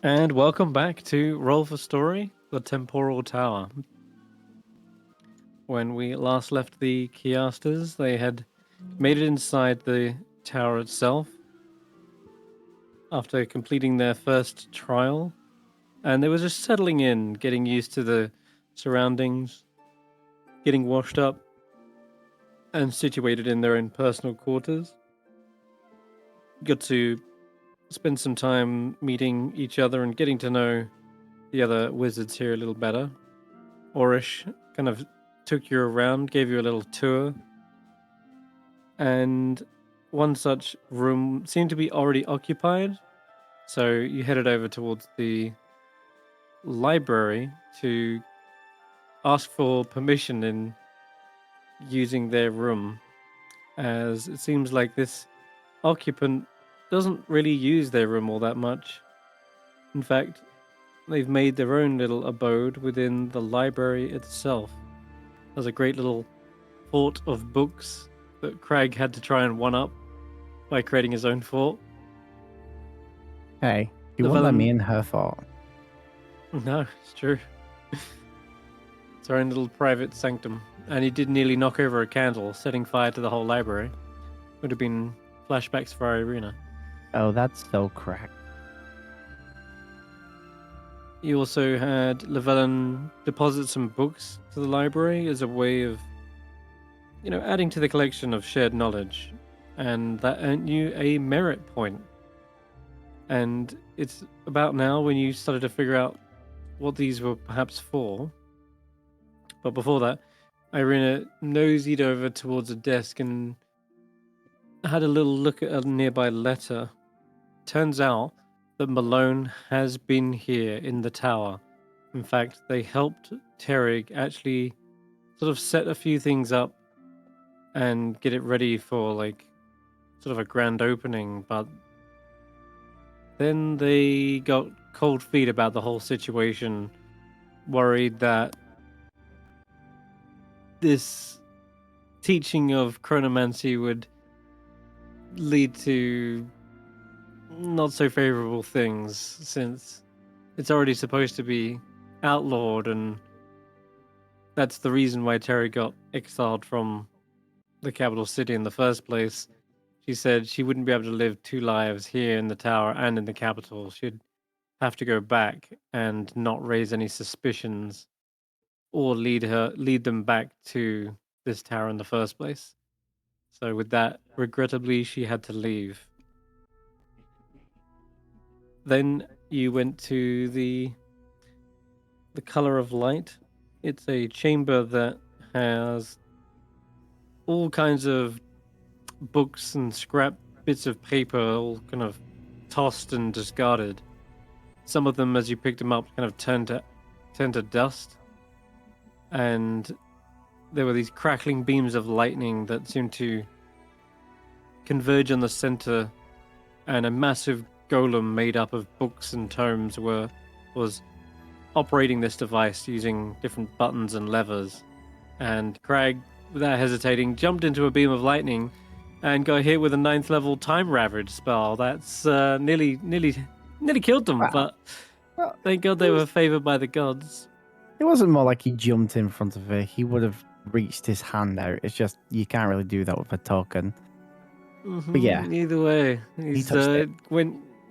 And welcome back to Roll for Story, the Temporal Tower. When we last left the Kiasters, they had made it inside the tower itself after completing their first trial, and they were just settling in, getting used to the surroundings, getting washed up, and situated in their own personal quarters. Got to spend some time meeting each other and getting to know the other wizards here a little better. Orish kind of took you around, gave you a little tour, and one such room seemed to be already occupied, so you headed over towards the library to ask for permission in using their room, as it seems like this occupant doesn't really use their room all that much. In fact, they've made their own little abode within the library itself. There's a great little fort of books that Krag had to try and one-up by creating his own fort. Hey, you won't let me in her fort. No, it's true. It's our own little private sanctum. And he did nearly knock over a candle, setting fire to the whole library. Would have been flashbacks for Eirina. Oh, that's so Krag. You also had Llyvelin deposit some books to the library as a way of, adding to the collection of shared knowledge. And that earned you a merit point. And it's about now when you started to figure out what these were perhaps for. But before that, Eirina nosed over towards a desk and had a little look at a nearby letter. Turns out that Malone has been here in the tower. In fact, they helped Terig actually sort of set a few things up and get it ready for sort of a grand opening, but then they got cold feet about the whole situation, worried that this teaching of chronomancy would lead to not so favorable things, since it's already supposed to be outlawed, and that's the reason why Terry got exiled from the capital city in the first place. She said she wouldn't be able to live two lives here in the tower and in the capital. She'd have to go back and not raise any suspicions or lead them back to this tower in the first place. So with that, regrettably, she had to leave. Then you went to the Color of Light. It's a chamber that has all kinds of books and scrap bits of paper all kind of tossed and discarded. Some of them, as you picked them up, kind of turned to dust. And there were these crackling beams of lightning that seemed to converge on the center, and a massive golem made up of books and tomes was operating this device using different buttons and levers. And Krag, without hesitating, jumped into a beam of lightning and got hit with a 9th level time ravage spell. That's nearly killed them, Wow. But thank God they were favored by the gods. It wasn't more like he jumped in front of her. He would have reached his hand out. It's just, you can't really do that with a token. Mm-hmm. But yeah. Either way, he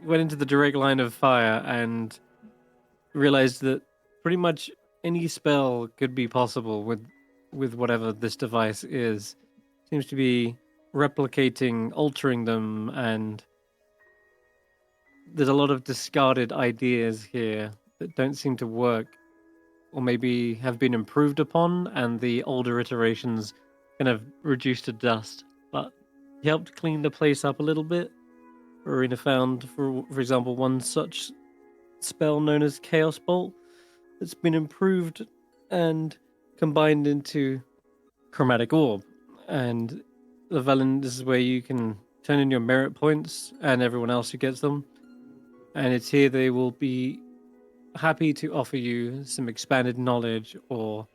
went into the direct line of fire and realized that pretty much any spell could be possible with whatever this device is. Seems to be replicating, altering them, and there's a lot of discarded ideas here that don't seem to work, or maybe have been improved upon, and the older iterations kind of reduced to dust. But he helped clean the place up a little bit. Eirina found, for example, one such spell known as Chaos Bolt that's been improved and combined into Chromatic Orb. And Llyvelin, this is where you can turn in your merit points and everyone else who gets them. And it's here they will be happy to offer you some expanded knowledge or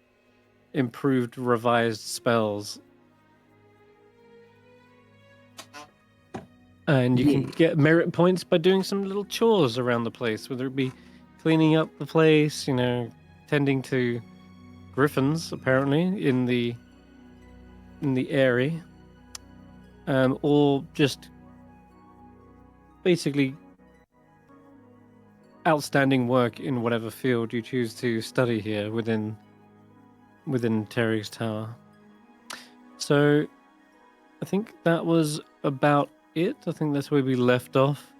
improved, revised spells. And you can get merit points by doing some little chores around the place, whether it be cleaning up the place, tending to griffins, apparently, in the area, or just basically outstanding work in whatever field you choose to study here within Terry's Tower. So I think that was about it. I think that's where we left off.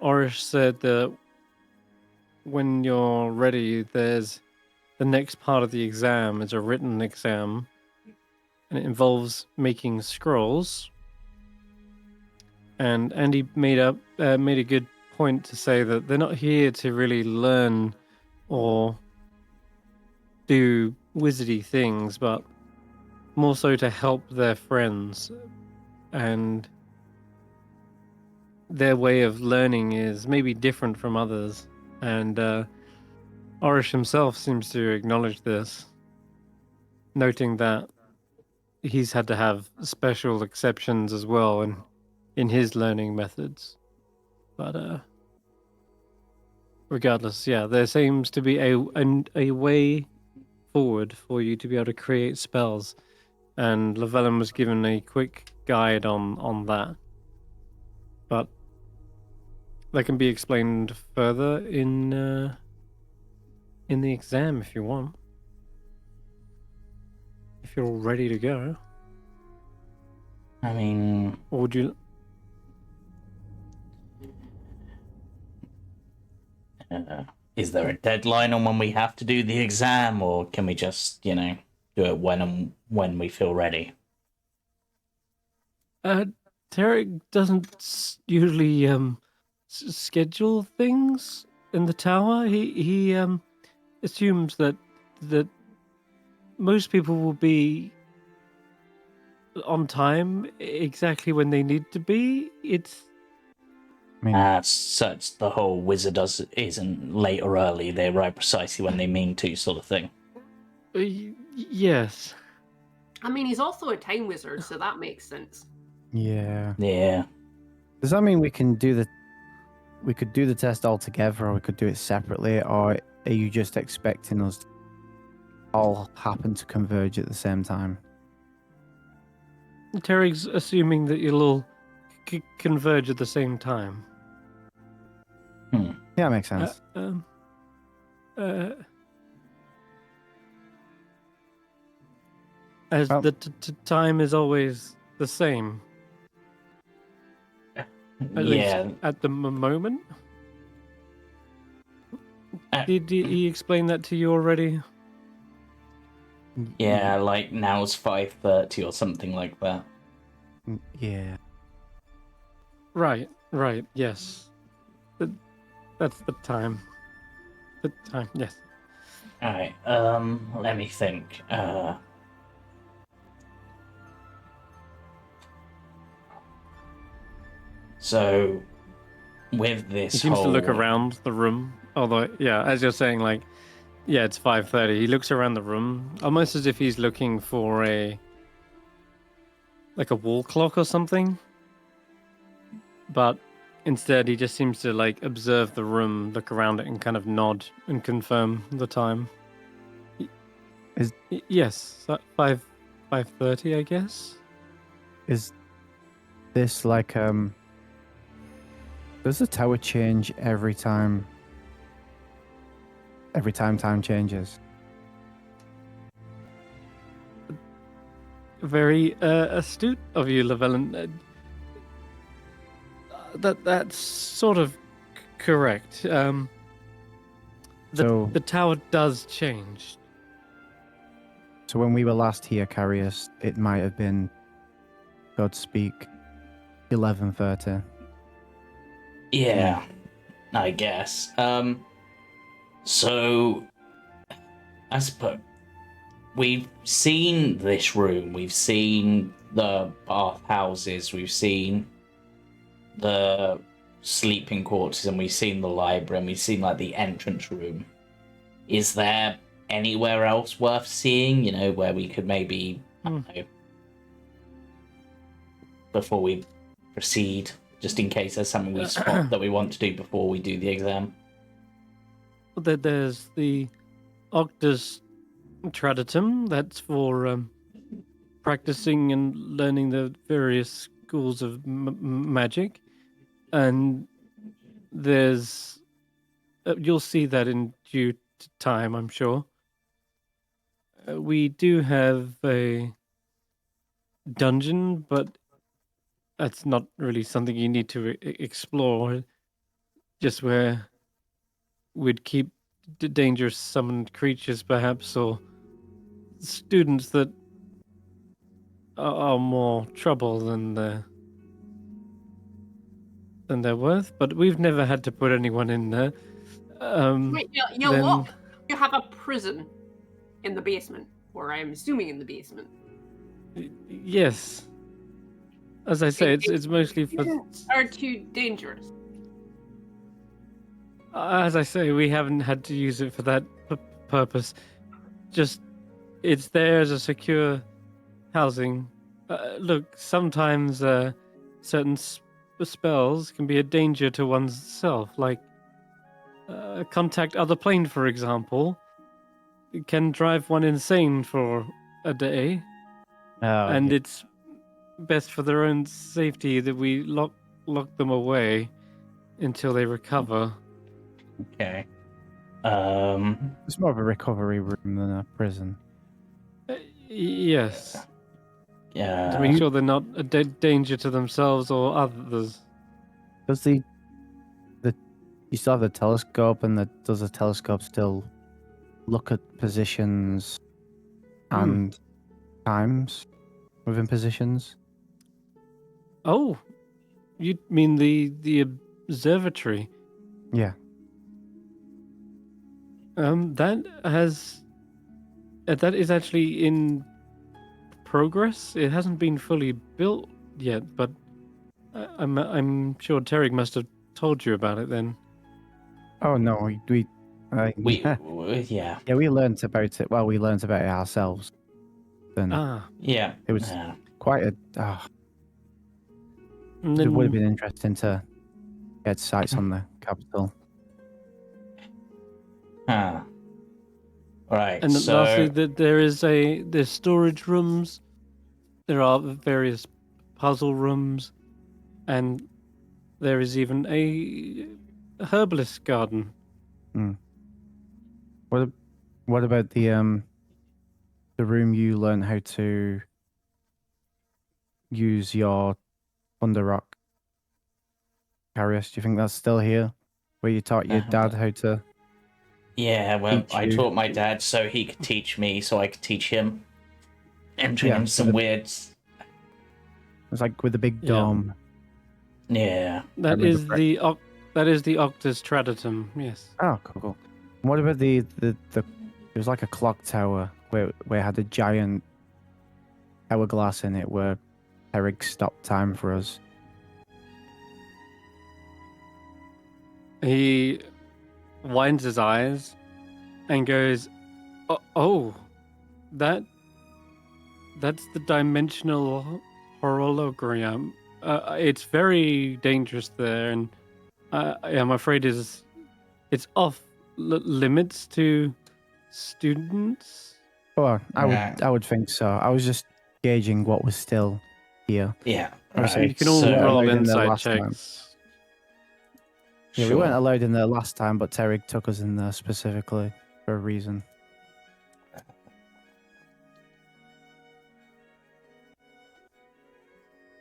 Orish said that when you're ready, there's the next part of the exam is a written exam, and it involves making scrolls. And Andy made a good point to say that they're not here to really learn or do wizardy things, but more so to help their friends. And their way of learning is maybe different from others. And Orish himself seems to acknowledge this, noting that he's had to have special exceptions as well in his learning methods. But regardless, yeah, there seems to be a way forward for you to be able to create spells, and Llyvelin was given a quick guide on that. But that can be explained further in the exam if you want. If you're all ready to go. I mean... Or would you... is there a deadline on when we have to do the exam, or can we just, do it when we feel ready? Tarek doesn't usually schedule things in the tower. He assumes that most people will be on time exactly when they need to be. It's such the whole wizard isn't late or early. They arrive precisely when they mean to, sort of thing. Yes. I mean, he's also a time wizard, so that makes sense. Yeah. Yeah. Does that mean we could do the test all together, or we could do it separately, or are you just expecting us to all happen to converge at the same time? Tarek's assuming that you'll all converge at the same time. Yeah, that makes sense. As the time is always the same. At least at the moment. Did he explain that to you already? Yeah, like now it's 5:30 or something like that. Yeah. Right, yes. That's the time. The time, yes. Alright, let me think. So, with this he seems to look around the room. Although, yeah, as you're saying, it's 5:30. He looks around the room, almost as if he's looking for a wall clock or something. But instead, he just seems to observe the room, look around it, and kind of nod and confirm the time. Yes, 5:30, I guess. Is this does the tower change every time time changes? Very astute of you, Llyvelin. That's sort of correct. The tower does change. So when we were last here, Karius, it might have been, God speak, 11:30. Yeah, I guess. So, I suppose we've seen this room, we've seen the bathhouses, we've seen the sleeping quarters, and we've seen the library, and we've seen the entrance room. Is there anywhere else worth seeing, where we could maybe, I don't know, before we proceed? just in case there's something we spot that we want to do before we do the exam. There's the Octus Traditum. That's for practicing and learning the various schools of magic. And there's... you'll see that in due time, I'm sure. We do have a dungeon, but that's not really something you need to explore. Just where we'd keep dangerous summoned creatures, perhaps, or students that are more trouble than they're worth. But we've never had to put anyone in there. Wait, you then- look. You have a prison in the basement, or I'm assuming in the basement. Yes. As I say, it's mostly for... Students are too dangerous. As I say, we haven't had to use it for that purpose. Just, it's there as a secure housing. Look, sometimes certain spells can be a danger to one's self, like contact other plane, for example. It can drive one insane for a day, and it's best for their own safety that we lock them away until they recover. Okay. It's more of a recovery room than a prison. Yes. Yeah. To make sure they're not a danger to themselves or others. Does you still have the telescope, and does the telescope still look at positions and times within positions? Oh, you mean the observatory? Yeah. That is actually in progress. It hasn't been fully built yet, but I'm sure Terry must have told you about it then. Oh no, Yeah. yeah, we learned about it. Well, we learned about it ourselves. Then Yeah. it was quite a. And It would have then, been interesting to get sights on the capital. Huh. Right. and so lastly, there's storage rooms. There are various puzzle rooms, and there is even a herbalist garden. What about the room you learn how to use your Thunder Rock? Karius, do you think that's still here? Where you taught your dad how to? yeah, well, teach I you? taught my dad so he could teach me, so I could teach him. And train Yeah, him some weird. It's like with the big Yeah. dome. Yeah. That remember is the Octus Traditum. Yes. Oh, cool. What about the it was like a clock tower where it had a giant hourglass in it where Eric stopped time for us. He winds his eyes and goes, "Oh, that's the dimensional hologram. It's very dangerous there, and I'm afraid it's off limits to students." Oh, Yeah. I would think so. I was just gauging what was still here. Yeah. Obviously, Right. You can all so, roll allowed in there insight last time. checks. Yeah, sure. we weren't allowed in there last time, but Terry took us in there specifically for a reason. Yeah.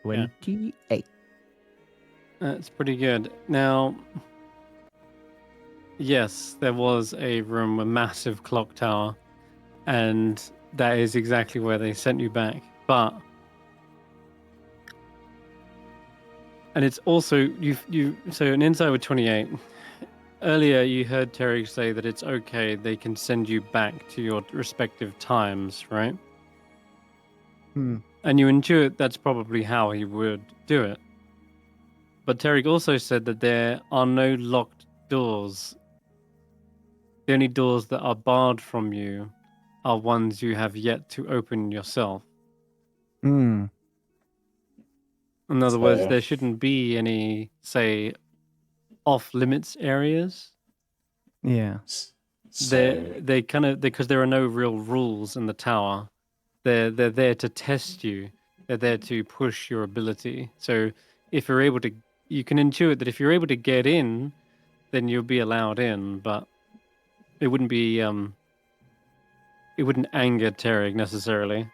28. That's pretty good. Now, yes, there was a room, a massive clock tower, and that is exactly where they sent you back. And it's also so an insight with 28. Earlier, you heard Terry say that it's okay; they can send you back to your respective times, right? Hmm. And you intuit that's probably how he would do it. But Terry also said that there are no locked doors. The only doors that are barred from you are ones you have yet to open yourself. Hmm. In other words, So- there shouldn't be any, say, off-limits areas. Yeah. They kind of, because there are no real rules in the tower. They're there to test you. They're there to push your ability. So if you're able to, you can intuit that if you're able to get in, then you'll be allowed in. But it wouldn't be it wouldn't anger Terrig necessarily.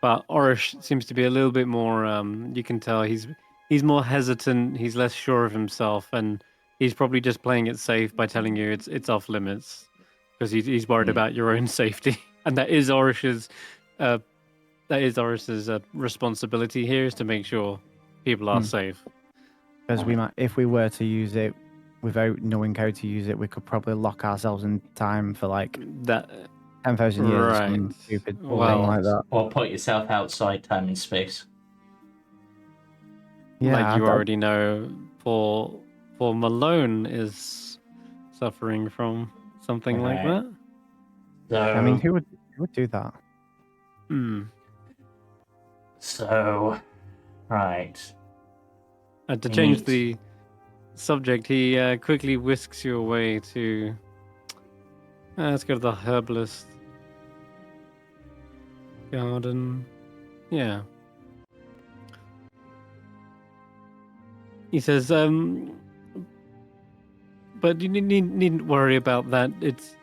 But Orish seems to be a little bit more. You can tell he's more hesitant. He's less sure of himself, and he's probably just playing it safe by telling you it's off limits because he's worried about your own safety, and that is Orish's responsibility here, is to make sure people are safe. Because we might, if we were to use it without knowing how to use it, we could probably lock ourselves in time for like That 10,000 years or right. something stupid thing Well, like that. Or put yourself outside time and space. Yeah, like you I- already know, for Malone is suffering from something like Right. that. So, I mean, who would do that? Hmm. So, right. And to We change need- the subject, he quickly whisks you away to. Let's go to the herbalist garden. Yeah. He says, but you needn't worry about that. It's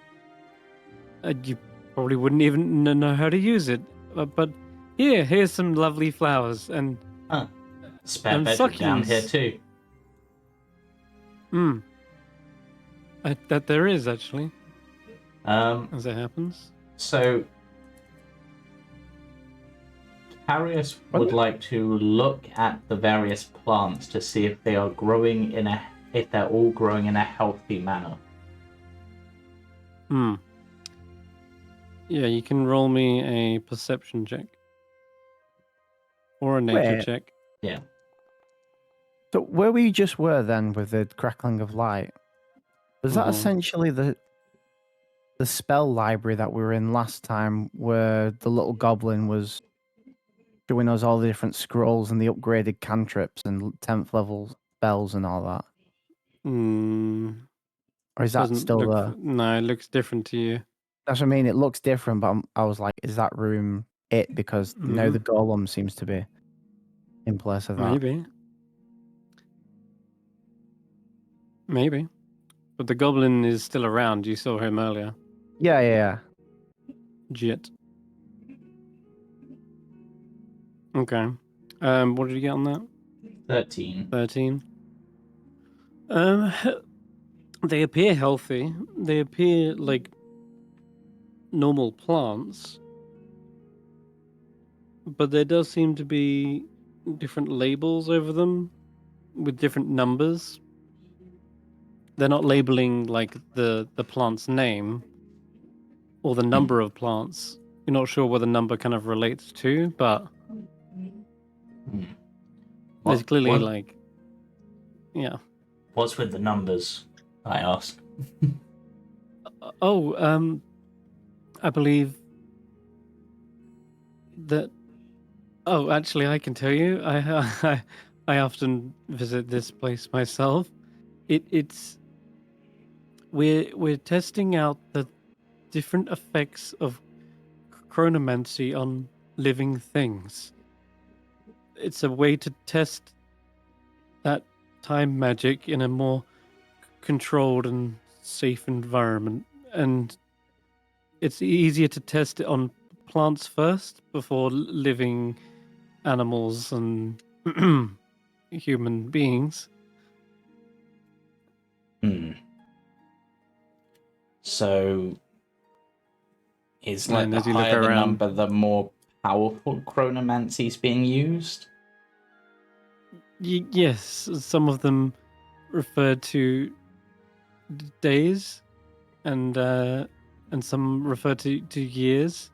you probably wouldn't even know how to use it. But here's some lovely flowers and Spare And bedroom down here succulents. too. That there is actually, as it happens. So Karius would like to look at the various plants to see if they are growing if they're all growing in a healthy manner. Yeah, you can roll me a perception check or a nature Wait. check. Yeah. So where we just were then with the crackling of light, was that Mhm. essentially the spell library that we were in last time, where the little goblin was showing us all the different scrolls and the upgraded cantrips and 10th level spells and all that? Or is that Doesn't still look. there? No, it looks different to you. That's what I mean. It looks different, but I was like, is that room it? Because now the golem seems to be in place of that. Maybe. But the goblin is still around. You saw him earlier. Yeah. Jit. Okay. What did you get on that? 13. 13. They appear healthy. They appear like normal plants. But there does seem to be different labels over them with different numbers. They're not labeling like the plant's name or the number of plants. You're not sure what the number kind of relates to, but there's clearly like, yeah. What's with the numbers? I ask. I believe that. Oh, actually, I can tell you. I often visit this place myself. It's we're testing out the different effects of chronomancy on living things. It's a way to test that time magic in a more controlled and safe environment, and it's easier to test it on plants first before living animals and human beings. So is like And the as you look higher the around- number, the more powerful chronomancy is being used? Yes, some of them refer to days, and some refer to years,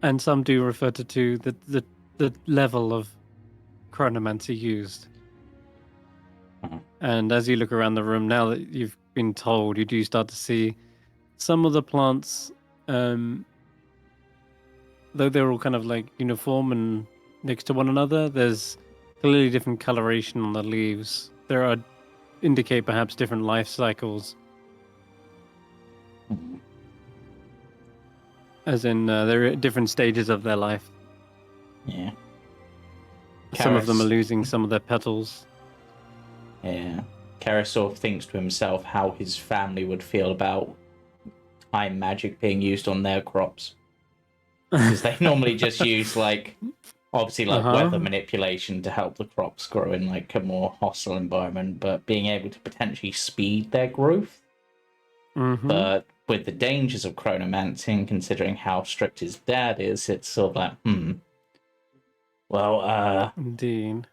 and some do refer to the level of chronomancy used. And as you look around the room, now that you've been told, you do start to see some of the plants, though they're all kind of like uniform and next to one another. There's clearly different coloration on the leaves. There are indicate perhaps different life cycles. As in, they're at different stages of their life. Yeah. Some of them are Karis- losing some of their petals. Yeah. Karius sort of thinks to himself how his family would feel about time magic being used on their crops. Because they normally just use, like, obviously, like, weather manipulation to help the crops grow in, like, a more hostile environment, but being able to potentially speed their growth. But with the dangers of chronomancing, considering how strict his dad is, it's sort of like, well, Indeed.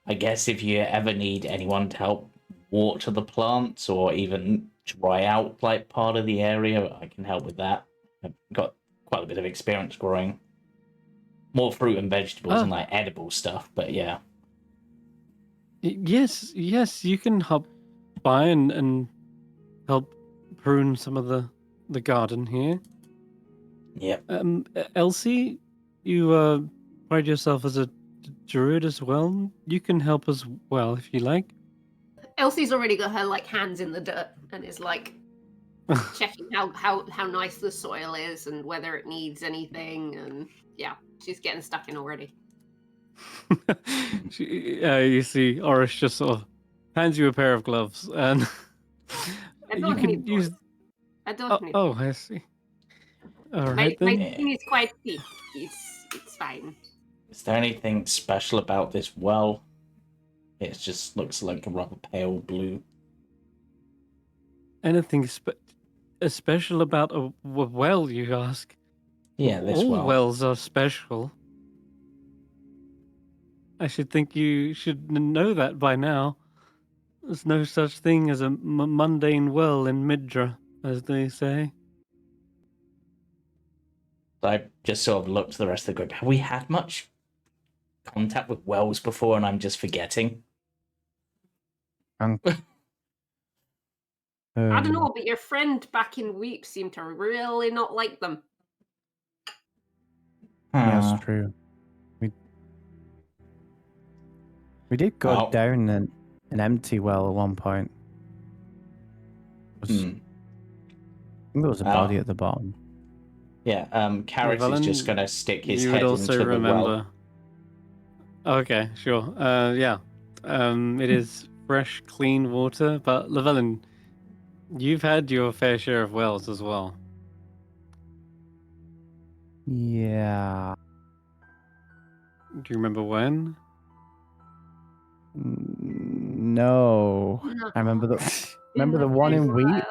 I guess if you ever need anyone to help water the plants or even dry out like part of the area, I can help with that. I've got quite a bit of experience growing more fruit and vegetables and like edible stuff, but yeah. Yes, you can hop by and help prune some of the garden here. Yep. Elsie, you pride yourself as a druid as well. You can help as well if you like. Elsie's already got her like hands in the dirt and is like checking how nice the soil is and whether it needs anything, and yeah, she's getting stuck in already. You see, Orish just sort of hands you a pair of gloves, and you can use. I don't need. Oh, I see. All right my then. skin is quite thick. It's fine. Is there anything special about this well? It just looks like a rather pale blue. Anything special about a well, you ask? Yeah, this All well. wells are special. I should think you should know that by now. There's no such thing as a mundane well in Midra, as they say. I just sort of looked at the rest of the group. Have we had much contact with wells before and I'm just forgetting? I don't know, but your friend back in Weep seemed to really not like them. Yeah, that's true. We did go down an empty well at one point. I think there was a body at the bottom. Yeah, Karius is just going to stick his head into the well. Okay, sure. Yeah. It is fresh, clean water, but Llyvelin, you've had your fair share of wells as well. Yeah. Do you remember when? No. I remember the one in Wheat.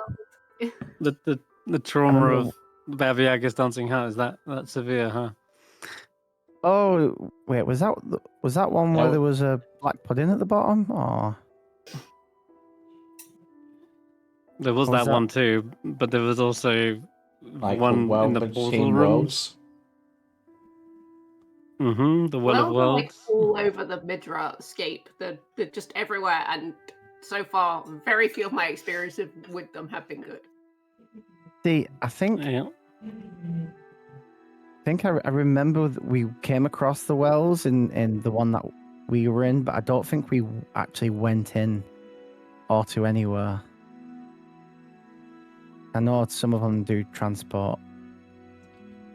The trauma of Baba Yaga's dancing hat, is that severe, huh? Oh wait, was that one where there was a black pudding at the bottom? Oh. There was that one too, but there was also like one in the portal room. The Well of Worlds. Like all over the Midra scape. They're just everywhere, and so far, very few of my experiences with them have been good. See, I think I remember that we came across the wells in the one that we were in, but I don't think we actually went in or to anywhere. I know some of them do transport.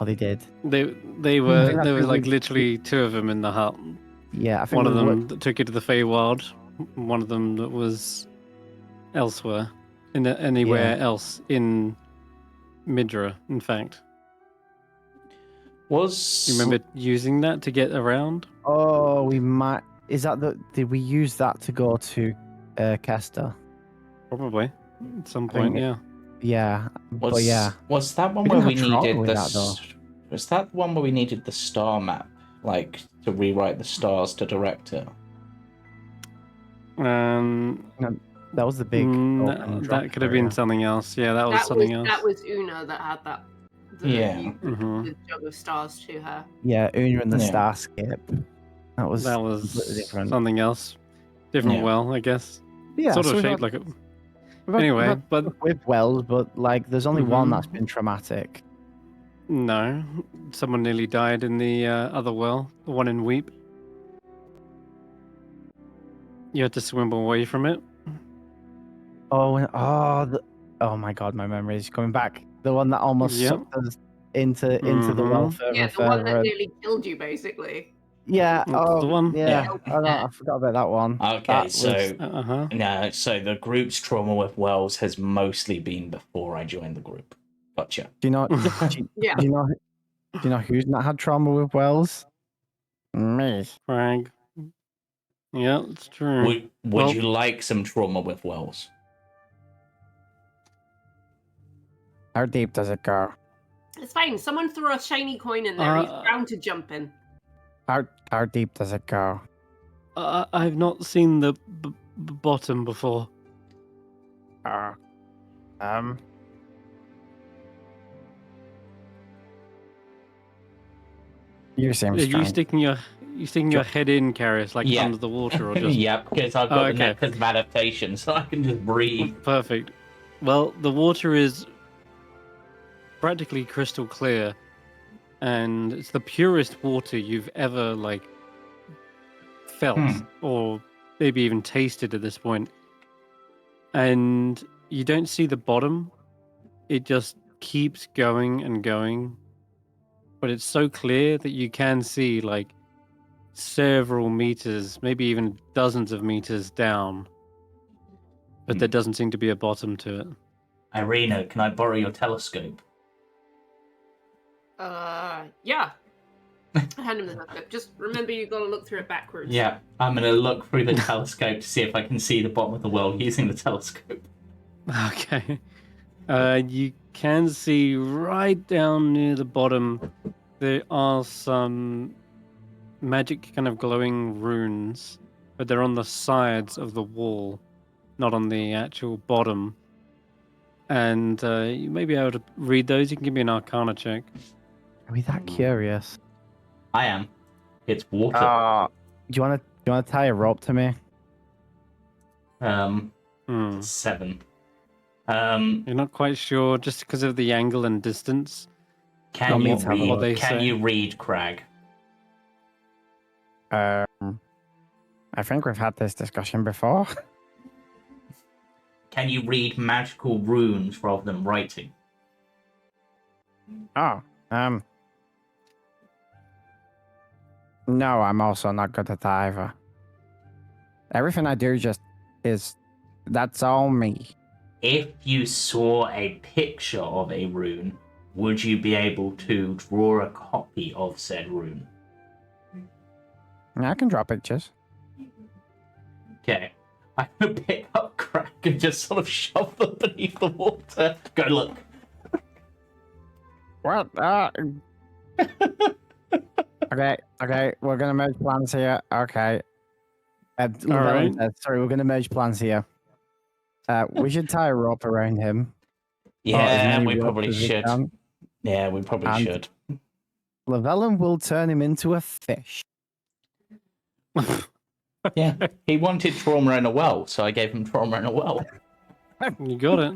Oh, they did. They were like literally two of them in the hut. Yeah, I think one of them that took you to the Feywild, one of them that was elsewhere, anywhere else in Midra. In fact, you remember using that to get around? Oh, we might. Is that did we use that to go to Kester? Probably at some point. Yeah. Yeah, Was that one where we needed the? Was that one where we needed the star map, like to rewrite the stars to direct it? No, that was the big. That could have been something else. Yeah, that was something else. That was Una that had that. The jug of stars to her. Yeah, Una and the Starscape. That was different. Something else. Different well, I guess. Yeah, sort of shaped like it. Anyway, but with wells, but like there's only one that's been traumatic. No, someone nearly died in the other well, the one in Weep. You had to swim away from it. Oh my god, my memory is coming back. The one that almost Yep. sucked us into the well further Yeah, and the one further. that nearly killed you, basically. Yeah. That's the one. Yeah. Yeah. Oh, no, I forgot about that one. Okay, That so was- no, so the group's trauma with Wells has mostly been before I joined the group. Gotcha. do you know? Yeah. Do you know who's not had trauma with Wells? Me. Krag. Yeah, it's true. Would Well- you like some trauma with Wells? How deep does it go? It's fine. Someone threw a shiny coin in there. He's bound to jump in. How deep does it go? I've not seen the bottom before. You seem Are you strong. sticking your head in, Karius, like Yeah. under the water, or just Yep, because I've got the okay. necklace of adaptation, so I can just breathe. Perfect. Well, the water is practically crystal clear, and it's the purest water you've ever felt or maybe even tasted at this point. And you don't see the bottom. It just keeps going and going. But it's so clear that you can see several meters, maybe even dozens of meters down. But there doesn't seem to be a bottom to it. Eirina, can I borrow your telescope? Yeah. I hand him the telescope. Just remember, you got to look through it backwards. Yeah, I'm going to look through the telescope to see if I can see the bottom of the well using the telescope. Okay. You can see right down near the bottom, there are some magic kind of glowing runes, but they're on the sides of the wall, not on the actual bottom. And you may be able to read those. You can give me an Arcana check. Are we that curious? I am. It's water. Do you want to tie a rope to me? 7. You're not quite sure, just because of the angle and distance. Can you have a read? what they Can say. you read, Krag? I think we've had this discussion before. Can you read magical runes rather than writing? No, I'm also not good at that either. Everything I do that's all me. If you saw a picture of a rune, would you be able to draw a copy of said rune? I can draw pictures. Okay. I'm gonna pick up Krag and just sort of shove them beneath the water. Go look. What? Okay, we're gonna merge plans here. Okay. Llyvelin said, sorry, we're gonna merge plans here. We should tie a rope around him. Yeah, many we ropes probably as we should. can. Yeah, we probably And- should. Llyvelin will turn him into a fish. Yeah, he wanted trauma in a well, so I gave him trauma in a well. You got it.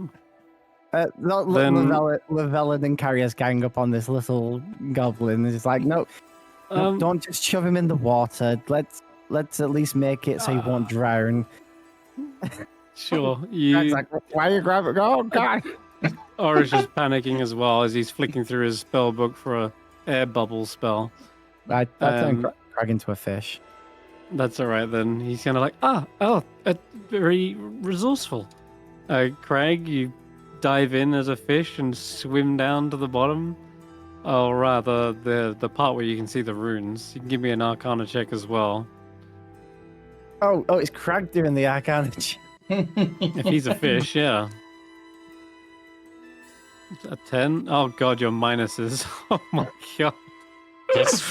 Then... Llyvelin and Karius gang up on this little goblin. It's like, no, don't just shove him in the water. Let's at least make it so he won't drown. Sure. Krak's like, why are you grabbing? Oh god! Orish is panicking as well as he's flicking through his spell book for a air bubble spell. I turned Krag into a fish. That's all right then. He's kind of very resourceful. Krag, you dive in as a fish and swim down to the bottom. Or rather, the part where you can see the runes. You can give me an Arcana check as well. Oh, it's Krag doing the Arcana check. If he's a fish, yeah. A 10? Oh god, your minuses. Oh my god. Just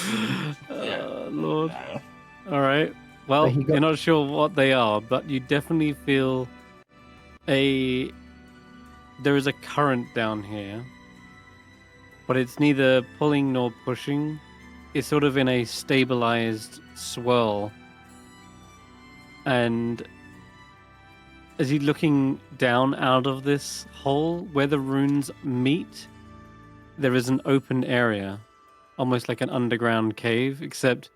Lord. Alright. Well, you're not sure what they are, but you definitely feel there is a current down here. But it's neither pulling nor pushing. It's sort of in a stabilized swirl. And as you're looking down out of this hole, where the runes meet, there is an open area, almost like an underground cave, except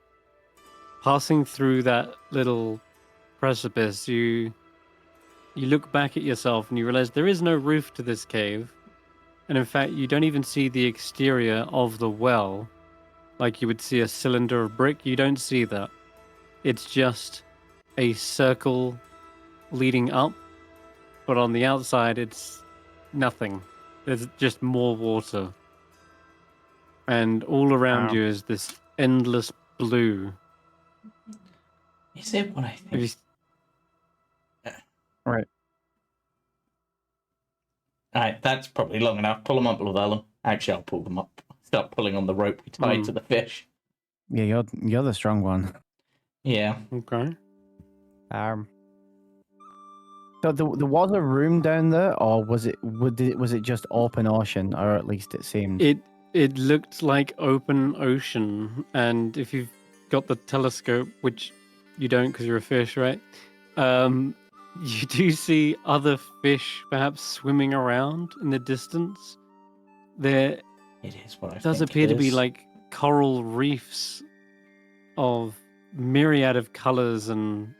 passing through that little precipice, you look back at yourself and you realize there is no roof to this cave. And in fact, you don't even see the exterior of the well. Like you would see a cylinder of brick. You don't see that. It's just a circle leading up. But on the outside, it's nothing. There's just more water. And all around Wow. you is this endless blue. Is it what I Have you think? Right. Alright, that's probably long enough. Pull them up, Llyvelin. Actually, I'll pull them up. Start pulling on the rope we tied to the fish. Yeah, you're the strong one. Yeah. Okay. So there was a room down there, or was it just open ocean, or at least it seemed? It looked like open ocean, and if you've got the telescope, which you don't because you're a fish, right? You do see other fish perhaps swimming around in the distance. There It is what I does think appear it to be is. like coral reefs of myriad of colors and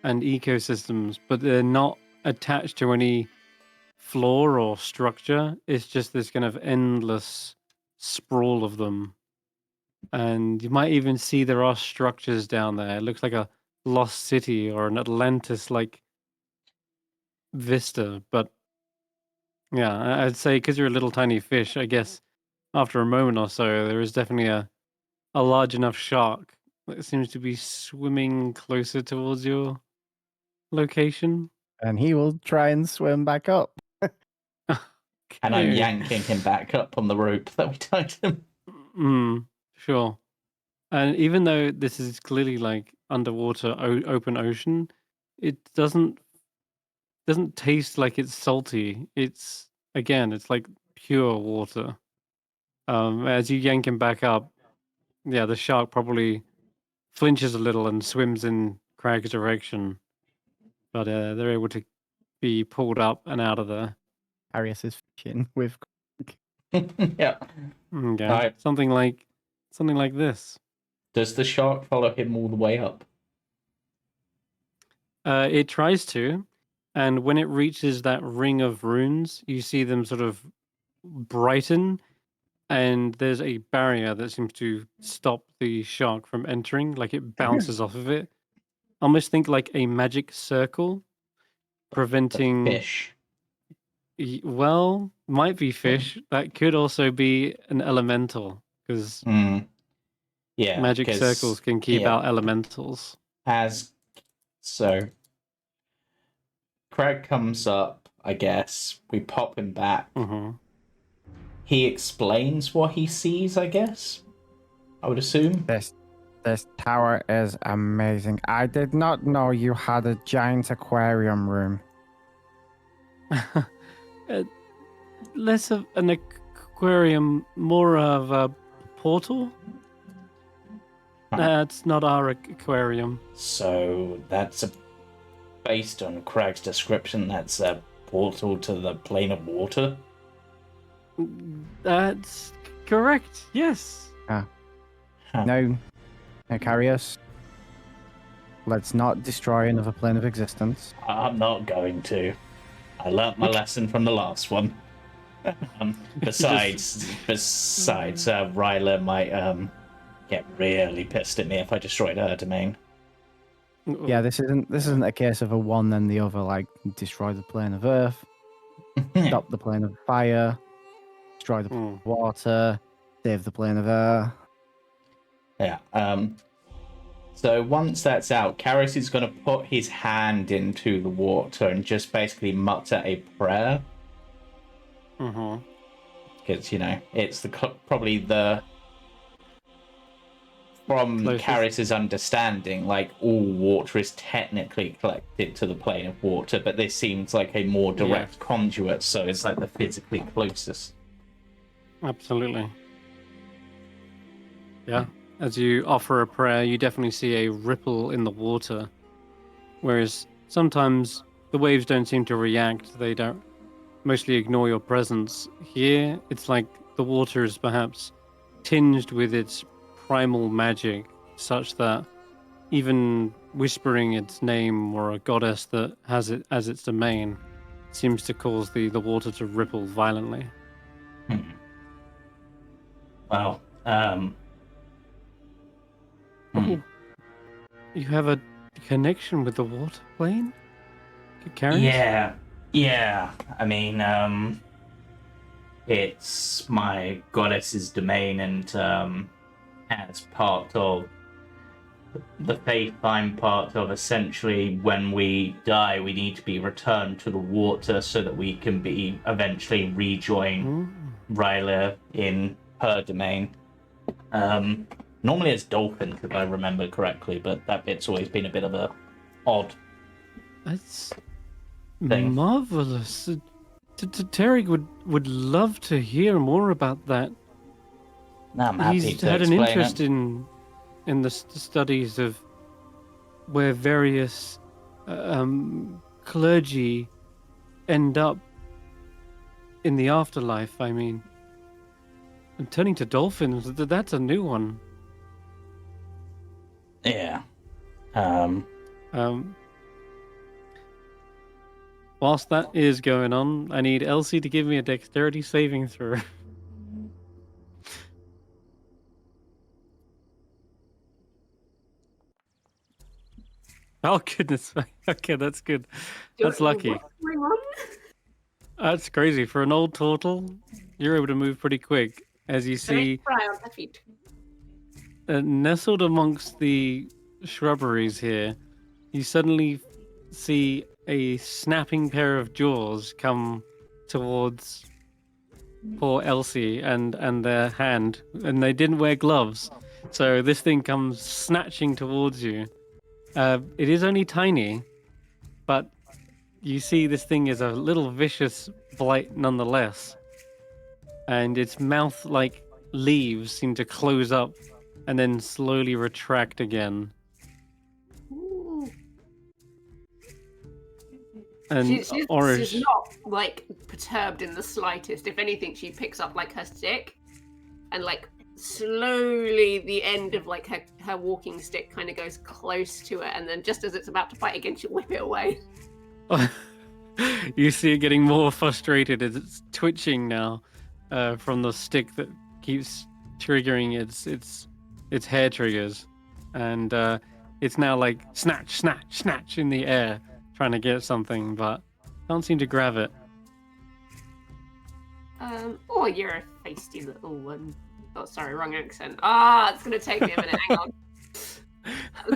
ecosystems, but they're not attached to any floor or structure. It's just this kind of endless sprawl of them. And you might even see there are structures down there. It looks like a lost city or an Atlantis like vista. But yeah, I'd say because you're a little tiny fish, I guess after a moment or so, there is definitely a large enough shark that seems to be swimming closer towards your location. And he will try and swim back up. And I'm Okay. yanking him back up on the rope that we tied him. Sure. And even though this is clearly like underwater open ocean, it doesn't taste like it's salty. It's like pure water. As you yank him back up, yeah, the shark probably flinches a little and swims in Krag's direction, but they're able to be pulled up and out of there. Karius is fishing with. Yeah. Okay, Alright. something like this. Does the shark follow him all the way up? It tries to, and when it reaches that ring of runes, you see them sort of brighten, and there's a barrier that seems to stop the shark from entering, like it bounces off of it. Almost think like a magic circle, The preventing. fish. Well, might be fish. That could also be an elemental, because Yeah. magic 'cause, circles can keep yeah, out elementals. So Krag comes up, I guess. We pop him back. He explains what he sees, I guess. I would assume. This tower is amazing. I did not know you had a giant aquarium room. Less of an aquarium, more of a portal. Huh. That's not our aquarium. So that's based on Krag's description, that's a portal to the plane of water. That's correct. Yes. Huh. Now, Karius, let's not destroy another plane of existence. I'm not going to. I learnt my lesson from the last one. Besides, Ryla might get really pissed at me if I destroyed her domain. Yeah, this isn't a case of a one then the other, like destroy the plane of Earth, stop the plane of fire, destroy the plane of water, save the plane of air. Yeah. So once that's out, Karius is going to put his hand into the water and just basically mutter a prayer. Because, it's probably from closest. Karius's understanding, like, all water is technically collected to the plane of water, but this seems like a more direct conduit, so it's like the physically closest. Absolutely. Yeah. As you offer a prayer, you definitely see a ripple in the water. Whereas sometimes the waves don't seem to react, they don't mostly ignore your presence. Here, it's like the water is perhaps tinged with its primal magic, such that even whispering its name or a goddess that has it as its domain seems to cause the water to ripple violently. Well, Oh, you have a connection with the water plane? Karius? Yeah. I mean, it's my goddess's domain, and as part of the faith I'm part of, essentially, when we die, we need to be returned to the water so that we can be eventually rejoin Ryla in her domain. Normally it's dolphins, if I remember correctly, but that bit's always been a bit of a odd That's thing. marvelous. Terry would love to hear more about that. I'm happy He's to had an explain interest it. in the studies of where various clergy end up in the afterlife. I mean, and turning to dolphins, that's a new one. Yeah. Whilst that is going on, I need Elsie to give me a dexterity saving throw. Oh, goodness. Okay, that's good. That's lucky. What's going on? That's crazy. For an old turtle, you're able to move pretty quick. As you see, Very on the feet. nestled amongst the shrubberies here, you suddenly see a snapping pair of jaws come towards poor Elsie and their hand, and they didn't wear gloves, so this thing comes snatching towards you. It is only tiny, but you see this thing is a little vicious blight nonetheless, and its mouth like leaves seem to close up and then slowly retract again. Ooh. And She's Orange, not like perturbed in the slightest. If anything, she picks up like her stick and like slowly the end of like her walking stick kind of goes close to it, and then just as it's about to fight again, she'll whip it away. you see it getting more frustrated as it's twitching now from the stick that keeps triggering its hair triggers, and it's now like snatch, snatch, snatch in the air, trying to get something, but can't seem to grab it. Oh, you're a feisty little one. Oh, sorry, wrong accent. It's gonna take me a minute. Hang on.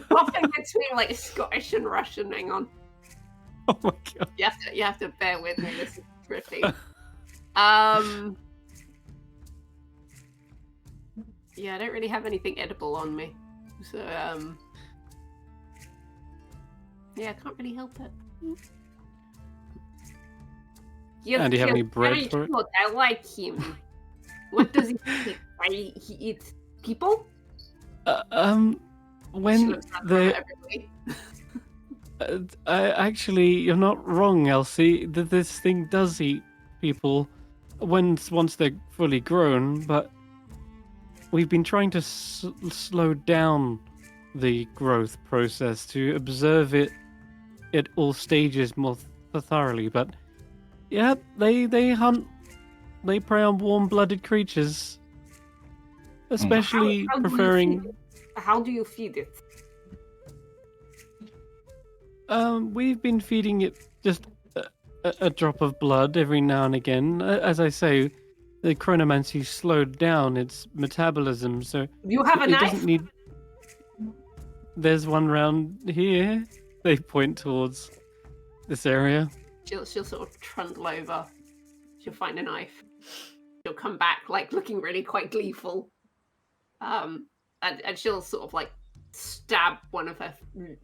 Popping between like Scottish and Russian. Hang on. Oh my god! You have to bear with me. This is tricky. Yeah, I don't really have anything edible on me, so yeah, I can't really help it. And do you have any bread very for it? cute. I like him. What does he eat? He eats people? She When looks around the at everybody. actually, you're not wrong, Elsie. This thing does eat people once they're fully grown, but we've been trying to slow down the growth process to observe it at all stages more thoroughly. But yeah, they hunt, they prey on warm-blooded creatures, especially How do you preferring. feed it? How do you feed it? We've been feeding it just a drop of blood every now and again. As I say, the chronomancy slowed down its metabolism, so Do you have a it knife? doesn't need. There's one round here. They point towards this area. She'll sort of trundle over. She'll find a knife. She'll come back like looking really quite gleeful. And she'll sort of like stab one of her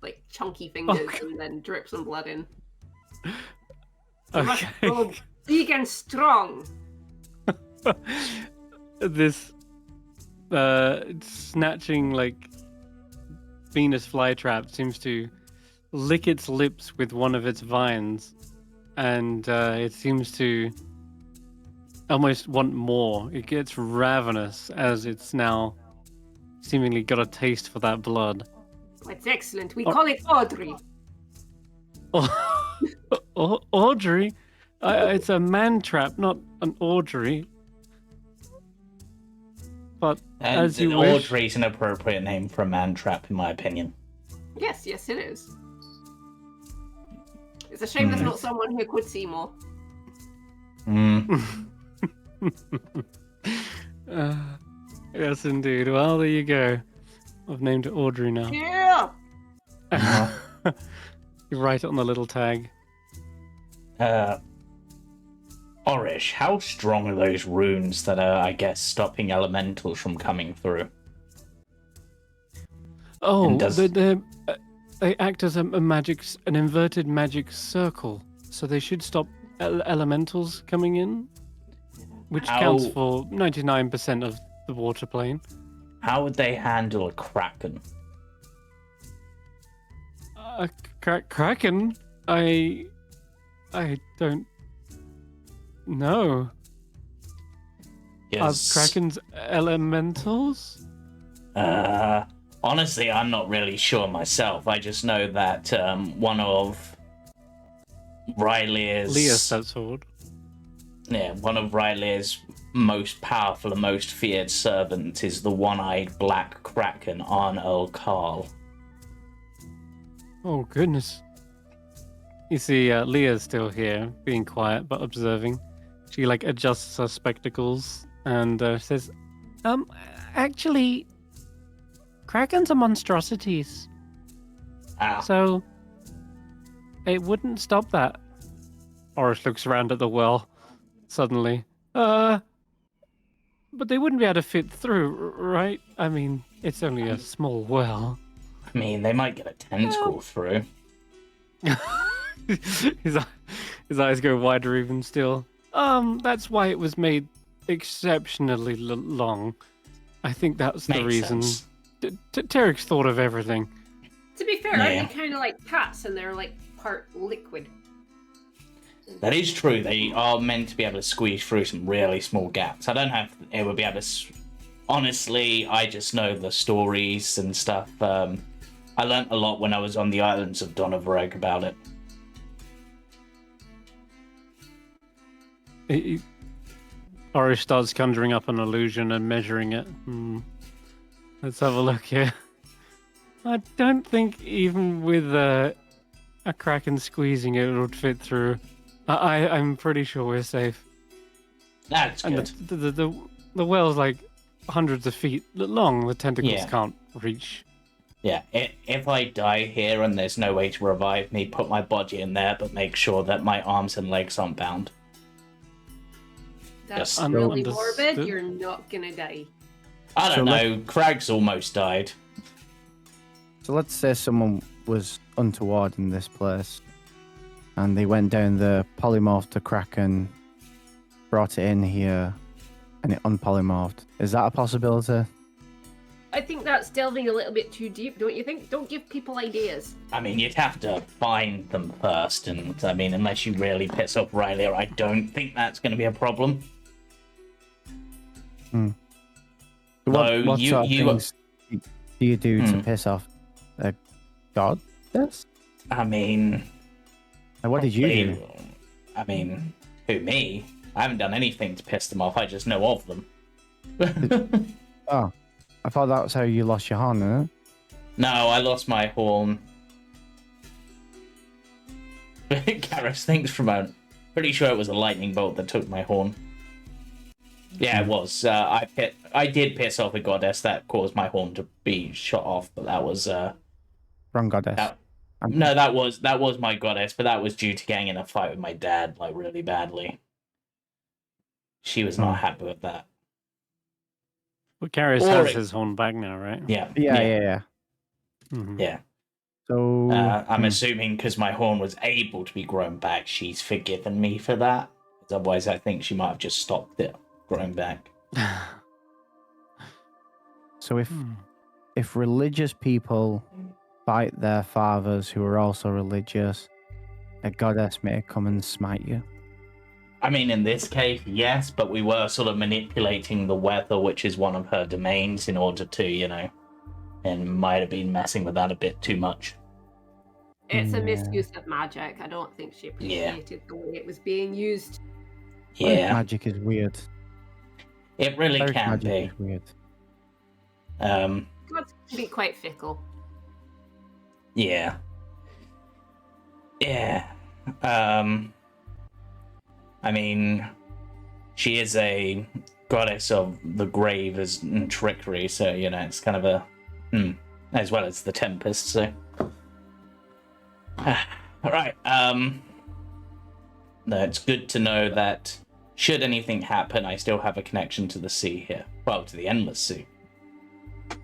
like chunky fingers God. and then drip some blood in. Okay. Oh, big and strong. This snatching like Venus flytrap seems to lick its lips with one of its vines, and it seems to almost want more. It gets ravenous as it's now seemingly got a taste for that blood. It's excellent. We call it Audrey. Audrey? It's a man trap, not an Audrey. But And as you wish. Audrey's an appropriate name for a man trap, in my opinion. Yes, it is. It's a shame there's not someone who could see more. Yes, indeed. Well, there you go. I've named it Audrey now. Yeah. You write it on the little tag. Orish, how strong are those runes that are, I guess, stopping elementals from coming through? Oh, does- they act as an inverted magic circle, so they should stop elementals coming in, which counts for 99% of the water plane. How would they handle a kraken? Kraken? I don't know. Yes. Are Krakens elementals? Honestly, I'm not really sure myself. I just know that one of Riley's... Leah's that sword. Yeah, one of Riley's most powerful and most feared servants is the one-eyed black kraken, Arnold Carl. Oh, goodness. You see, Leah's still here, being quiet but observing. She, adjusts her spectacles and says, actually, Krakens are monstrosities, so it wouldn't stop that. Orish looks around at the well, suddenly. But they wouldn't be able to fit through, right? I mean, it's only a small well. I mean, they might get a tentacle through. His eyes go wider even still. That's why it was made exceptionally long. I think that's the Makes reason. sense. Tarek's thought of everything. To be fair, Yeah. aren't they kind of like cats and they're part liquid? That is true. They are meant to be able to squeeze through some really small gaps. I don't know if it would be able to... Honestly, I just know the stories and stuff. I learnt a lot when I was on the islands of Donavareg about it. Orish starts conjuring up an illusion and measuring it. Let's have a look here. I don't think even with a kraken squeezing it would fit through. I'm pretty sure we're safe. That's good. And the well's hundreds of feet long. The tentacles can't reach. Yeah, if I die here and there's no way to revive me, put my body in there, but make sure that my arms and legs aren't bound. That's Yes. really Understood. morbid. You're not gonna die. I don't So know, Krag's almost died. So let's say someone was untoward in this place and they went down the polymorph to Kraken, brought it in here, and it unpolymorphed. Is that a possibility? I think that's delving a little bit too deep, don't you think? Don't give people ideas. I mean, you'd have to find them first, and I mean, unless you really piss off Riley, I don't think that's going to be a problem. So No, what you- sort of you- things do you do to piss off a goddess? I mean... And what did you do? I mean, who, me? I haven't done anything to piss them off, I just know of them. Oh, I thought that was how you lost your horn, isn't it? No, I lost my horn. Garrus, thanks for a moment. Pretty sure it was a lightning bolt that took my horn. Yeah, it was. I did piss off a goddess that caused my horn to be shot off, but that was Wrong goddess. no, that was my goddess, but that was due to getting in a fight with my dad, really badly. She was not happy with that. But Karius has his horn back now, right? Yeah. Yeah. Mhm. Yeah. So I'm assuming because my horn was able to be grown back, she's forgiven me for that. Otherwise, I think she might have just stopped it growing back. So if religious people fight their fathers who are also religious, a goddess may come and smite you. I mean, in this case, yes, but we were sort of manipulating the weather, which is one of her domains, in order to, and might have been messing with that a bit too much. It's a Yeah. misuse of magic. I don't think she appreciated the way it was being used. Cleric Yeah, magic is weird. it really Cleric can magic be. is weird. Gods can be quite fickle. Yeah. Yeah. I mean, she is a goddess of the grave and trickery, so, you know, it's kind of a... as well as the Tempest, so... Alright, no, it's good to know that should anything happen, I still have a connection to the sea here. Well, to the Endless Sea. At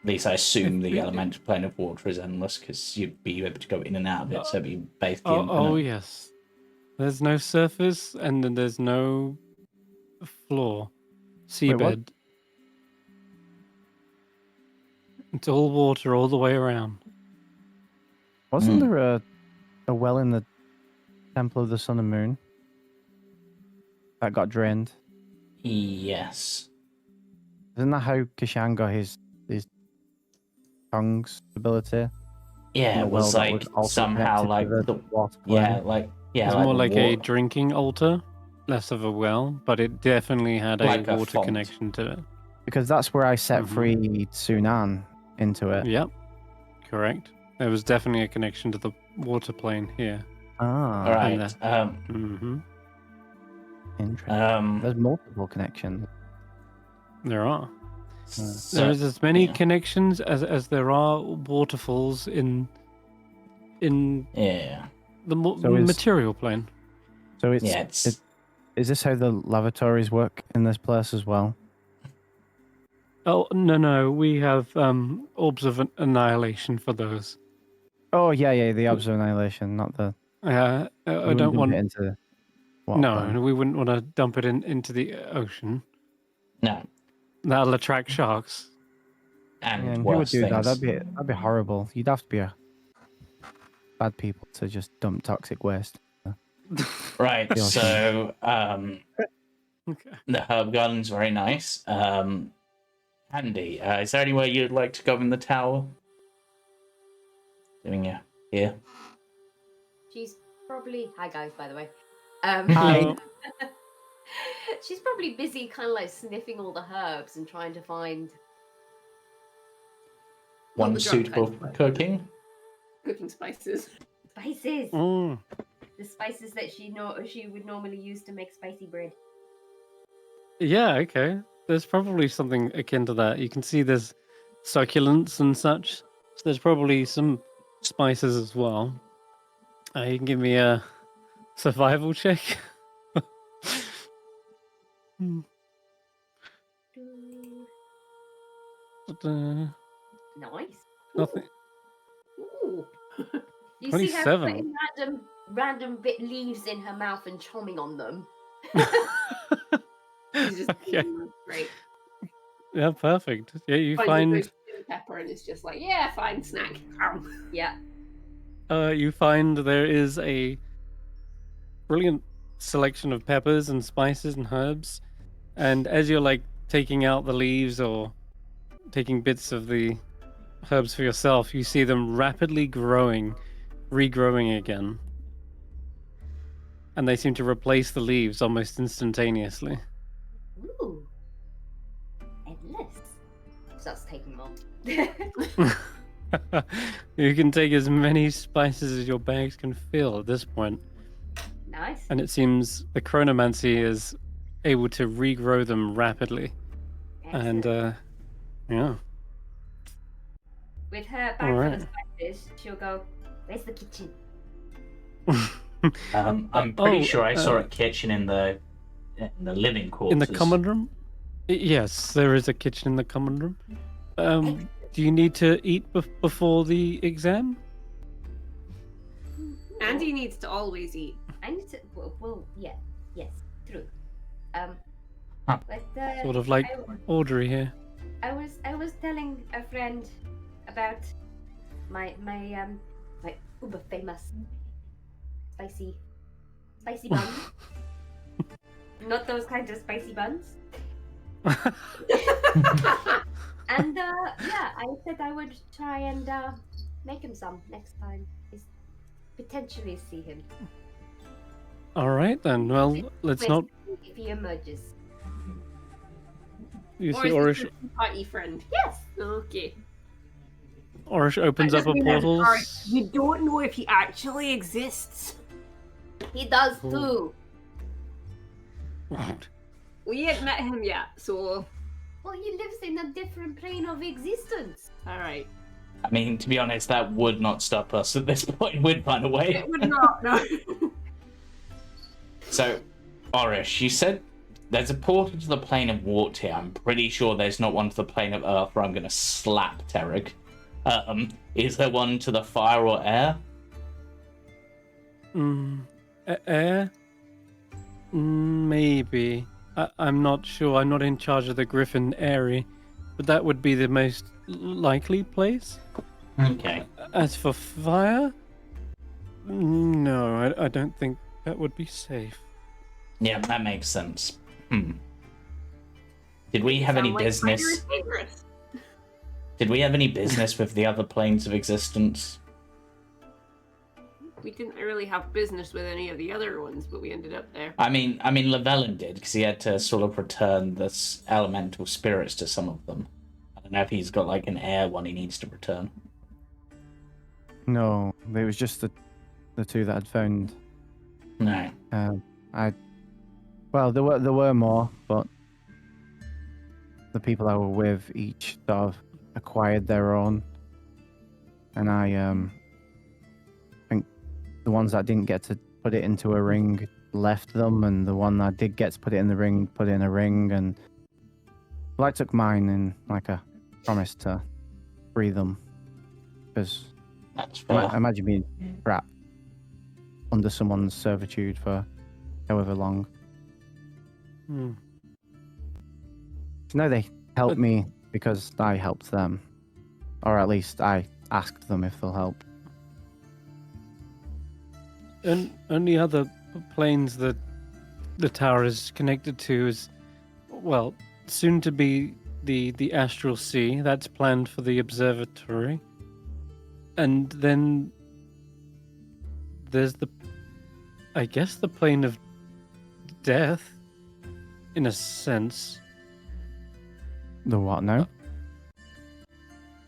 least I assume the elemental plane of water is endless, because you'd be able to go in and out of it, so it'd be basically Oh, infinite. yes. There's no surface, and then there's no floor, Wait, what? seabed. It's all water all the way around. Wasn't there a well in the Temple of the Sun and Moon that got drained? Yes. Isn't that how Kesh'an got his tongue's ability? Yeah, And it the was well that like also somehow connected like to the water plane? It's like more the like a water. drinking altar, less of a well, but it definitely had Like a a water font. connection to it. Because that's where I set Mhm. free Sunan into it. Yep, correct. There was definitely a connection to the water plane here. Ah, All right. Mm-hmm. interesting. There's multiple connections. There are. So, There's as many yeah. connections as there are waterfalls in Yeah. the So is- material plane. So it's, Yeah, it's is this how the lavatories work in this place as well? Oh no, we have orbs of annihilation for those. Oh yeah, the Obs of Annihilation, not the. I You don't wouldn't dump want. it into water No, plane. we wouldn't want to dump it into the ocean. no. That'll attract sharks. And Yeah, and who would worse do that? things. That'd be horrible. You'd have to be a bad people to just dump toxic waste. Right. Yeah. So Okay. the herb garden's very nice. Andy, is there anywhere you'd like to go in the tower? Doing you here? She's probably. Hi guys, by the way. Hello. She's probably busy, kind of like sniffing all the herbs and trying to find. One the drunk suitable kind for of cooking? Cooking spices. Spices. Mm. The spices that she would normally use to make spicy bread. Yeah, okay. There's probably something akin to that. You can see there's succulents and such. So there's probably some spices as well. You can give me a survival check. Hmm. But, Nice. nothing. Ooh. You see her 27. putting random bit leaves in her mouth and chomping on them. She's just Okay. great. Yeah, perfect. Yeah, you Finds a find roasted pepper and it's just like, yeah, fine snack. Yeah. you find there is a brilliant selection of peppers and spices and herbs, and as you're like taking out the leaves or taking bits of the herbs for yourself, you see them rapidly regrowing again, and they seem to replace the leaves almost instantaneously. Ooh. Endless. Starts taking more. You can take as many spices as your bags can fill at this point, Nice. and it seems the chronomancy is able to regrow them rapidly. Excellent. And yeah. With her bag full of spices, she'll go, "Where's the kitchen?" I'm pretty sure I saw a kitchen in the living quarters. In the common room? Yes, there is a kitchen in the common room. Do you need to eat before the exam? Andy needs to always eat. I need to. Well, yeah, yes, true. Huh. But Sort of like Audrey here. I was telling a friend about my uber famous spicy buns. Not those kinds of spicy buns. And yeah, I said I would try and make him some next time. Potentially see him. All right then. Well, let's Wait, not. if he emerges. You Or see, is Orish. this your party friend? Yes. Okay. Orish opens up a portal. We don't know if he actually exists. He does Cool. too. We ain't met him yet, so Well, he lives in a different plane of existence. alright. I mean, to be honest, that would not stop us at this point. We'd find a way. It would not, no. So, Orish, you said there's a portal to the plane of Wart here. I'm pretty sure there's not one to the plane of Earth where I'm going to slap Terrig. Is there one to the fire or air? Air? Maybe. I'm not sure. I'm not in charge of the Griffin area, but that would be the most likely place. Okay. As for fire, no, I don't think that would be safe. Yeah, that makes sense. Did we have any Sound like business? fire is dangerous. Did we have any business with the other planes of existence? We didn't really have business with any of the other ones, but we ended up there. I mean, Llyvelin did because he had to sort of return the elemental spirits to some of them. I don't know if he's got like an air one he needs to return. No, it was just the two that I'd found. No. Well, there were more, but the people I were with each sort of acquired their own, and I think the ones that didn't get to put it into a ring left them, and the one that did get to put it in the ring put it in a ring, and well, I took mine in like a promise to free them, because That's fair. imagine being trapped under someone's servitude for however long. No, they helped me because I helped them, or at least I asked them if they'll help. And only other planes that the tower is connected to is, well, soon to be the Astral Sea. That's planned for the observatory. And then there's I guess the plane of death, in a sense. The what now?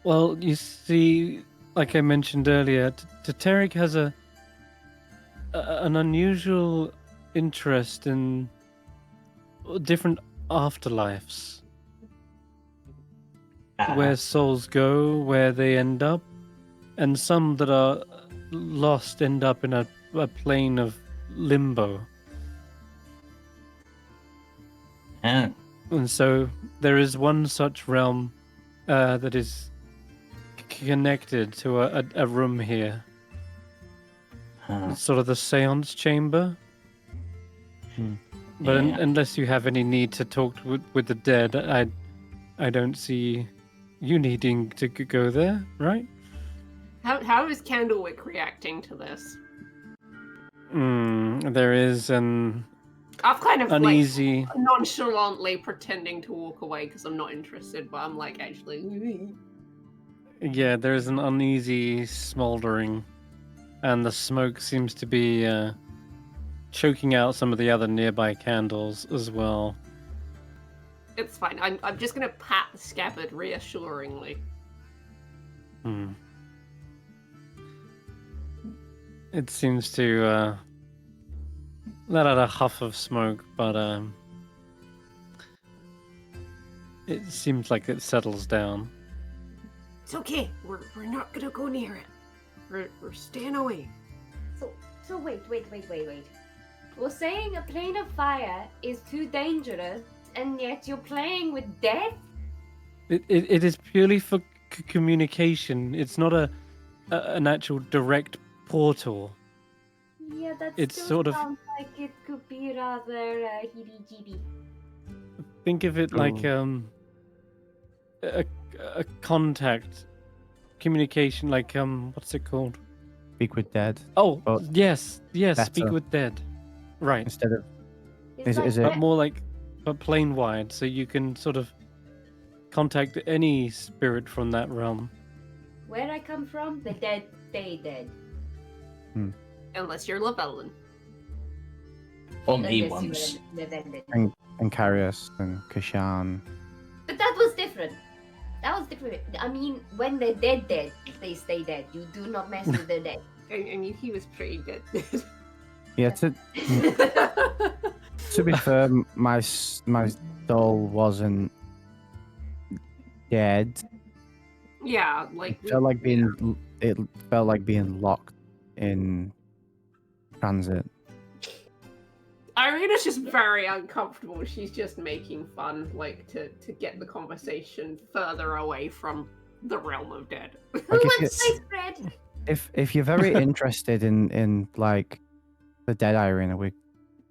Well, you see, like I mentioned earlier, Terrig has an unusual interest in different afterlives, where souls go, where they end up, and some that are lost end up in a plane of limbo. Yeah. And so there is one such realm that is connected to a room here. It's sort of the seance chamber. But Yeah. unless you have any need to talk with the dead, I don't see you needing to go there, right? How is Candlewick reacting to this? There is an I've kind of uneasy. like nonchalantly pretending to walk away because I'm not interested, but I'm like actually. Yeah, there is an uneasy smoldering, and the smoke seems to be choking out some of the other nearby candles as well. It's fine. I'm just gonna pat the scabbard reassuringly. It seems to let out a huff of smoke, but it seems like it settles down. It's okay. We're not gonna go near it. We're staying away. So wait. We're saying a plane of fire is too dangerous, and yet you're playing with death? It is purely for communication. It's not an actual direct portal. Yeah, that It's still sort of- sounds like it could be rather heebie-jeebie. Think of it like a contact communication, like what's it called? Speak with dead Oh, But yes, speak better. with dead. Right. instead of. Is- It's like is it- But that- more like, but plane wide, so you can sort of, contact any spirit from that realm. Where I come from, the dead stay dead. Unless you're Llyvelin. Or me Unless you once. were Llyvelin. And Karius and Kesh'an. But that was different. That was different. I mean, when they're dead, they stay dead. You do not mess with the dead. And he was pretty good. Yeah, to be fair, my soul wasn't dead. Yeah, like It felt like being locked in transit. Eirina's just very uncomfortable. She's just making fun, like to get the conversation further away from the realm of dead. Who Like, wants sliced bread? if you're very interested in like the dead Eirina,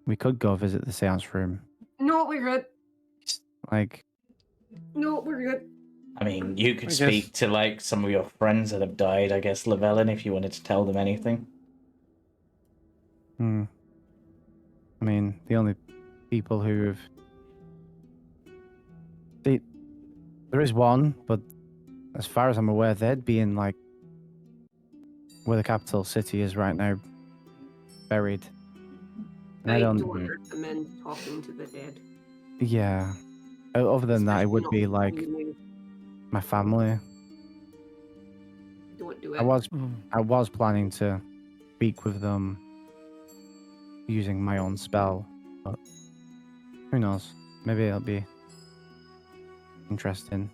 we could go visit the seance room. No, we're good. Like, No, we're good. I mean, you could I speak guess- to like some of your friends that have died, I guess, Llyvelin, if you wanted to tell them anything. I mean, the only people who've there is one, but as far as I'm aware, they'd be in like where the capital city is right now, buried. And I I don't don't. recommend talking to the dead. Yeah. Other than that, it Especially would not be when like you my family. don't do it. I was planning to speak with them using my own spell, but who knows? Maybe it'll be interesting.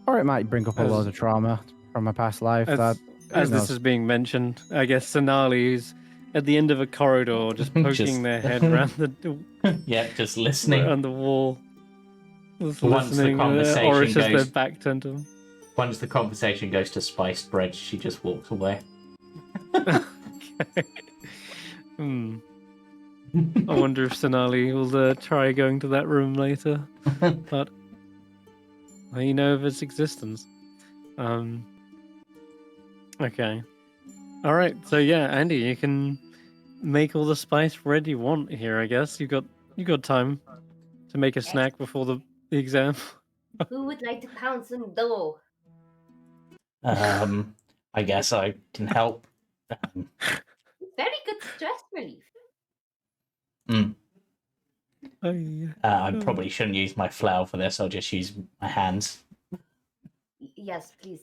Or it might bring up a load of trauma from my past life. As Who this knows? is being mentioned, I guess Sinali is at the end of a corridor, just poking Just- their head around Yeah, just listening. around the wall. Just Once the listening, conversation or it's just their goes- back turned to them. Once the conversation goes to spiced bread, she just walks away. Okay. I wonder if Sinali will try going to that room later, but you know of its existence. Okay. All right. So yeah, Andy, you can make all the spice bread you want here. I guess you got time to make a snack before the exam. Who would like to pounce on the door? I guess I can help. Very good stress relief. Oh yeah. I probably shouldn't use my flail for this. I'll just use my hands. Yes, please.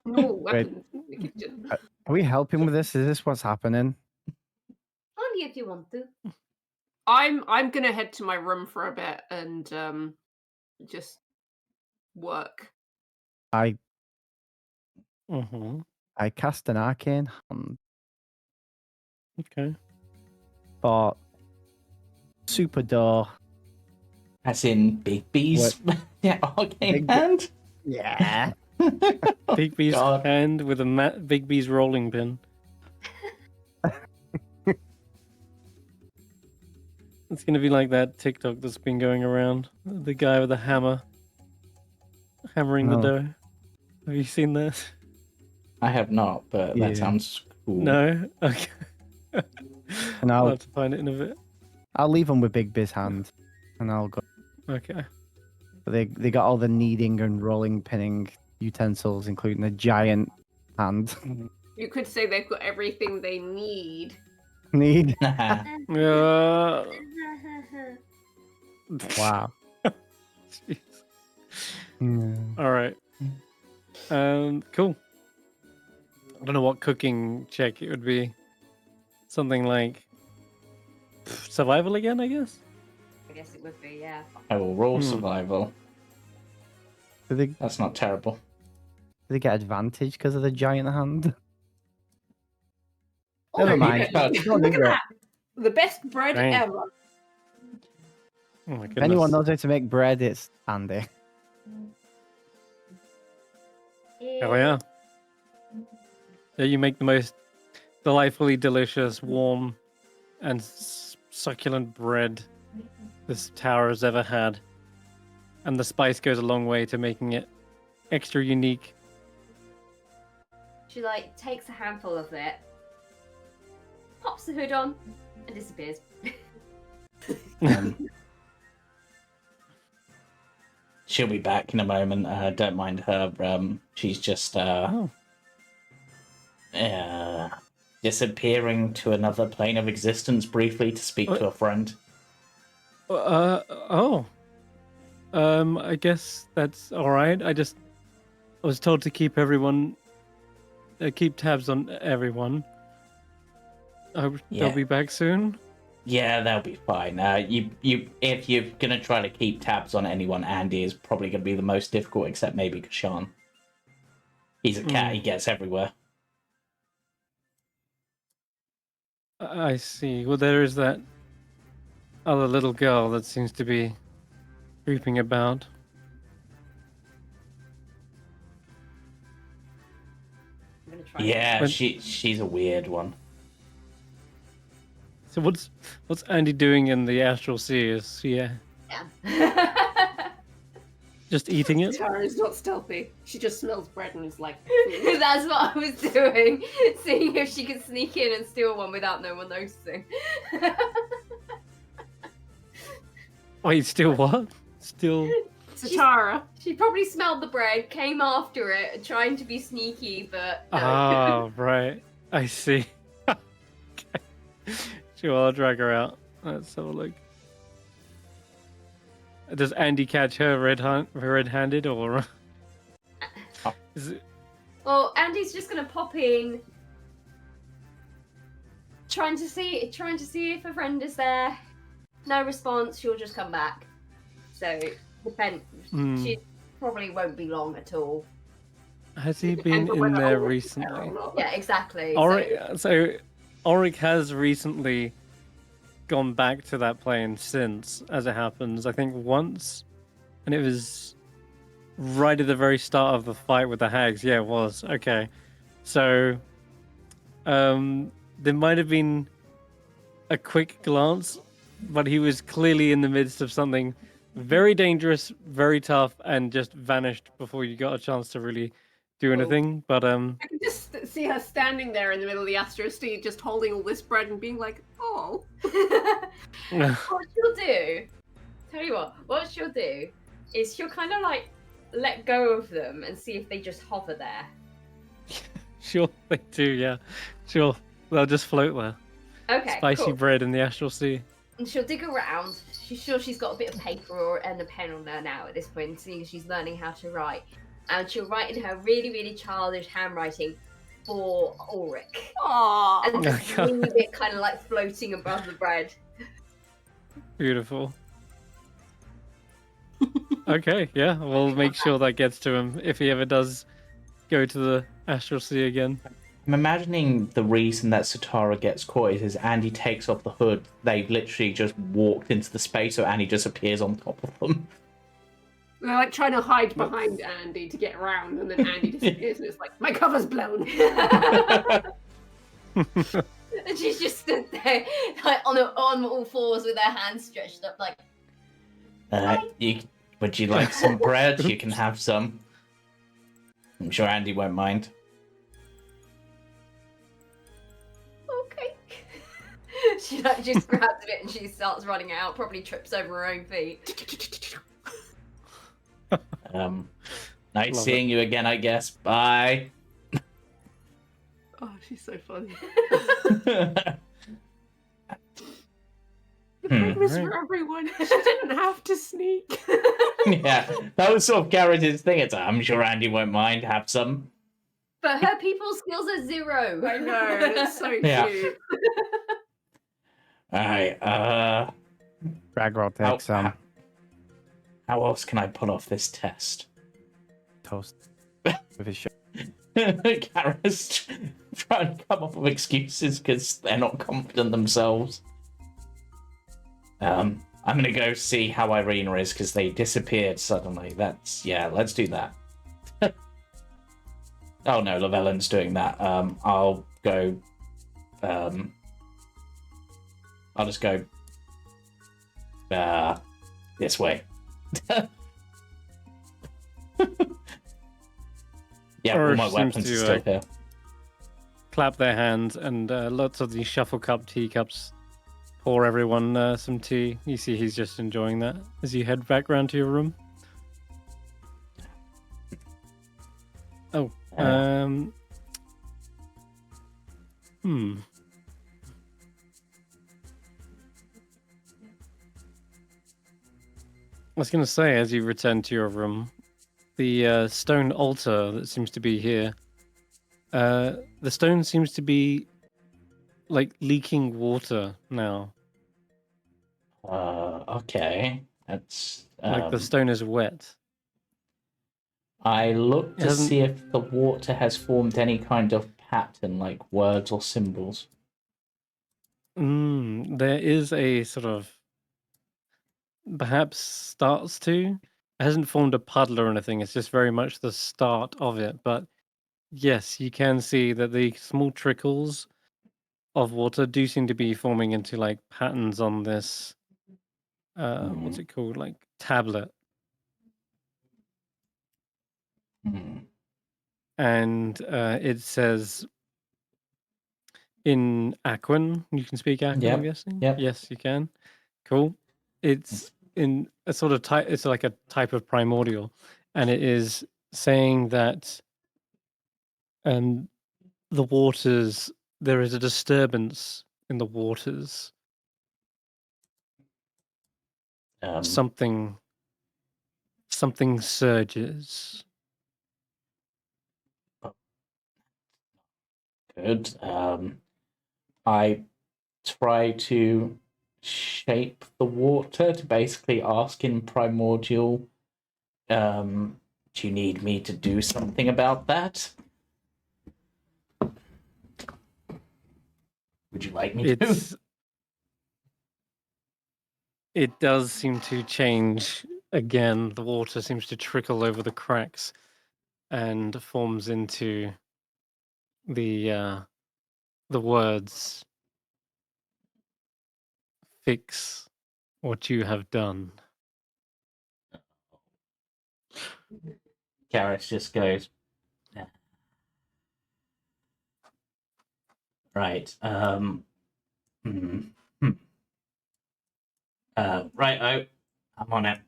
No weapons in the kitchen. Are we helping with this? Is this what's happening? Only if you want to. I'm gonna head to my room for a bit and just work. I Mm-hmm. I cast an arcane hand Okay. for super door. As in Big B's yeah, arcane Big B- hand? Yeah. Big B's God. hand with a Big B's rolling pin. It's gonna be like that TikTok that's been going around. The guy with the hammer, hammering the No. dough. Have you seen that? I have not, but Yeah. that sounds cool. No. Okay. And I'll I'll have to find it in a bit. leave them with Big Biz hand, and I'll go. Okay. But they got all the kneading and rolling pinning utensils, including a giant hand. You could say they've got everything they need. Need. Yeah. Wow. Jeez. Yeah. All right. Cool. I don't know what cooking check it would be. Something like survival again, I guess. I guess it would be, yeah. I will roll survival. Do That's not terrible. they get advantage because of the giant hand? Oh, Never you mind. get- Don't Look do at that. that! The best bread Dang. ever. Oh my If goodness. anyone knows how to make bread, it's Andy. Hell yeah. Yeah, you make the most delightfully delicious, warm, and succulent bread this tower has ever had. And the spice goes a long way to making it extra unique. She like takes a handful of it, pops the hood on, and disappears. she'll be back in a moment. Don't mind her. She's just disappearing to another plane of existence briefly to speak to a friend. I guess that's all right. I was told to keep tabs on everyone. I hope they'll be back soon. Yeah, they'll be fine. If you're gonna try to keep tabs on anyone, Andy is probably gonna be the most difficult, except maybe Kesh'an. He's a cat; he gets everywhere. I see. Well, there is that other little girl that seems to be creeping about. I'm gonna try. Yeah, she's a weird one. So what's Andy doing in the astral sea? Is he just eating it? Tara's not stealthy. She just smells bread and is like, That's what I was doing. Seeing if she could sneak in and steal one without no one noticing. Wait, still what? Still. Satara. She probably smelled the bread, came after it, trying to be sneaky, but no. Ah, right. I see. Okay. Sure, I'll drag her out. Let's have a look. Does Andy catch her red-handed, or is it? Well, Andy's just gonna pop in, trying to see if a friend is there. No response. She'll just come back. So she probably won't be long at all. Has he been in there recently? Yeah, exactly. So Auric has recently gone back to that plane since, as it happens. I think once, and it was right at the very start of the fight with the hags. Yeah, it was. Okay. So there might have been a quick glance, but he was clearly in the midst of something very dangerous, very tough, and just vanished before you got a chance to really do anything. But I can just see her standing there in the middle of the Astro Sea, just holding all this bread and being like, "Oh." What she'll do, tell you what she'll do is she'll kind of like let go of them and see if they just hover there. Sure, they do. Yeah, sure. They'll just float there. Okay, Spicy cool. bread in the astral sea. And she'll dig around. She's sure she's got a bit of paper and a pen on her now at this point, seeing as she's learning how to write. And she'll write in her really, really childish handwriting for Ulrich. Aww. And just leave it kind of like floating above the bread. Beautiful. Okay, yeah, we'll make sure that gets to him if he ever does go to the astral sea again. I'm imagining the reason that Satara gets caught is Andy takes off the hood. They've literally just walked into the space, so Andy just appears on top of them. They're like trying to hide behind Andy to get around, and then Andy disappears, and it's like, my cover's blown. And she's just stood there, like on all fours with her hands stretched up, like. Would you like some bread? You can have some. I'm sure Andy won't mind. Okay. She like just grabs it and she starts running out. Probably trips over her own feet. Nice Love seeing you again, I guess. Bye. Oh, she's so funny. The bread was for everyone. She didn't have to sneak. Yeah, that was sort of Garrett's thing. It's I'm sure Andy won't mind. Have some. But her people skills are 0. I know, it's so Yeah. cute. Alright, Krag will take some how else can I pull off this test? toast with his shirt. Garrett's trying to come up with excuses because they're not confident themselves. I'm gonna go see how Eirina is because they disappeared suddenly. Let's do that. Oh no, Llyvelin's doing that. I'll go. I'll just go. This way. Yeah, all my Seems weapons to, are still here. Clap their hands, and lots of these shuffle cup teacups pour everyone some tea. You see he's just enjoying that as you head back round to your room. Oh, Uh, hmm. I was going to say, as you return to your room, the stone altar that seems to be here, the stone seems to be like leaking water now. Okay. That's Like the stone is wet. I look It to hasn't. see if the water has formed any kind of pattern, like words or symbols. There is a sort of perhaps starts to. It hasn't formed a puddle or anything. It's just very much the start of it. But yes, you can see that the small trickles of water do seem to be forming into like patterns on this. What's it called? Like tablet. Hmm. And it says in Aquan. You can speak Aquan, I'm Yep. guessing. Yep. Yes, you can. Cool. It's in a sort of type. It's like a type of primordial, and it is saying that the waters. There is a disturbance in the waters. Something surges. Good. I try to shape the water to basically ask in primordial, do you need me to do something about that? Would you like me to? It does seem to change again. The water seems to trickle over the cracks and forms into the words fix what you have done. Karius just goes, right, right, I'm on it.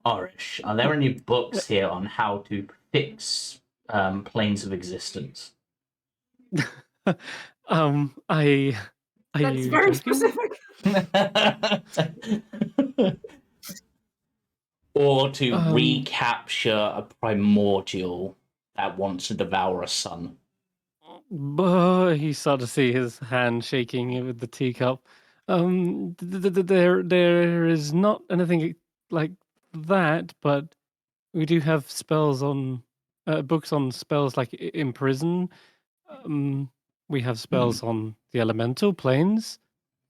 Orish, are there any books here on how to fix planes of existence? I are That's you very joking? specific. Or to recapture a primordial that wants to devour a sun. He started to see his hand shaking with the teacup. There is not anything like that, but we do have spells on books on spells like imprison. We have spells on the elemental planes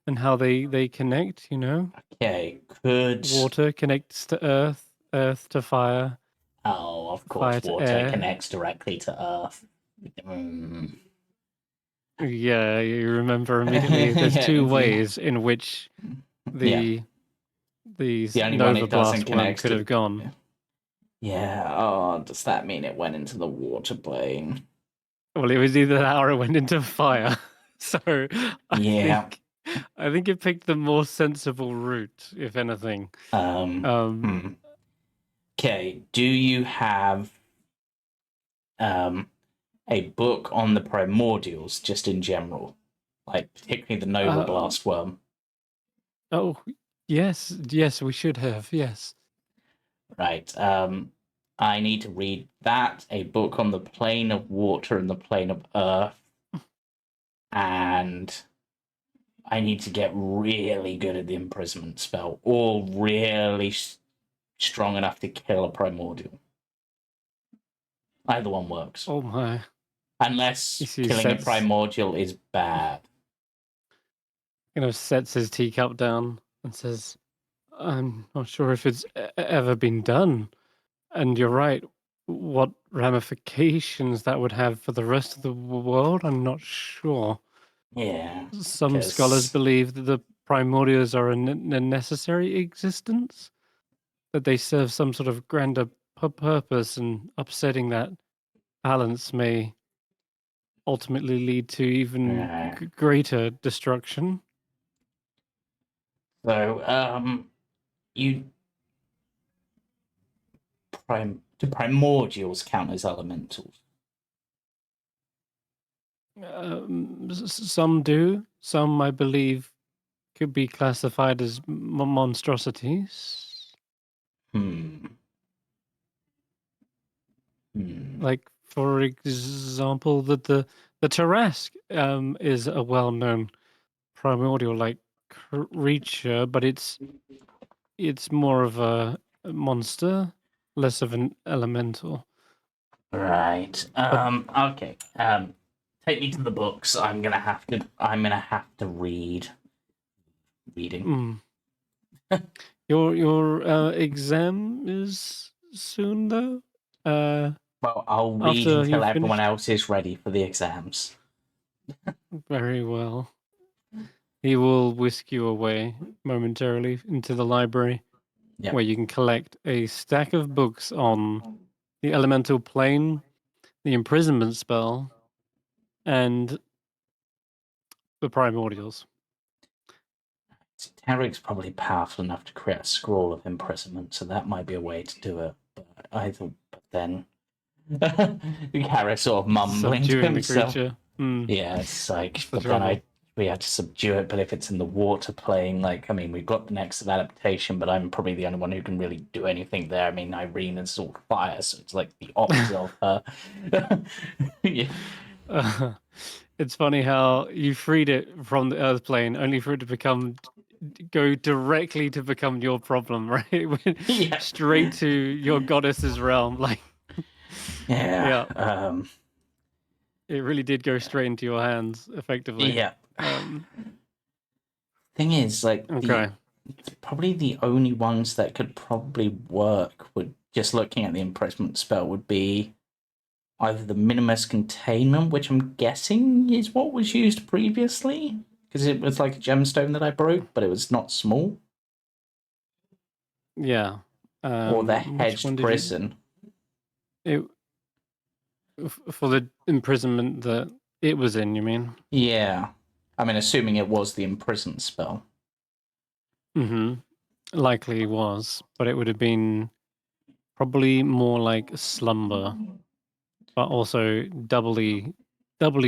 and how they connect. You know. Okay, could Water connects to earth, earth to fire. Oh, of Fire course, to water air. connects directly to earth. Yeah, you remember immediately. There's two ways in which the only one Nova it doesn't Blast worm connect could to. have gone. Yeah. Oh, does that mean it went into the water plane? Well, it was either that or it went into fire. So Yeah. I think it picked the more sensible route, if anything. Okay. Do you have a book on the primordials, just in general, like particularly the Nova Blast worm? Oh, yes, we should have. Yes. Right. I need to read that, a book on the plane of water and the plane of earth, and I need to get really good at the imprisonment spell, or really strong enough to kill a primordial. Either one works. Oh my. Unless killing a primordial is bad. Sets his teacup down and says, I'm not sure if it's ever been done. And you're right. What ramifications that would have for the rest of the world, I'm not sure. Yeah. Some scholars believe that the primordials are a necessary existence, that they serve some sort of grander purpose, and upsetting that balance may ultimately lead to even greater destruction. So, do primordials count as elementals? Some do. Some, I believe, could be classified as monstrosities. Like, for example, the Tarrasque is a well-known primordial-like creature, but it's more of a monster, less of an elemental. Right. Okay. Take me to the books. I'm gonna have to read. Reading. Your exam is soon, though. Well, I'll read after until you've everyone finished- else is ready for the exams. Very well. He will whisk you away momentarily into the library, Yep. where you can collect a stack of books on the elemental plane, the imprisonment spell, and the primordials. Tarek's probably powerful enough to create a scroll of imprisonment, so that might be a way to do it. But then Kara sort of mumbling to Subduing the himself. creature. Yeah, it's like, That's the but then trouble. we had to subdue it. But if it's in the water plane, like, I mean, we've got the next adaptation, but I'm probably the only one who can really do anything there. I mean, Eirina's all fire, so it's like the opposite of her. Yeah. It's funny how you freed it from the earth plane, only for it to go directly to become your problem, right? It went Yeah. straight to your goddess's realm. Like, Yeah. it really did go straight into your hands, effectively. Yeah. Um, Thing is, like, okay. probably the only ones that could probably work would, just looking at the imprisonment spell, would be either the minimus containment, which I'm guessing is what was used previously, because it was like a gemstone that I broke, but it was not small. Yeah. Or the which hedged one did prison. for the imprisonment that it was in, you mean? Yeah. I mean, assuming it was the imprisoned spell. Mm-hmm. Likely was, but it would have been probably more like slumber, but also doubly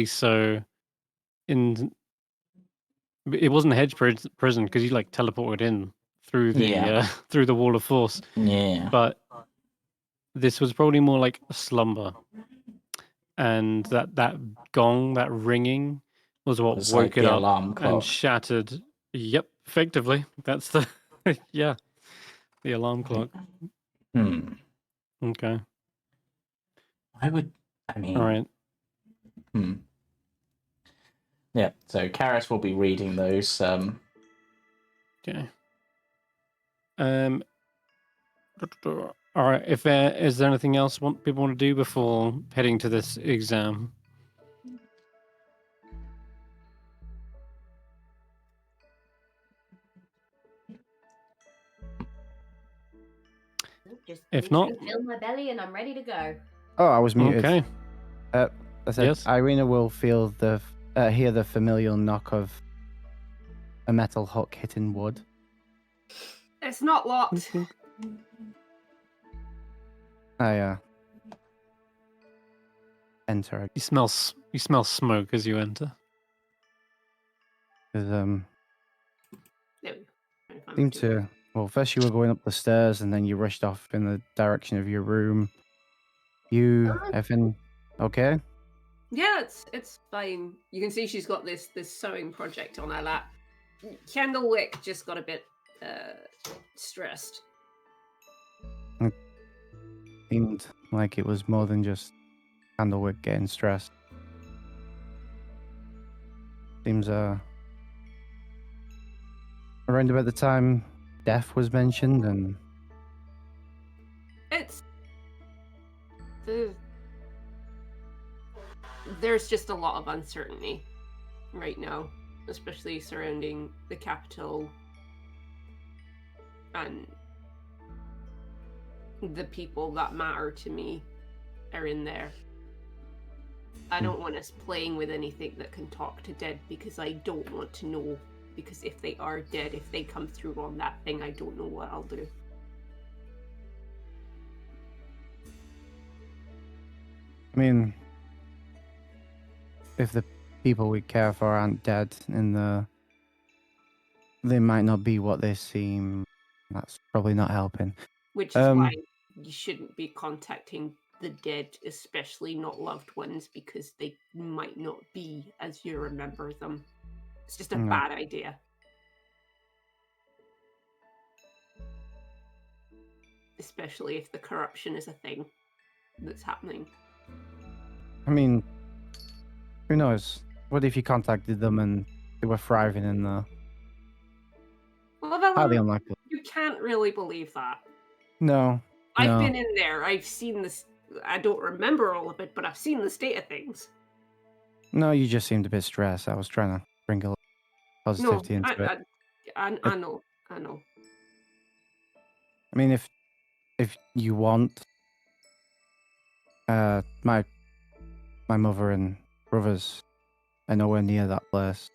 so. In it wasn't a hedge prison because you like teleported in through the through the wall of force. Yeah. But this was probably more like a slumber, and that gong, that ringing, was what was woke like it the up alarm clock. and shattered. Yep, effectively, that's the the alarm clock. Okay. I mean. All right. Yeah, so Karius will be reading those. Okay. All right. If is there anything else people want to do before heading to this exam? Just If not- fill my belly and I'm ready to go. Oh, I was muted. Okay. I said Yes. Eirina will hear the familial knock of a metal hook hitting wood. It's not locked. I enter. You smell smoke as you enter. Because No. seemed to. Well, first you were going up the stairs, and then you rushed off in the direction of your room. You, Evan, okay? Yeah, it's fine. You can see she's got this sewing project on her lap. Candlewick just got a bit stressed. Seemed like it was more than just Candlewick getting stressed. Seems around about the time death was mentioned, and It's there's just a lot of uncertainty right now, especially surrounding the capital and the people that matter to me are in there. I don't want us playing with anything that can talk to dead because I don't want to know because if they are dead, if they come through on that thing, I don't know what I'll do. I mean, if the people we care for aren't dead they might not be what they seem. That's probably not helping. Which is why you shouldn't be contacting the dead, especially not loved ones, because they might not be as you remember them. It's just a bad idea. Especially if the corruption is a thing that's happening. I mean, who knows? What if you contacted them and they were thriving in there? Highly unlikely. You can't really believe that. No. I've been in there. I've seen this. I don't remember all of it, but I've seen the state of things. No, you just seemed a bit stressed. I was trying to bring a little positivity into it. I know. I know. I mean, if you want, my mother and brothers are nowhere near that place.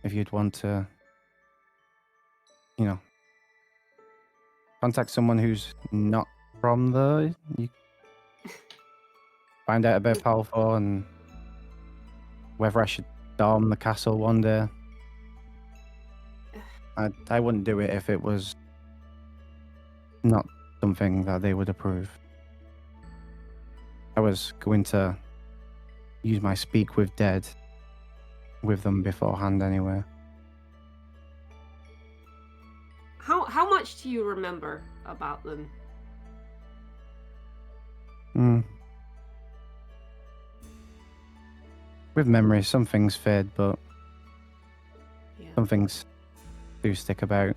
If you'd want to, contact someone who's not from there, you find out about Powerful and whether I should storm the castle one day. I wouldn't do it if it was not something that they would approve. I was going to use my speak with dead with them beforehand anyway. How much do you remember about them? With memory, some things fade, but some things do stick about.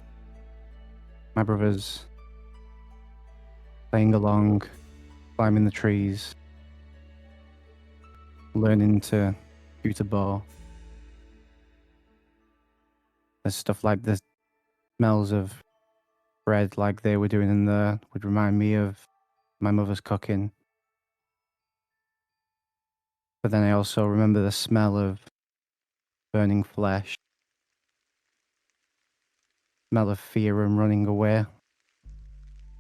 My brothers playing along, climbing the trees, learning to shoot a bow. There's stuff like the smells of bread like they were doing in there would remind me of my mother's cooking. But then I also remember the smell of burning flesh, smell of fear and running away.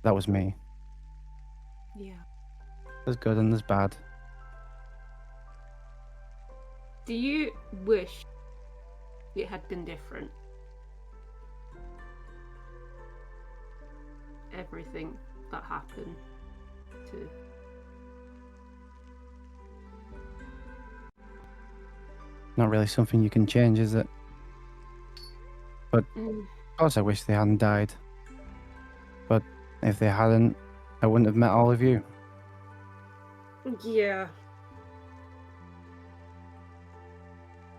That was me. Yeah. There's good and there's bad. Do you wish it had been different? Everything that happened to... Not really something you can change, is it? But of course I wish they hadn't died. But if they hadn't, I wouldn't have met all of you. Yeah.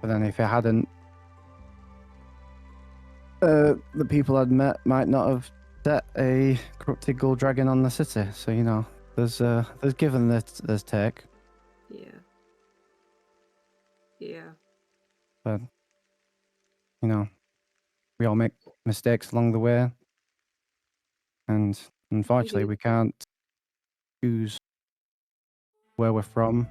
But then if it hadn't, the people I'd met might not have set a corrupted gold dragon on the city. So, there's give and there's take. Yeah. Yeah. But, we all make mistakes along the way. And unfortunately, we can't choose where we're from.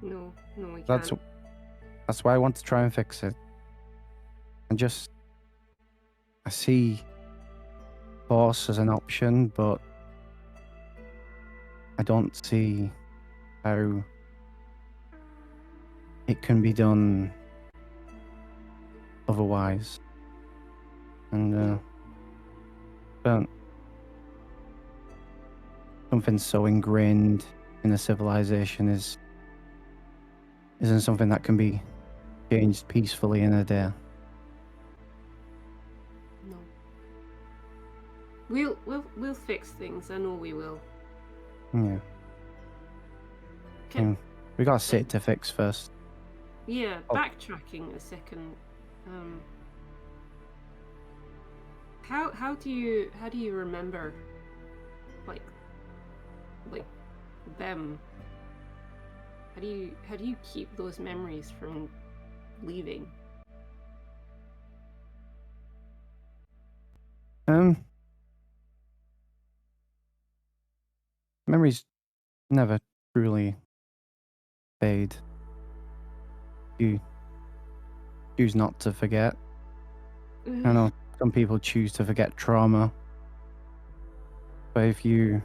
No, we can't. That's why I want to try and fix it. And I see force as an option, but I don't see how it can be done otherwise. And but something so ingrained in a civilization isn't something that can be changed peacefully in a day. No. We'll fix things. I know we will. Yeah. We got a city to fix first. Yeah, backtracking a second. How do you remember like them? How do you keep those memories from leaving? Memories never truly fade. You choose not to forget. I know some people choose to forget trauma, but if you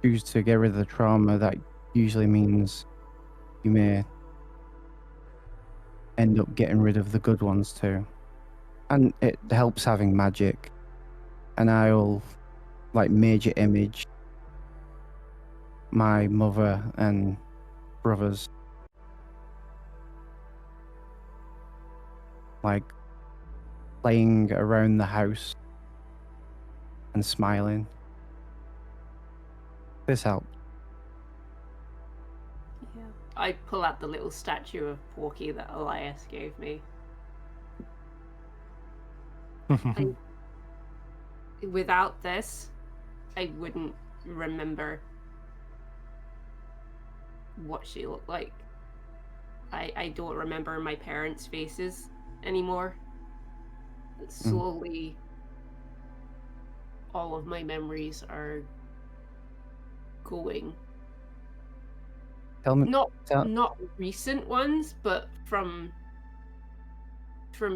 choose to get rid of the trauma, that usually means you may end up getting rid of the good ones too. And it helps having magic. And I'll major image my mother and brothers playing around the house and smiling. This helps. Yeah. I pull out the little statue of Porky that Elias gave me. Without this, I wouldn't remember what she looked like. I don't remember my parents' faces anymore. Slowly, all of my memories are going. Tell me. Not recent ones, but from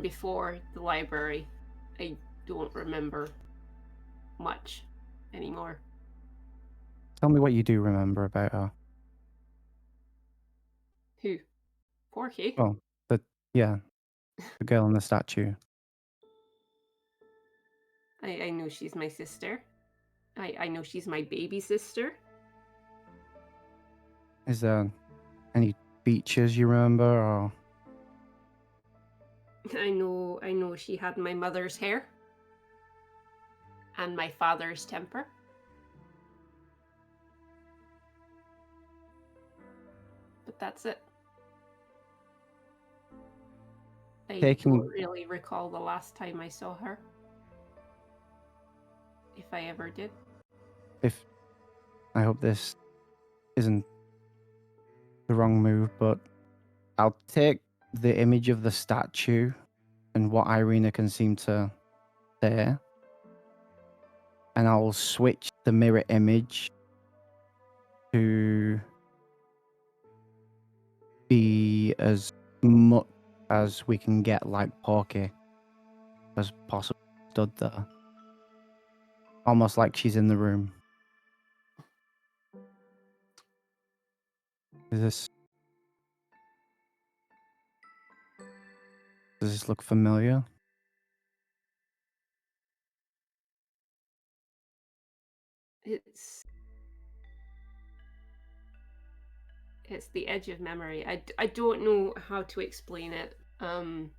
before the library. I don't remember much anymore. Tell me what you do remember about her. Who? Porky? Well, the girl in the statue. I know she's my sister. I know she's my baby sister. Is there any features you remember, or? I know she had my mother's hair and my father's temper. But that's it. I don't really recall the last time I saw her. If I ever did. I hope this isn't the wrong move, but I'll take the image of the statue and what Eirina can seem to say, and I'll switch the mirror image to be as much as we can get like Porky as possible stood there. Almost like she's in the room. Does this look familiar? It's the edge of memory. I don't know how to explain it. I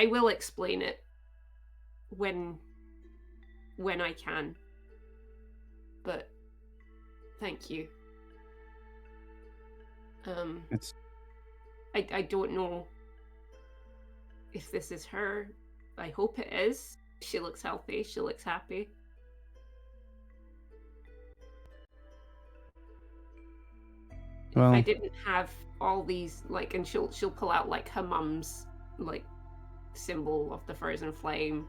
will explain it when I can. But thank you. I don't know if this is her. I hope it is. She looks healthy. She looks happy. Well, if I didn't have all these, and she'll pull out her mum's symbol of the frozen flame,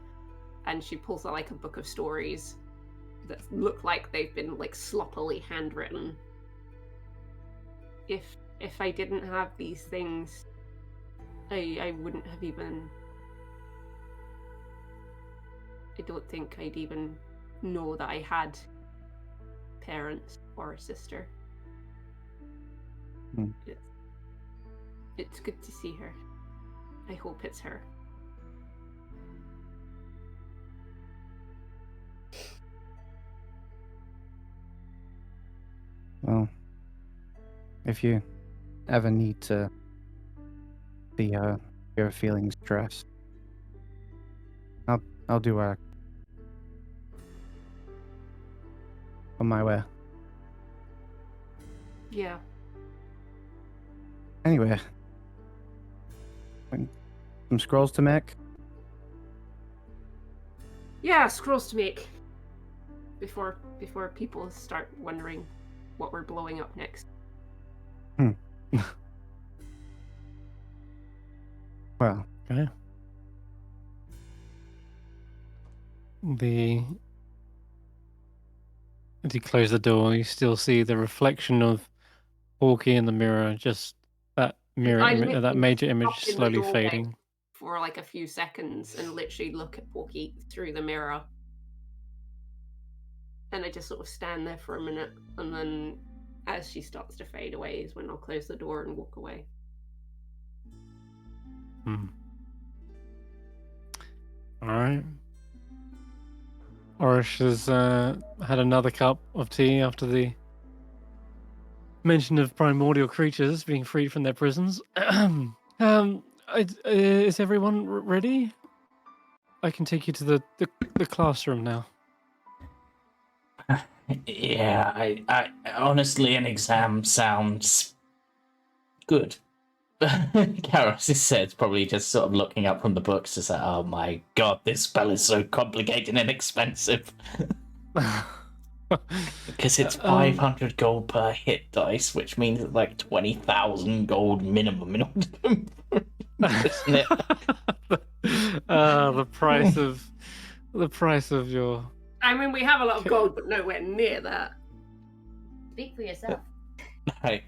and she pulls out a book of stories that look like they've been sloppily handwritten. If I didn't have these things, I wouldn't have even. I don't think I'd even know that I had parents or a sister. It's good to see her. I hope it's her. Well, if you ever need to see her, you're feeling stressed, I'll do a on my way. Yeah. Anyway, some scrolls to make. Yeah, scrolls to make. Before people start wondering what we're blowing up next. Well, okay. As you close the door, you still see the reflection of Porky in the mirror, just that I that literally major image stopped in the slowly doorway fading. for like a few seconds and literally look at Porky through the mirror. And I just sort of stand there for a minute, and then as she starts to fade away is when I'll close the door and walk away. Alright. Orish has had another cup of tea after the mention of primordial creatures being freed from their prisons. Is everyone ready? I can take you to the classroom now. Yeah, I honestly, an exam sounds good. Karius said, probably just sort of looking up from the books to say, oh my god, this spell is so complicated and expensive. Because it's 500 gold per hit dice, which means it's like 20,000 gold minimum in order to improve, isn't it? The price of your... I mean, we have a lot of gold, but nowhere near that. Speak for yourself. Right.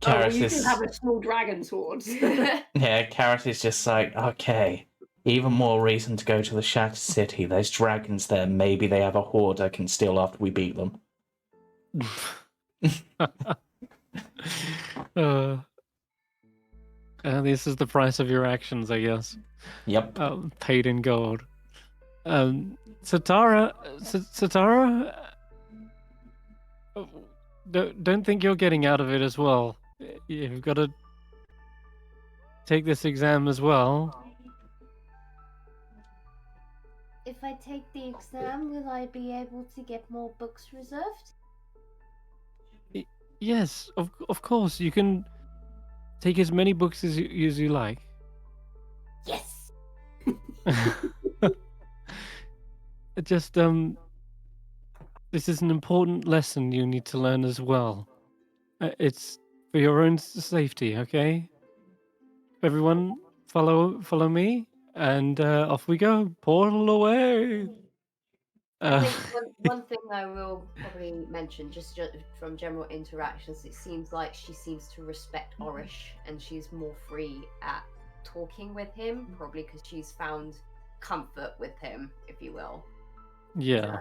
You do have a small dragon sword. Yeah, Karius is just like, okay, even more reason to go to the Shattered City. There's dragons there. Maybe they have a horde I can steal after we beat them. This is the price of your actions, I guess. Yep. Paid in gold. Satara, don't think you're getting out of it as well. You've got to take this exam as well. If I take the exam, will I be able to get more books reserved? Yes, of course. You can take as many books as you like. Yes! Just, this is an important lesson you need to learn as well. It's for your own safety, okay? Everyone, follow me, and off we go. Portal away! I think one thing I will probably mention, just from general interactions, it seems like she seems to respect Orish, and she's more free at talking with him, probably because she's found comfort with him, if you will. Yeah.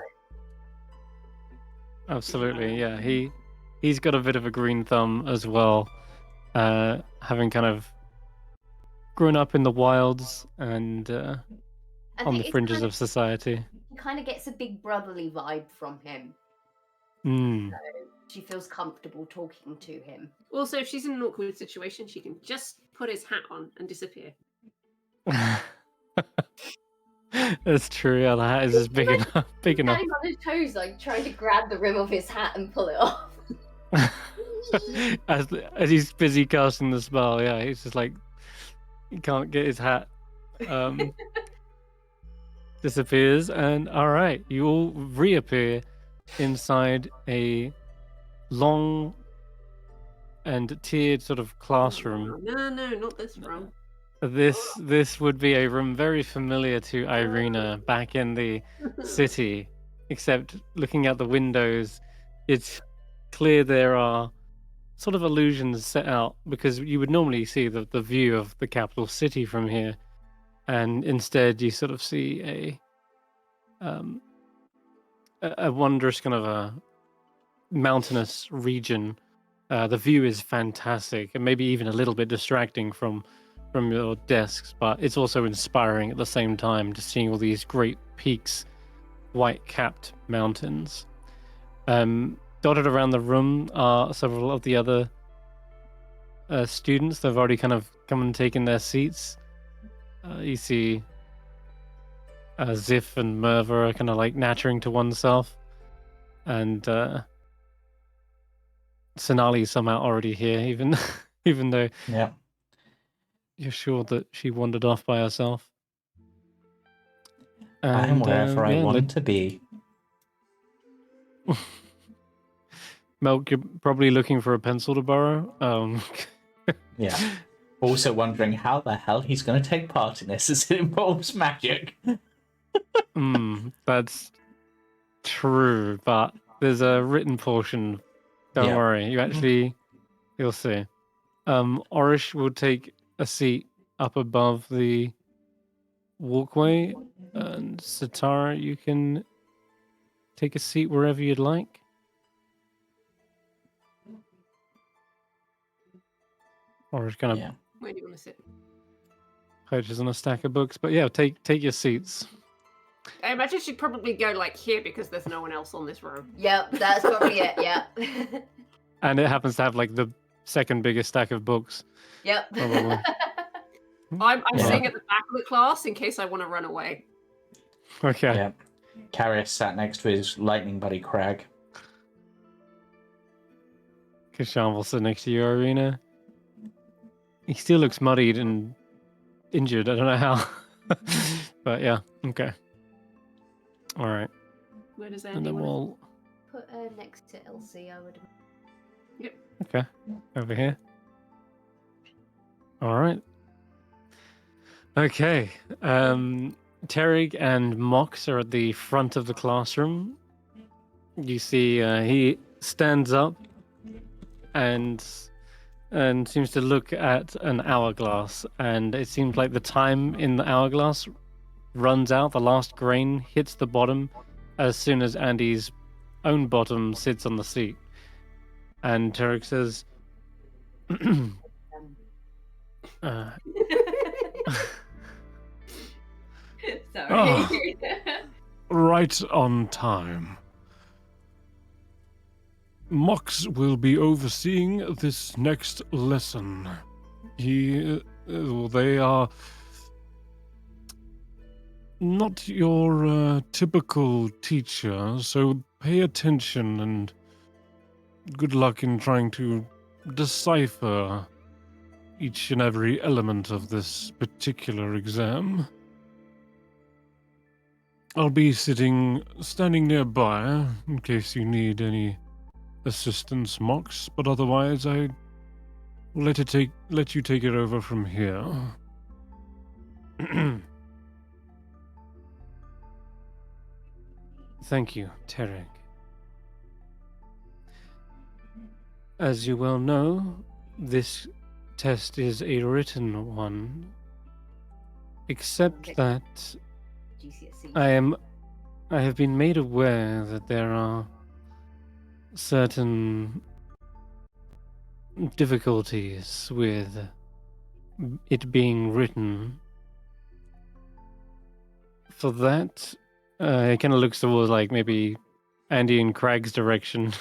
Absolutely, yeah. He's got a bit of a green thumb as well, having kind of grown up in the wilds and on the fringes of society. She kind of gets a big brotherly vibe from him. Mm. So she feels comfortable talking to him. Also, if she's in an awkward situation, she can just put his hat on and disappear. That's true. Yeah, the hat is just big enough. Big enough. Standing on his toes, like trying to grab the rim of his hat and pull it off. as he's busy casting the spell, yeah, he's just like he can't get his hat. Disappears, and all right, you all reappear inside a long and tiered sort of classroom. No, not this room. This would be a room very familiar to Eirina back in the city, except looking out the windows, it's clear there are sort of illusions set out, because you would normally see the view of the capital city from here, and instead you sort of see a wondrous kind of a mountainous region. The view is fantastic, and maybe even a little bit distracting from your desks, but it's also inspiring at the same time, just seeing all these great peaks, white-capped mountains. Dotted around the room are several of the other students. They've already kind of come and taken their seats. You see Ziff and Merva are kind of like nattering to oneself, and Sinali's somehow already here, even though you're sure that she wandered off by herself. And, I'm wherever I want to be. Melk, you're probably looking for a pencil to borrow. Yeah. Also wondering how the hell he's going to take part in this as it involves magic. That's true, but There's a written portion. Don't Yeah. worry. You'll see. Orish will take a seat up above the walkway, and Satara, you can take a seat wherever you'd like. Orish kind of Yeah. Where do you want to sit? perches on a stack of books, but yeah, take your seats. I imagine she'd probably go like here because there's no one else on this row. Yep, that's probably it. Yep. And it happens to have like the second biggest stack of books. Yep. Probably. I'm Yeah. sitting at the back of the class in case I want to run away. Okay. Yeah. Karius sat next to his lightning buddy Krag. Kesh'an will sit next to you, Eirina. He still looks muddied and injured. I don't know how. But yeah, okay. All right. Where does And Andy then want we'll... Put her next to Elsie, I would. Okay, over here. All right. Okay. Terig and Mox are at the front of the classroom. You see he stands up and seems to look at an hourglass, and it seems like the time in the hourglass runs out. The last grain hits the bottom as soon as Andy's own bottom sits on the seat. And Terig says, Sorry. Right on time. Mox will be overseeing this next lesson. They are not your typical teacher, so pay attention and good luck in trying to decipher each and every element of this particular exam. I'll be standing nearby in case you need any assistance, Mox, but otherwise I will let you take it over from here. Thank you, Terig. As you well know, this test is a written one, except Okay. that GCSE. I have been made aware that there are certain difficulties with it being written. For that, it kind of looks towards like maybe Andy and Krag's direction.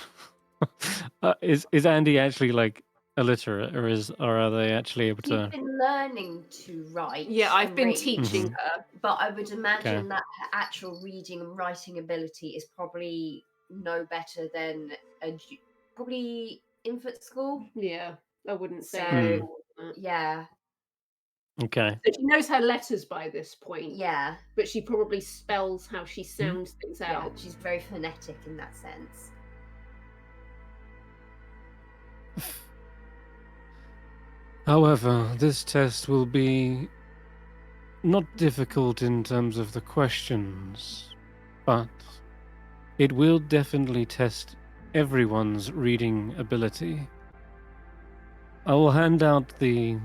Is Andy actually like illiterate, or are they actually able She's to? been learning to write. Yeah, I've and been read, teaching Mhm. her. but I would imagine Okay. that her actual reading and writing ability is probably no better than probably infant school. Yeah, I wouldn't say. So Mm. yeah, Okay. So she knows her letters by this point, yeah, but she probably spells how she sounds things yeah. out. She's very phonetic in that sense. However, this test will be not difficult in terms of the questions, but it will definitely test everyone's reading ability. I will hand out the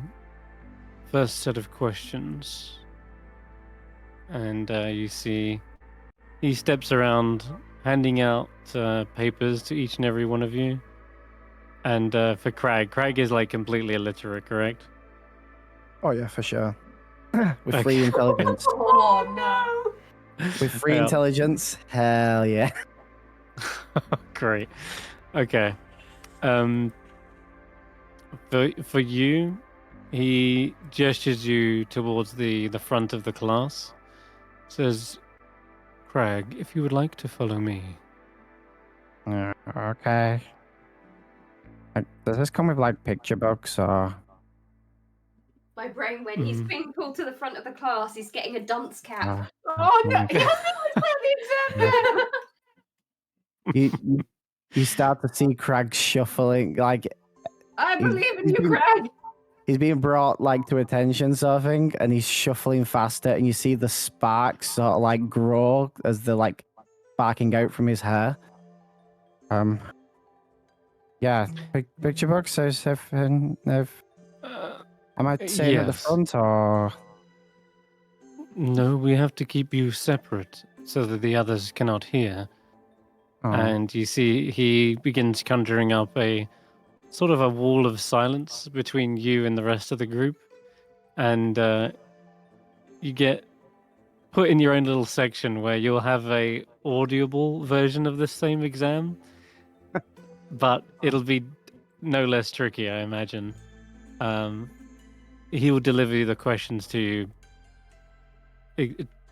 first set of questions, and you see he steps around handing out papers to each and every one of you. And for Krag is like completely illiterate, correct? Oh yeah, for sure. With Okay. free intelligence. Oh no! With free Yeah. intelligence, hell yeah. Great. Okay. For you, he gestures you towards the front of the class. Says, Krag, if you would like to follow me. Okay. Does this come with like picture books or? My brain, when he's Mhm. being pulled to the front of the class, he's getting a dunce cap. Oh no! Okay. He hasn't even failed the exam yet! You start to see Krag shuffling, like I He's- believe in he's you, been- Krag! he's being brought like to attention sort of thing, and he's shuffling faster, and you see the sparks sort of like grow as they're like sparking out from his hair. Yeah, picture books. Am I staying at the Yes. front or? No, we have to keep you separate so that the others cannot hear. Oh, And you see he begins conjuring up a sort of a wall of silence between you and the rest of the group. And you get put in your own little section where you'll have a audible version of the same exam, but it'll be no less tricky, I imagine. He will deliver the questions to you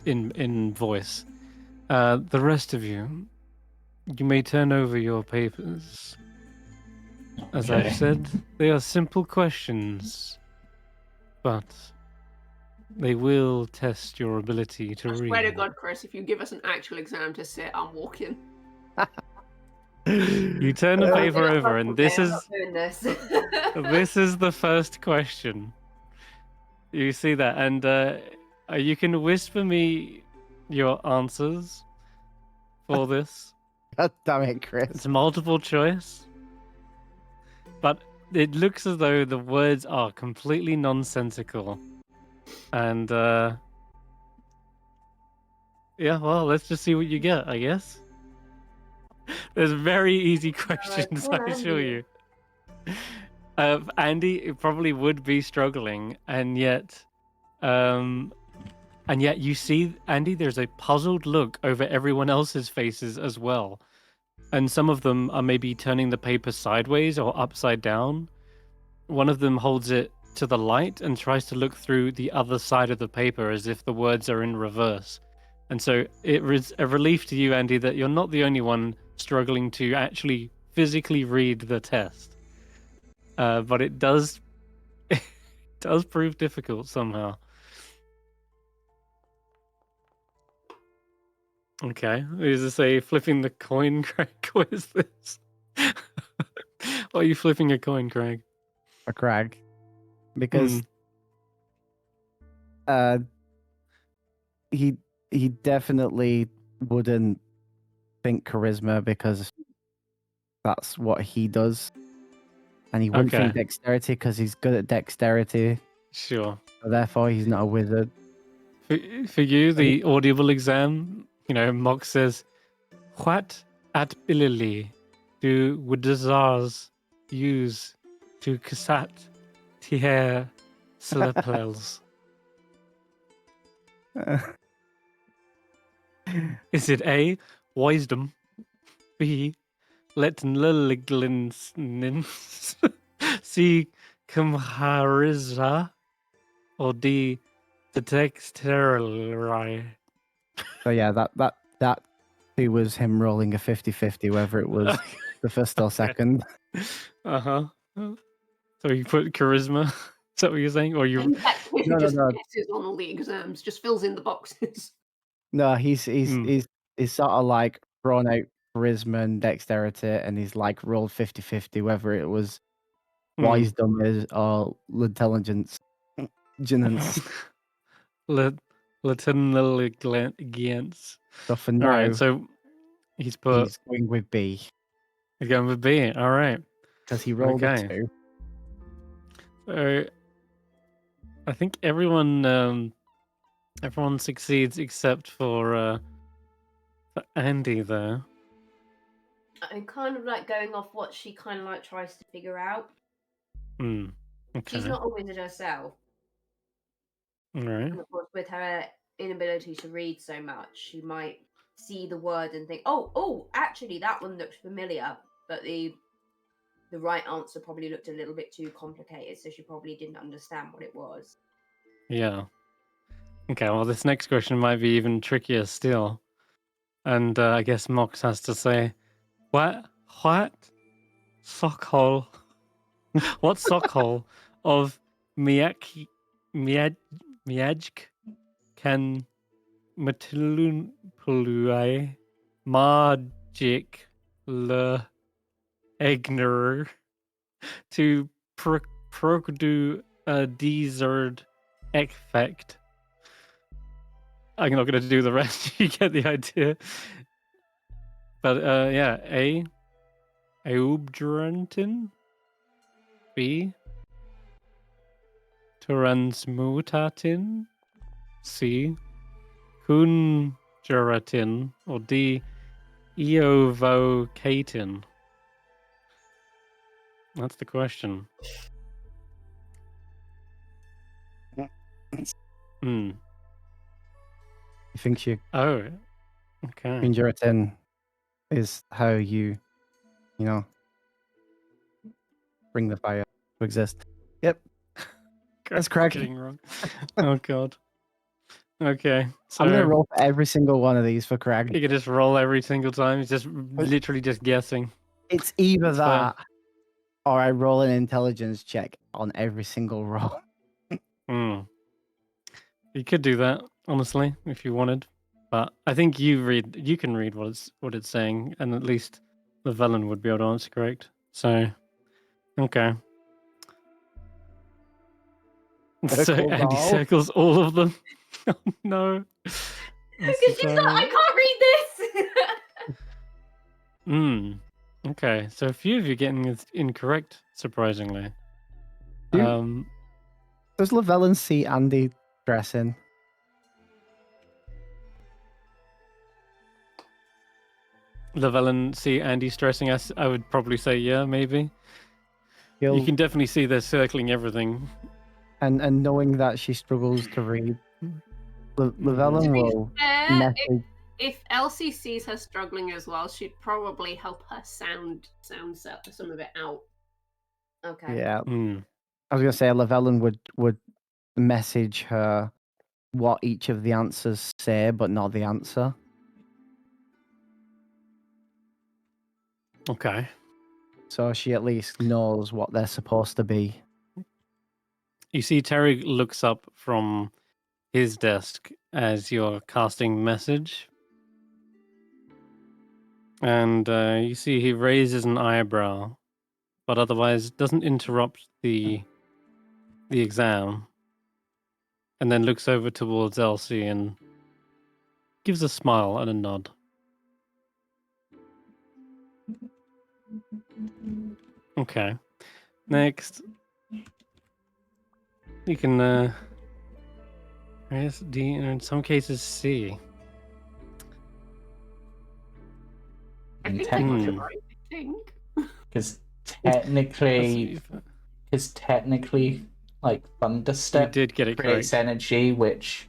in voice. The rest of you, you may turn over your papers. As Okay. I've said, they are simple questions, but they will test your ability to I read. swear to God, Chris, if you give us an actual exam to sit, I'm walking. You turn the I'm paper not over, and fucking this I'm is not doing this. this is the first question. You see that, and you can whisper me your answers for this. God damn it, Chris. It's multiple choice, but it looks as though the words are completely nonsensical. And yeah, well, let's just see what you get, I guess. There's very easy questions, poor I assure Andy. you. Andy probably would be struggling, and yet you see, Andy, there's a puzzled look over everyone else's faces as well. And some of them are maybe turning the paper sideways or upside down. One of them holds it to the light and tries to look through the other side of the paper as if the words are in reverse. And so it is a relief to you, Andy, that you're not the only one struggling to actually physically read the test. But it does prove difficult somehow. Okay, is this a flipping the coin, Craig? What is this? Why are you flipping a coin, Craig? For Krag, because he definitely wouldn't think charisma because that's what he does, and he wouldn't think Okay. dexterity because he's good at dexterity. Sure. So therefore, he's not a wizard. For you, the audible exam, Mock says, "What ability do wizards use to casat tier slepels? Is it A, wisdom, B, Llyvelin, C, Cymhariza, or D, the dexterity?" So yeah, that he was him rolling a 50-50, whether it was the first or second. Uh-huh. So you put charisma? Is that what you're saying? Or you? In fact, he No, just no. guesses on all the exams, just fills in the boxes. No, he's Hmm. sort of like thrown out charisma and dexterity, and he's like rolled 50-50, whether it was wisdom or intelligence. Lieutenant. So for All now, right, so he's put. he's going with B He's going with B. All right. because he rolled a Okay. 2. So I think everyone succeeds except for Andy there. I'm kind of like going off what she kind of like tries to figure out. Okay. She's not a wizard herself. All right. And of course, with her inability to read so much, she might see the word and think, "Oh, actually, that one looks familiar." But the right answer probably looked a little bit too complicated, so she probably didn't understand what it was. Yeah. Okay, well, this next question might be even trickier still. And I guess Mox has to say, what sockhole? What sockhole of Miajk can Matilunpului magic le egner to produce a desert effect? I'm not going to do the rest. You get the idea. But yeah, A, Eubgerantin. B. Turansmutatin. C. Kunjuratin. Or D. Eovocatin. That's the question. Hmm. He thinks you Oh. Okay. Kunjuratin is how you bring the fire to exist. Yep. That's correct. Getting wrong. Oh god. Okay. So I'm gonna roll for every single one of these for you Krag. can just roll every single time. It's just literally just guessing. It's either That's fair. that or I roll an intelligence check on every single roll. Hmm. You could do that, honestly, if you wanted. But I think you can read what it's saying, and at least Llyvelin would be able to answer correct. So okay. So Circles Andy all. circles all of them. Oh no. Because she's like, I can't read this. Hmm. Okay. So a few of you getting it incorrect, surprisingly. You- Does Llyvelin see Andy dressing? Llyvelin see Andy stressing us. I would probably say yeah, maybe. You can definitely see they're circling everything. And knowing that she struggles to read, Llyvelin will message. If Elsie sees her struggling as well, she'd probably help her sound some of it out. Okay. Yeah, Hmm. I was gonna say Llyvelin would message her what each of the answers say, but not the answer. Okay. So she at least knows what they're supposed to be. You see Terry looks up from his desk as you're casting message. And you see he raises an eyebrow, but otherwise doesn't interrupt the exam. And then looks over towards Elsie and gives a smile and a nod. Okay. Next. You can S, D, and in some cases C. I And think I got it technically- right. I think. Because Let's see technically, like you thunderstep did get it creates correct. energy, which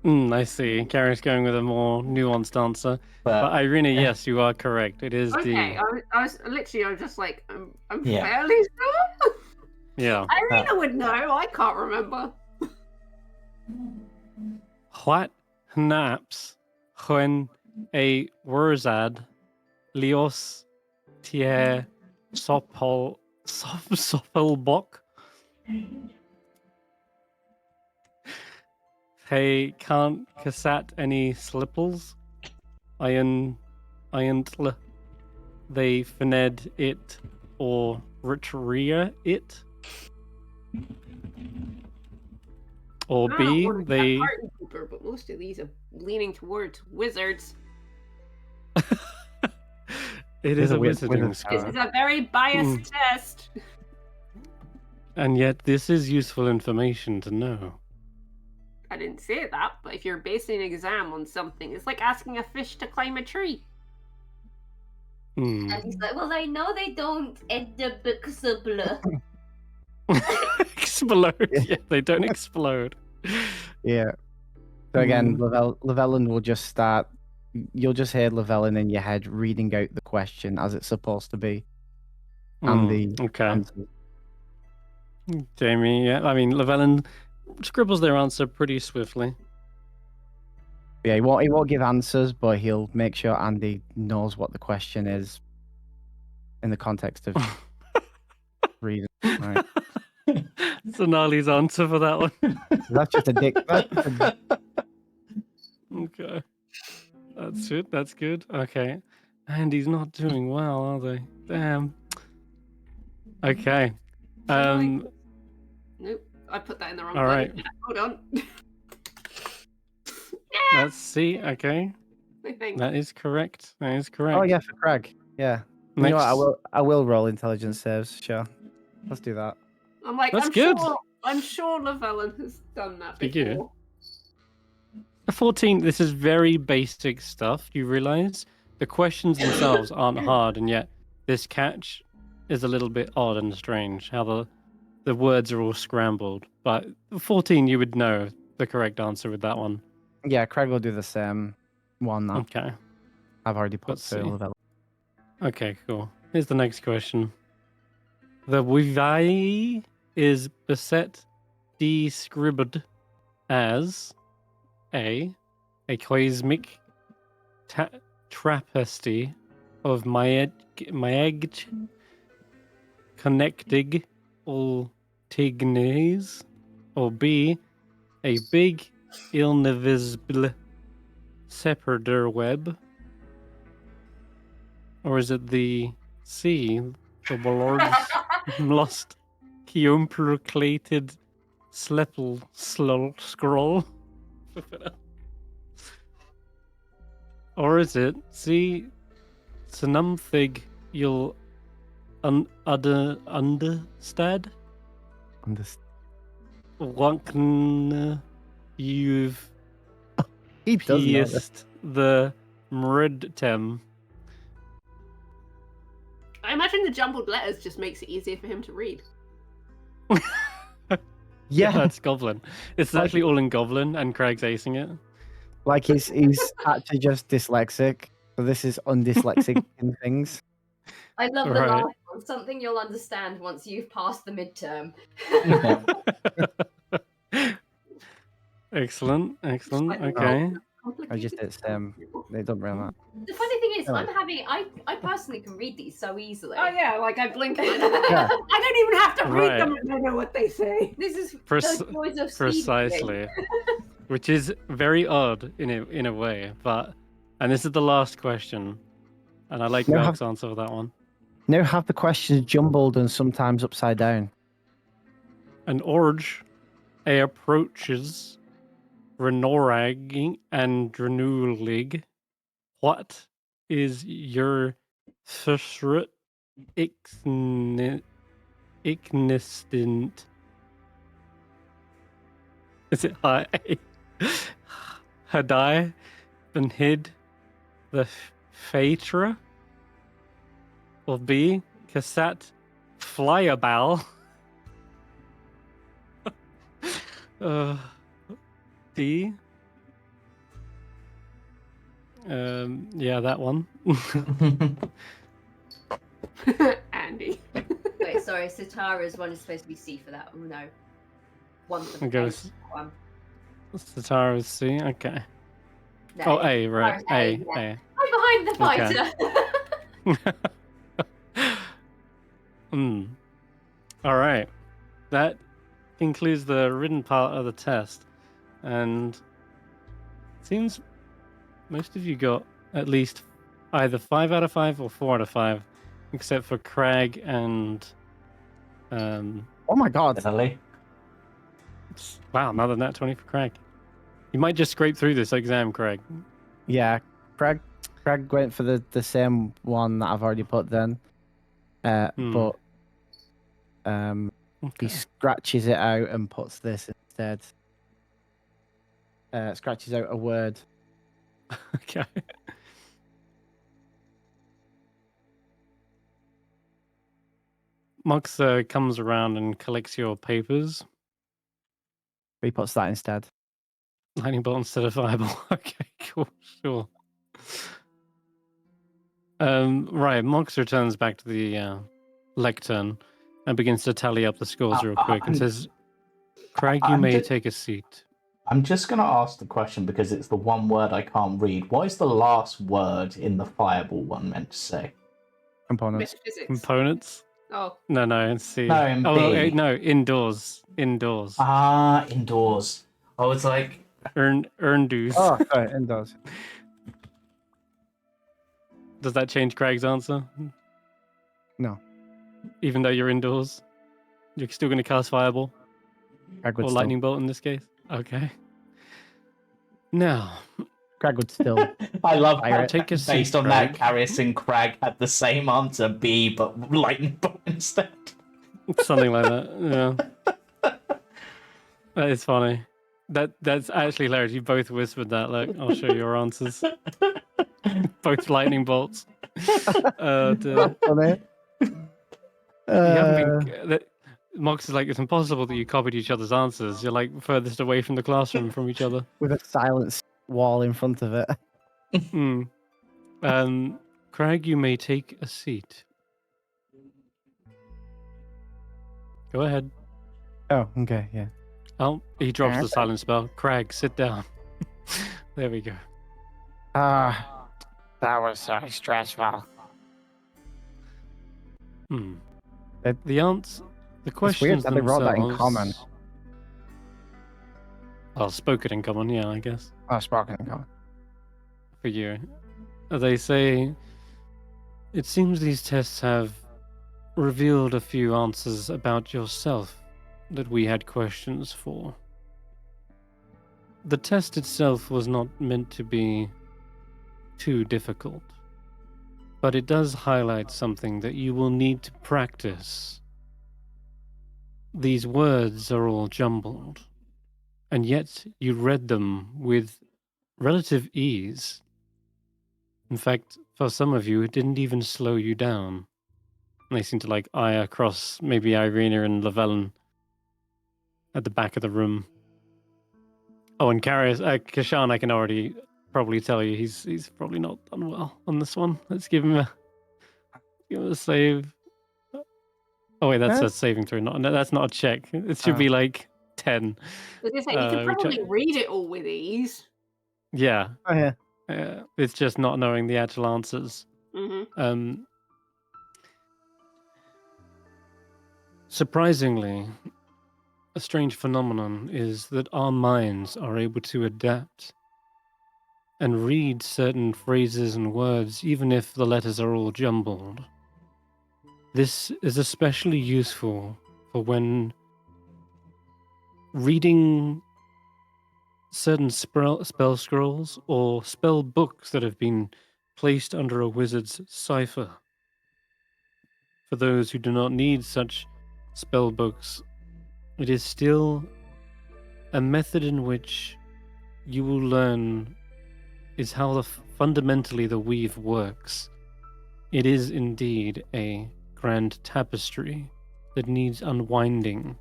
I see. Karius going with a more nuanced answer. But Eirina, yes, you are correct. It is Okay, D. I was just like, I'm Yeah. fairly sure. Yeah. Eirina would know. I can't remember. What naps when a wurzad lios tie sopelbok? They can't cassette any slipples. Iantl. They fned it or ritria it. Or I don't B, know what they. a party pooper, but most of these are leaning towards wizards. It is a wizard wizarding star. This school. is a very biased test. And yet, this is useful information to know. I didn't say that, but if you're basing an exam on something, it's like asking a fish to climb a tree. And he's like, well, I know they don't explode. Explode. Yeah, they don't explode. Yeah. So again, Llyvelin will just start. You'll just hear Llyvelin in your head reading out the question as it's supposed to be, and the Okay. answers. Jamey, yeah. I mean, Llyvelin scribbles their answer pretty swiftly. Yeah, he won't give answers, but he'll make sure Andy knows what the question is in the context of reading. Right. Sinali's answer for that one. That's just a dick. Okay. That's it. That's good. Okay. Andy's not doing well, are they? Damn. Okay. Nope, I put that in the wrong All button. right. Hold on. Let's see. Okay. I think. That is correct. That is correct. Oh yeah, for Krag. Yeah. You know Next, what? I will roll intelligence saves. Sure. Let's do that. I'm like, That's good. I'm sure Llyvelin has done that Pretty good. before. A 14. This is very basic stuff. You realize the questions themselves aren't hard, and yet this catch is a little bit odd and strange. How the words are all scrambled. But 14, you would know the correct answer with that one. Yeah, Krag will do the same one that Okay. I've already put Let's through see. level. Okay, cool. Here's the next question. The Wivai is beset described as a cosmic trapesty of Maeg connecting all tignes, or B, a big invisible separator web, or is it the C, the Lord's lost keumperclated slepel scroll? Or is it C, something you'll understand? What can you've He does know this. pierced the Mridtem? I imagine the jumbled letters just makes it easier for him to read. Yeah, That's Goblin. It's Like- actually all in Goblin, and Krag's acing it. like he's actually just dyslexic. So this is undyslexic in things. I love the Right. last one. Something you'll understand once you've passed the midterm. Excellent, excellent. Like, Okay. I just it's they don't really matter. The funny thing is, Oh. I personally can read these so easily. Oh yeah, like I blink. Yeah. I don't even have to read Right. them. I know what they say. This is Prec- the joys of speed reading. Precisely. Which is very odd in a way, but and this is the last question, and I like No, Melk's answer for that one. Now have the questions jumbled and sometimes upside down. An Orge approaches Renorag and Drenulig. What is your first ignistant? Is it high? Hadai been hid the Phaetra? Or B, Cassette Flyabal? D? Yeah, that one. Andy. Wait, sorry, Sitara's one is supposed to be C for that. Oh, no. One for It the goes- one. Satara is C, okay. No, Oh, A, right. Satara's A, yeah. I'm behind the fighter. All right. That concludes the written part of the test. And it seems most of you got at least either 5 out of 5 or 4 out of 5, except for Krag and Oh my god. Sinali. wow, another nat 20 for Krag. You might just scrape through this exam, Krag. Yeah, Krag went for the same one that I've already put then. But Okay. he scratches it out and puts this instead. Scratches out a word. Okay. Mox comes around and collects your papers. He puts that instead. Lightning bolt instead of fireball. Okay, cool, sure. Right, Mox returns back to the lectern and begins to tally up the scores real quick and says, Krag, you I'm may ju- take a seat. I'm just going to ask the question because it's the one word I can't read. What is the last word in the fireball one meant to say? Components. Metaphysics. Components? Oh, No, it's C. No, in oh, B. no, indoors. Indoors. Ah, indoors. I was like, Earn dues. Oh, sorry, indoors. Does that change Krag's answer? No. Even though you're indoors? You're still going to cast fireball? Krag would Or still- lightning bolt in this case? Okay. Now, Krag would still. I love I how take a seat, based on that, Krag. Karius and Krag had the same answer, B, but lightning bolt instead. Something like that. Yeah, that is funny. That's actually hilarious. You both whispered that. Look, I'll show you your answers. Both lightning bolts. Dear. Funny. You haven't been. Mox is like, it's impossible that you copied each other's answers. You're like furthest away from the classroom from each other. With a silent wall in front of it. Krag, you may take a seat. Go ahead. Oh, okay, yeah. Oh, he drops the Okay. silent spell. Krag, sit down. There we go. That was so stressful. The answer, the It's questions weird that they wrote that in themselves- common. Well, spoken in common, yeah, I guess. Oh, spoken in common. For you. They say, it seems these tests have revealed a few answers about yourself that we had questions for. The test itself was not meant to be too difficult, but it does highlight something that you will need to practice. These words are all jumbled, and yet you read them with relative ease. In fact, for some of you, it didn't even slow you down. And they seem to eye across maybe Eirina and Llyvelin at the back of the room. Oh, and Karius, Kesh'an, I can already probably tell you he's probably not done well on this one. Let's give him a save. Oh wait, that's a saving throw. No, that's not a check. It should be 10. I was gonna say, you could which probably read it all with ease. Yeah, Oh, yeah. it's just not knowing the actual answers. Mm-hmm. Surprisingly, a strange phenomenon is that our minds are able to adapt and read certain phrases and words even if the letters are all jumbled. This is especially useful for when reading certain spell scrolls or spell books that have been placed under a wizard's cipher. For those who do not need such spell books, it is still a method in which you will learn is how fundamentally the weave works. It is indeed a grand tapestry that needs unwinding,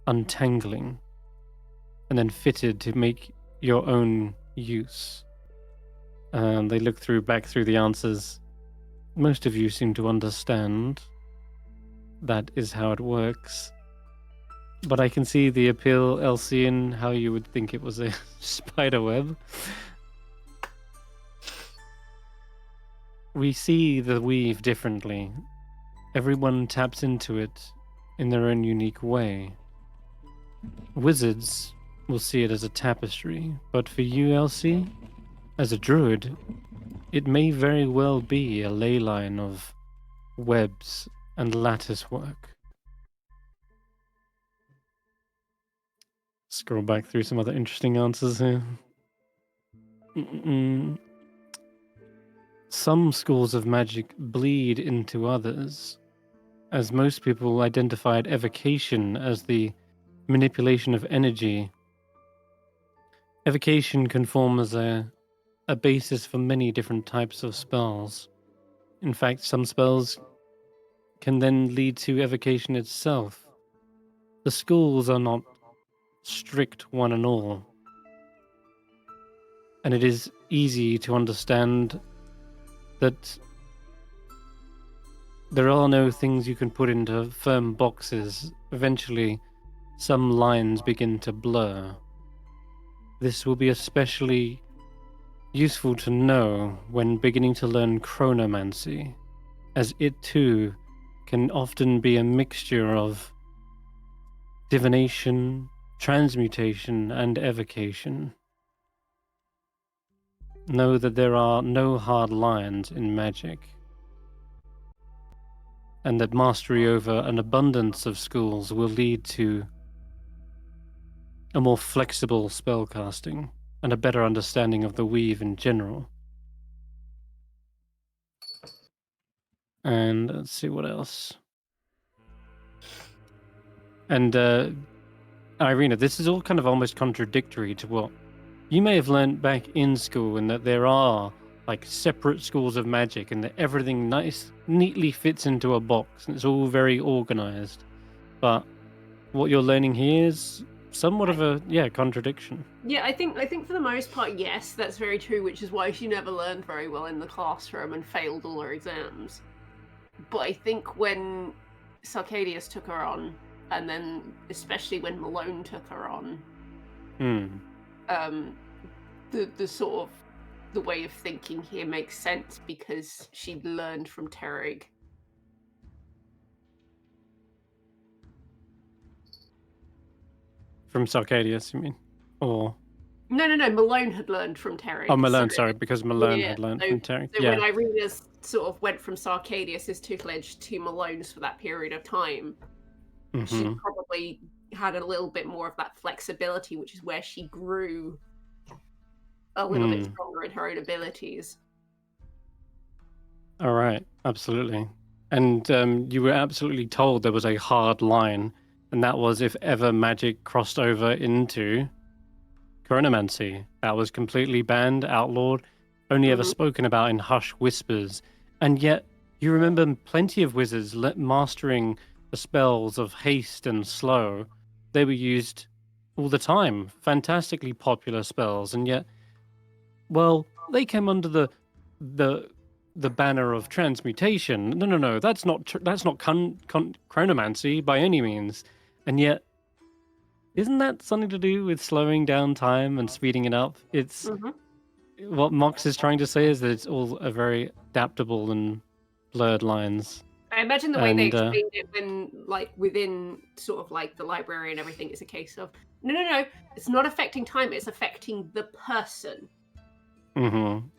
untangling, and then fitted to make your own use. They look back through the answers. Most of you seem to understand that is how it works. But I can see the appeal, Elsie, in how you would think it was a spider web. We see the weave differently. Everyone taps into it in their own unique way. Wizards will see it as a tapestry, but for you, Elsie, as a druid, it may very well be a ley line of webs and lattice work. Scroll back through some other interesting answers here. Some schools of magic bleed into others, as most people identified evocation as the manipulation of energy. Evocation can form as a basis for many different types of spells. In fact, some spells can then lead to evocation itself. The schools are not strict one and all, and it is easy to understand that there are no things you can put into firm boxes. Eventually, some lines begin to blur. This will be especially useful to know when beginning to learn chronomancy, as it too can often be a mixture of divination, transmutation, and evocation. Know that there are no hard lines in magic, and that mastery over an abundance of schools will lead to a more flexible spellcasting. and a better understanding of the weave in general. And let's see what else. And Eirina, this is all kind of almost contradictory to what you may have learned back in school, in that there are like separate schools of magic and that everything neatly fits into a box and it's all very organized. But what you're learning here is somewhat of a contradiction. Yeah, I think for the most part, yes, that's very true, which is why she never learned very well in the classroom and failed all her exams. But I think when Sarkadius took her on, and then especially when Malone took her on, the sort of the way of thinking here makes sense because she'd learned from Terrig. From Sarkadius, you mean? Or No, Malone had learned from Terrig. oh, Malone, sorry, because Malone had learned from Terrig. So when Irina sort of went from Sarkadius's tutelage to Malone's for that period of time, she probably had a little bit more of that flexibility, which is where she grew a little bit stronger in her own abilities. All right, absolutely. And you were absolutely told there was a hard line, and that was if ever magic crossed over into chronomancy. That was completely banned, outlawed, only ever spoken about in hushed whispers. And yet, you remember plenty of wizards mastering the spells of haste and slow. They were used all the time. Fantastically popular spells, and yet, well, they came under the banner of transmutation. No, that's not chronomancy by any means. And yet, isn't that something to do with slowing down time and speeding it up? It's what Mox is trying to say is that it's all a very adaptable and blurred lines. I imagine the way they explained it when, like, within sort of like the library and everything, it's a case of no, it's not affecting time; it's affecting the person.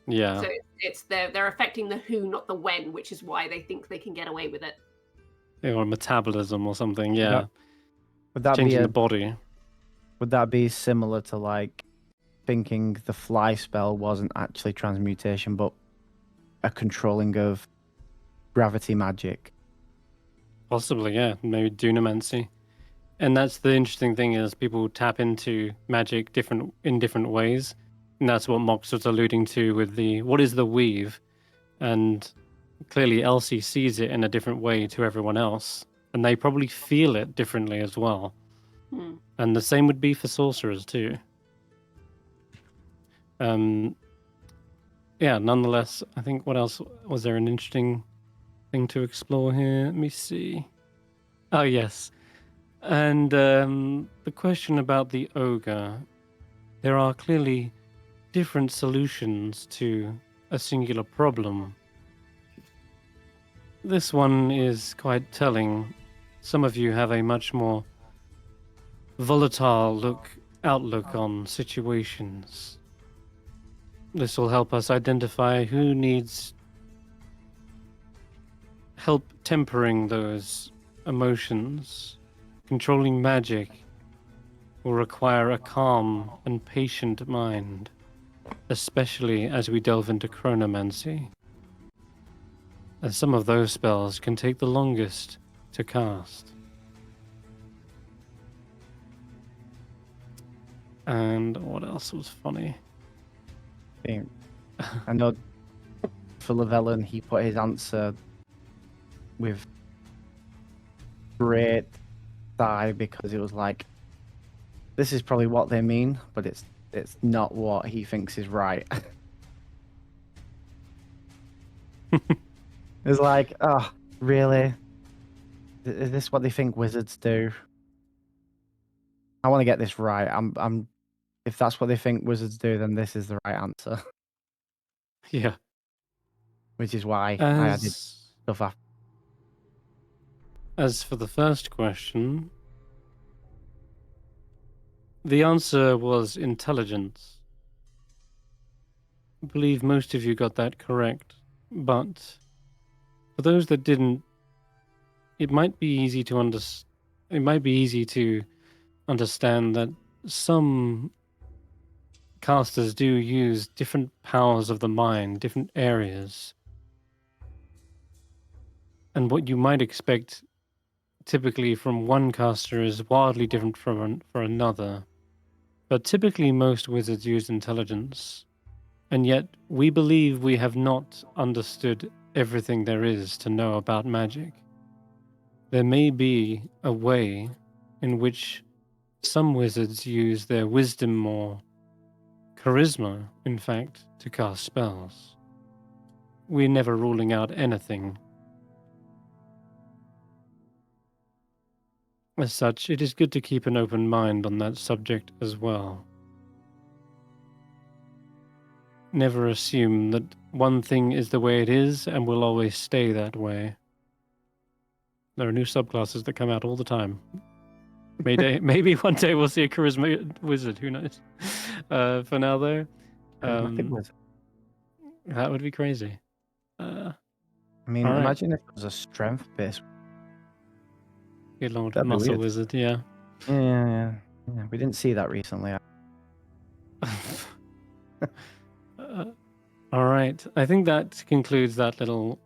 Yeah. So it's they're affecting the who, not the when, which is why they think they can get away with it. Or metabolism or something. Yeah. Would that changing be the body? Would that be similar to like thinking the fly spell wasn't actually transmutation, but a controlling of gravity magic? Possibly, yeah. Maybe dunamancy. And that's the interesting thing is people tap into magic in different ways. And that's what Mox was alluding to with what is the weave? And clearly Elsie sees it in a different way to everyone else. And they probably feel it differently as well. And the same would be for sorcerers too. Nonetheless, I think what else was there an interesting thing to explore here? Let me see. Oh, yes. And the question about the ogre. There are clearly different solutions to a singular problem. This one is quite telling. Some of you have a much more volatile outlook on situations. This will help us identify who needs help tempering those emotions. Controlling magic will require a calm and patient mind, especially as we delve into chronomancy, as some of those spells can take the longest to cast. And what else was funny? I know for Llyvelin, he put his answer with great sigh because it was like, this is probably what they mean, but it's not what he thinks is right. It's like, oh, really? Is this what they think wizards do? I want to get this right. I'm. If that's what they think wizards do, then this is the right answer. Yeah. Which is why I added stuff after. As for the first question, the answer was intelligence. I believe most of you got that correct, but for those that didn't, it might be easy to understand that some casters do use different powers of the mind, different areas. And what you might expect typically from one caster is wildly different from for another. But typically most wizards use intelligence. And yet we believe we have not understood everything there is to know about magic. There may be a way in which some wizards use their wisdom or charisma, in fact, to cast spells. We're never ruling out anything. As such, it is good to keep an open mind on that subject as well. Never assume that one thing is the way it is and will always stay that way. There are new subclasses that come out all the time. Maybe one day we'll see a charisma wizard, who knows? For now, though, Charismatic wizard. that would be crazy. I mean, all right. imagine if it was a strength-based. Good Lord, That'd be muscle weird. wizard, yeah. Yeah. We didn't see that recently. All right. I think that concludes that little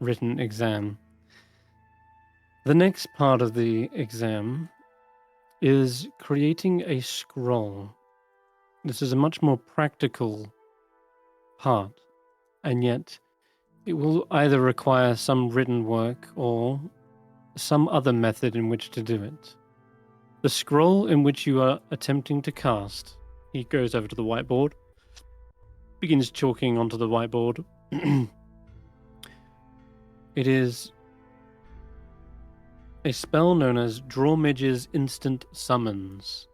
written exam. The next part of the exam is creating a scroll. This is a much more practical part, and yet it will either require some written work or some other method in which to do it. The scroll in which you are attempting to cast, he goes over to the whiteboard, begins chalking onto the whiteboard. It is a spell known as Draw Midge's Instant Summons.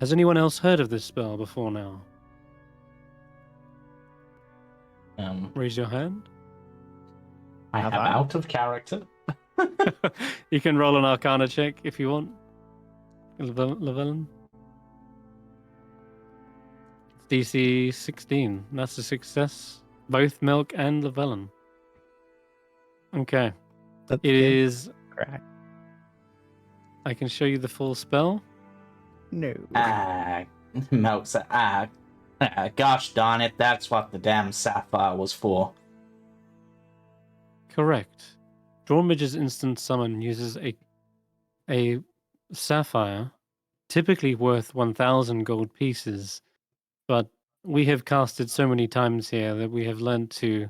Has anyone else heard of this spell before now? Raise your hand. I have out of character. You can roll an Arcana check if you want. Llyvelin. DC 16. That's a success. Both Melk and Llyvelin. Okay. That's It is. Krag. I can show you the full spell. No. Melk said, gosh darn it, that's what the damn sapphire was for. Correct. Draw Midge's Instant Summon uses a sapphire, typically worth 1,000 gold pieces, but we have casted so many times here that we have learned to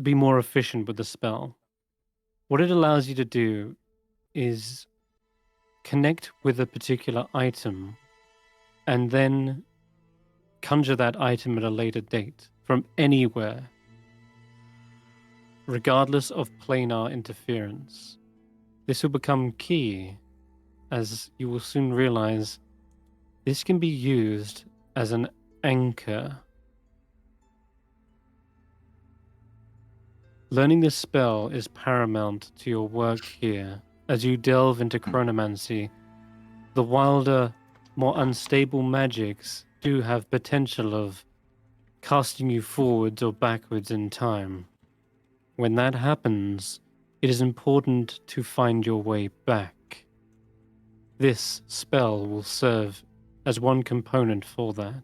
be more efficient with the spell. What it allows you to do is connect with a particular item and then conjure that item at a later date from anywhere, regardless of planar interference. This will become key, as you will soon realize this can be used as an anchor. Learning this spell is paramount to your work here. As you delve into chronomancy, the wilder, more unstable magics do have potential of casting you forwards or backwards in time. When that happens, it is important to find your way back. This spell will serve as one component for that.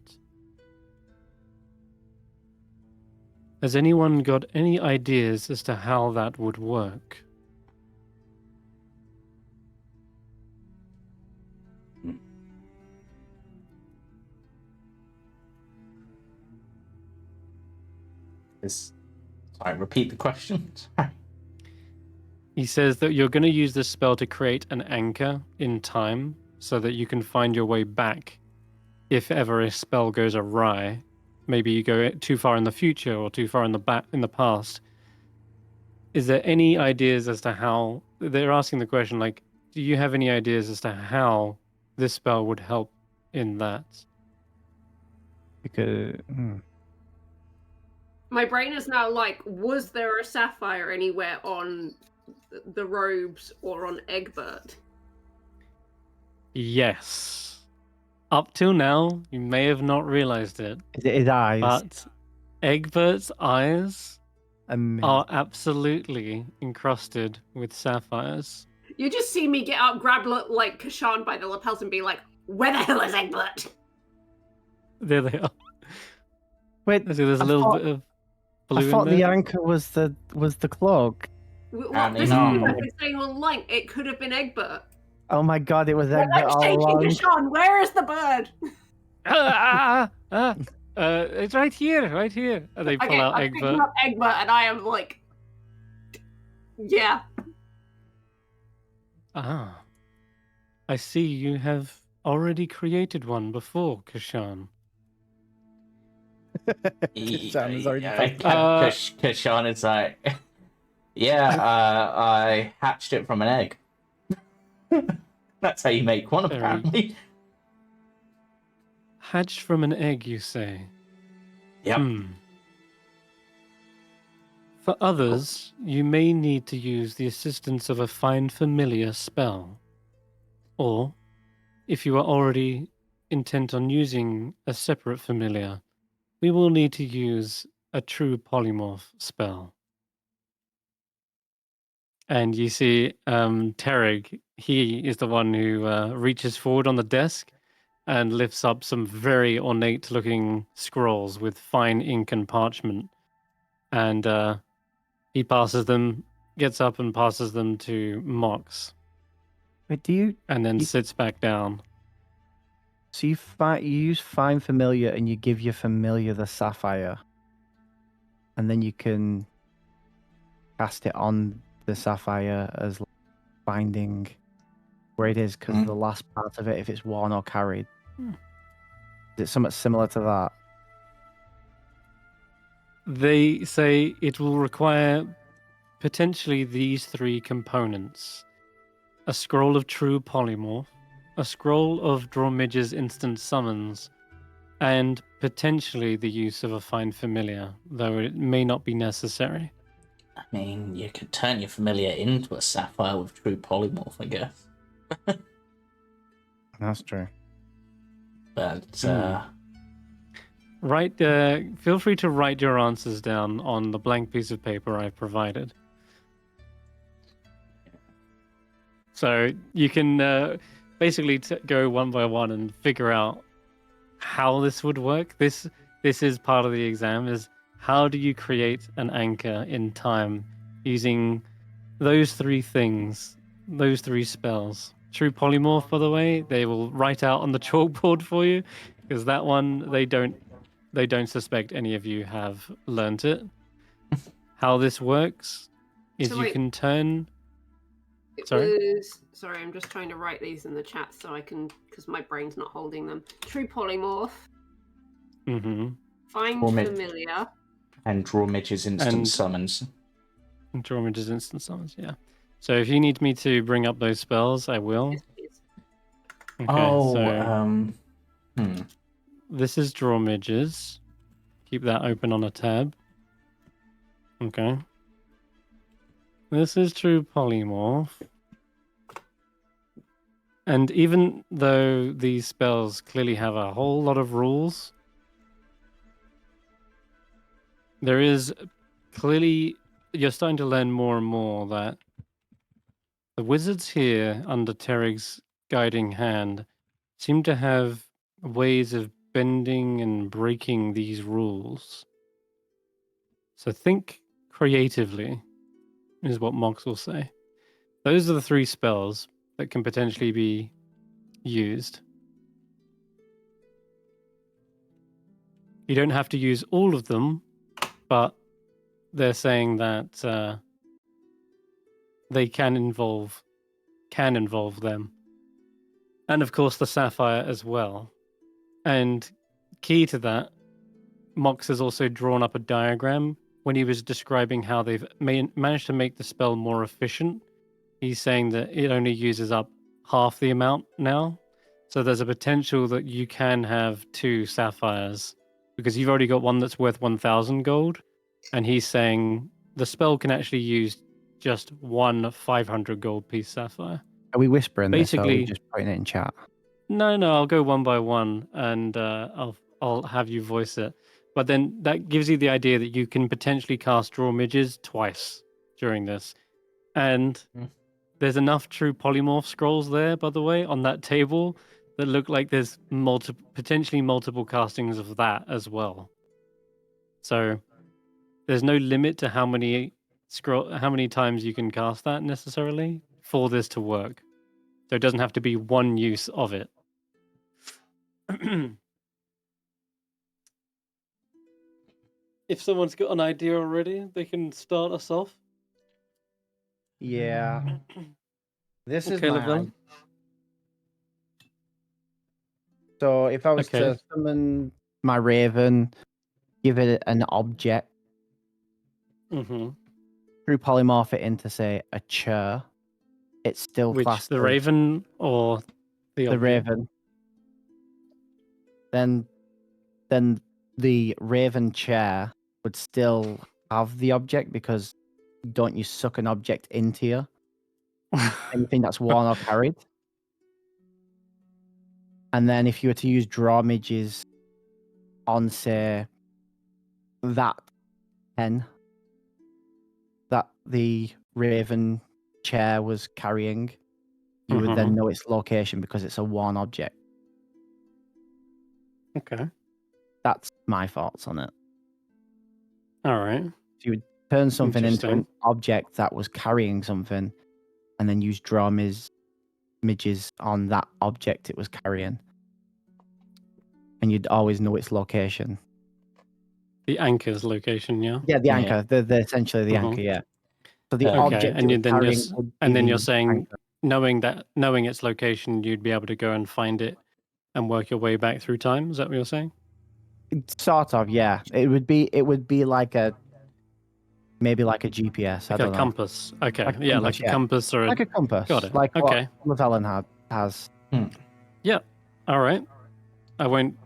Has anyone got any ideas as to how that would work? Sorry, repeat the question. Sorry. He says that you're going to use this spell to create an anchor in time so that you can find your way back if ever a spell goes awry. Maybe you go too far in the future or too far in the past. Is there any ideas as to how... They're asking the question, like, do you have any ideas as to how this spell would help in that? Because... My brain is now like, was there a sapphire anywhere on the robes or on Egbert? Yes. Up till now, you may have not realized it, His eyes. but Egbert's eyes Amazing. are absolutely encrusted with sapphires. You just see me get up, grab like Kesh'an by the lapels, and be like, "Where the hell is Egbert?" There they are. Wait, So there's a I little thought- bit of I blue in thought the there. anchor was the cloak. Well, Apparently this is not. what I've been saying online. It could have been Egbert. Oh my god, it was But Egbert I'm all shaking along. Kesh'an. Where is the bird? It's right here. And they pull Okay, out I'm picking Egbert. up Egbert, and I am like, yeah. Ah, I see you have already created one before, Kesh'an. Kesh'an has already Kesh'an is like, yeah, I hatched it from an egg. That's how you make one, Very- apparently. Hatched from an egg, you say? Yep. For others, you may need to use the assistance of a find familiar spell. Or, if you are already intent on using a separate familiar, we will need to use a true polymorph spell. And you see Terig, he is the one who reaches forward on the desk and lifts up some very ornate looking scrolls with fine ink and parchment. And he passes them, gets up and passes them to Mox, Wait, do you? and then You- sits back down. So you use find familiar, and you give your familiar the sapphire, and then you can cast it on the sapphire as binding where it is, because the last part of it, if it's worn or carried, is it something similar to that? They say it will require potentially these three components: a scroll of true polymorph, a scroll of Draw Midge's instant summons, and potentially the use of a find familiar, though it may not be necessary. I mean, you could turn your familiar into a sapphire with true polymorph, I guess. That's true. But Feel free to write your answers down on the blank piece of paper I provided. So you can basically go one by one and figure out how this would work. This is part of the exam, is how do you create an anchor in time using those three things, those three spells. True polymorph, by the way, they will write out on the chalkboard for you, because that one they don't suspect any of you have learnt it. How this works is So you wait. can turn. It Sorry? was. Sorry, I'm just trying to write these in the chat so I can, because my brain's not holding them. True polymorph. Mm-hmm. Find Draw Midge. familiar. And Draw Midge's instant And- summons. Draw Midge's instant summons, yeah. So if you need me to bring up those spells, I will. Yes, please. Okay, so this is Draw Midge's. Keep that open on a tab. Okay. This is True Polymorph. And even though these spells clearly have a whole lot of rules, there is clearly, you're starting to learn more and more that the wizards here under Terig's guiding hand seem to have ways of bending and breaking these rules. So think creatively, is what Mox will say. Those are the three spells that can potentially be used. You don't have to use all of them, but they're saying that they can involve them. And of course the sapphire as well. And key to that, Mox has also drawn up a diagram when he was describing how they've managed to make the spell more efficient. He's saying that it only uses up half the amount now. So there's a potential that you can have two sapphires, because you've already got one that's worth 1,000 gold. And he's saying the spell can actually use just one 500 gold piece sapphire. Are we whispering this, or are we Basically- just putting it in chat? No, I'll go one by one, and I'll have you voice it. But then that gives you the idea that you can potentially cast Draw Midges twice during this. And There's enough true polymorph scrolls there, by the way, on that table that look like there's potentially multiple castings of that as well. So there's no limit to how many times you can cast that necessarily for this to work. So it doesn't have to be one use of it. If someone's got an idea already, they can start us off. Yeah. This is Okay, my Llyvelin. So if I was Okay. to summon my raven, give it an object, Mm-hmm. through polymorph it into, say, a chair, it's still Which, classed the as raven or the the object? raven. Then the raven chair would still have the object because don't you suck an object into you? Anything that's worn or carried. And then if you were to use draw images on, say, that pen that the raven chair was carrying, you would then know its location because it's a worn object. Okay. That's my thoughts on it. All right. So you would turn something into an Interesting. object that was carrying something and then use draw images on that object it was carrying. And you'd always know its location. The anchor's location, yeah. Yeah, the Yeah. anchor. The essentially the anchor, yeah. So the Okay, object and it was then carrying would be you're the saying anchor. knowing its location, you'd be able to go and find it and work your way back through time. Is that what you're saying? Sort of, yeah. It would be like maybe like a GPS. Like I a don't know. compass. Okay. Like a Yeah, compass, like a yeah. compass or Like a compass. Got it. Like Okay. what Llyvelin has. Yeah. All right. I won't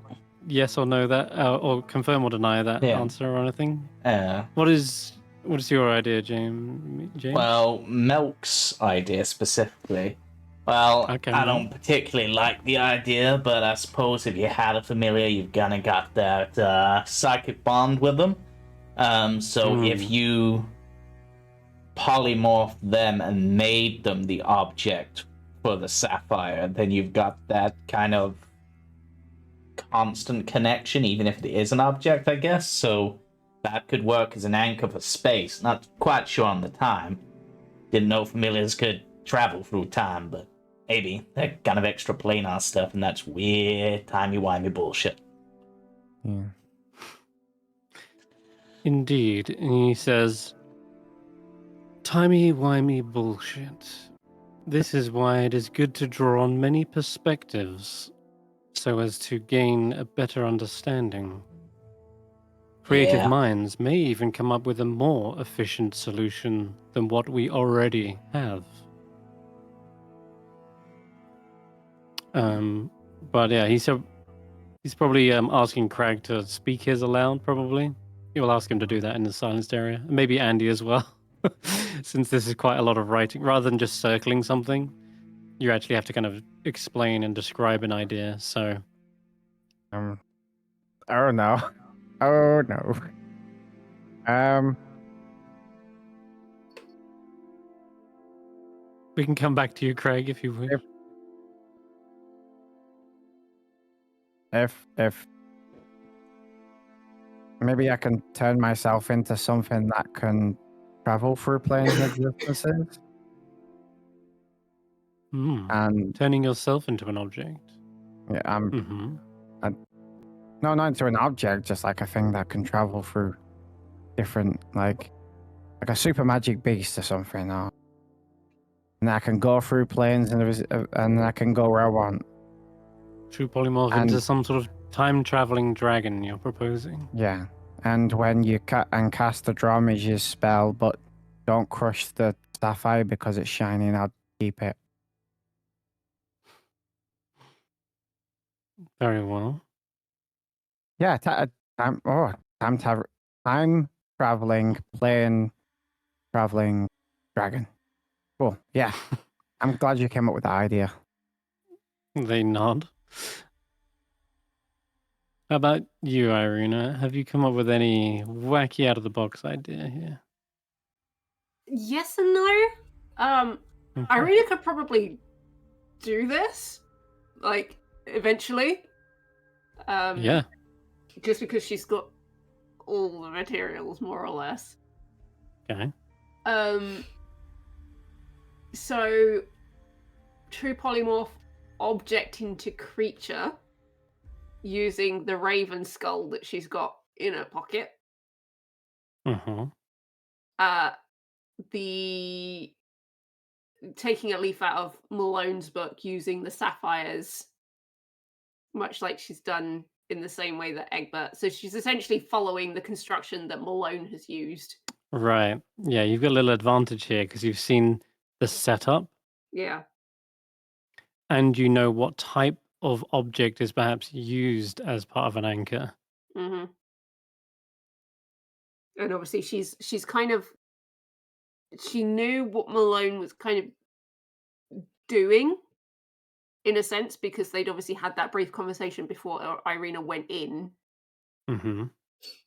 yes or no that or confirm or deny that Yeah. answer or anything. Uh, What is your idea, James? well, Melk's idea specifically. Well, Okay, I Melk. don't particularly like the idea, but I suppose if you had a familiar, you've kind of got that psychic bond with them. So if you polymorphed them and made them the object for the sapphire, then you've got that kind of constant connection, even if it is an object, I guess. So that could work as an anchor for space. Not quite sure on the time. Didn't know familiars could travel through time, but maybe that kind of extra planar stuff, and that's weird timey-wimey bullshit. Yeah. Indeed. And he says, timey-wimey bullshit. This is why it is good to draw on many perspectives so as to gain a better understanding. Creative Yeah. minds may even come up with a more efficient solution than what we already have. But yeah, he's probably asking Krag to speak his aloud, probably. He will ask him to do that in the silenced area. Maybe Andy as well, since this is quite a lot of writing. Rather than just circling something, you actually have to kind of explain and describe an idea, so... Oh no. Oh no. We can come back to you, Krag, if you wish. If maybe I can turn myself into something that can travel through planes and existences. And Turning yourself into an object. yeah, no, not into an object, just like a thing that can travel through different, like a super magic beast or something. And I can go through planes and I can go where I want. True polymorph into some sort of time-traveling dragon you're proposing. Yeah, and when you cast the draw images spell, but don't crush the sapphire because it's shining, I'll keep it. Very well. Yeah, time traveling, plane traveling dragon. Cool. Yeah, I'm glad you came up with that idea. They nod. How about you, Eirina? Have you come up with any wacky out-of-the-box idea here? Yes and no. Eirina could probably do this, like, eventually. Yeah. Just because she's got all the materials, more or less. Okay. So, true polymorph object into creature using the raven skull that she's got in her pocket. The taking a leaf out of Malone's book using the sapphires, much like she's done in the same way that Egbert. So she's essentially following the construction that Malone has used. Right. Yeah, you've got a little advantage here because you've seen the setup Yeah. and you know what type of object is perhaps used as part of an anchor. Mm-hmm. And obviously she's kind of, she knew what Malone was kind of doing in a sense because they'd obviously had that brief conversation before Eirina went in. Mm-hmm.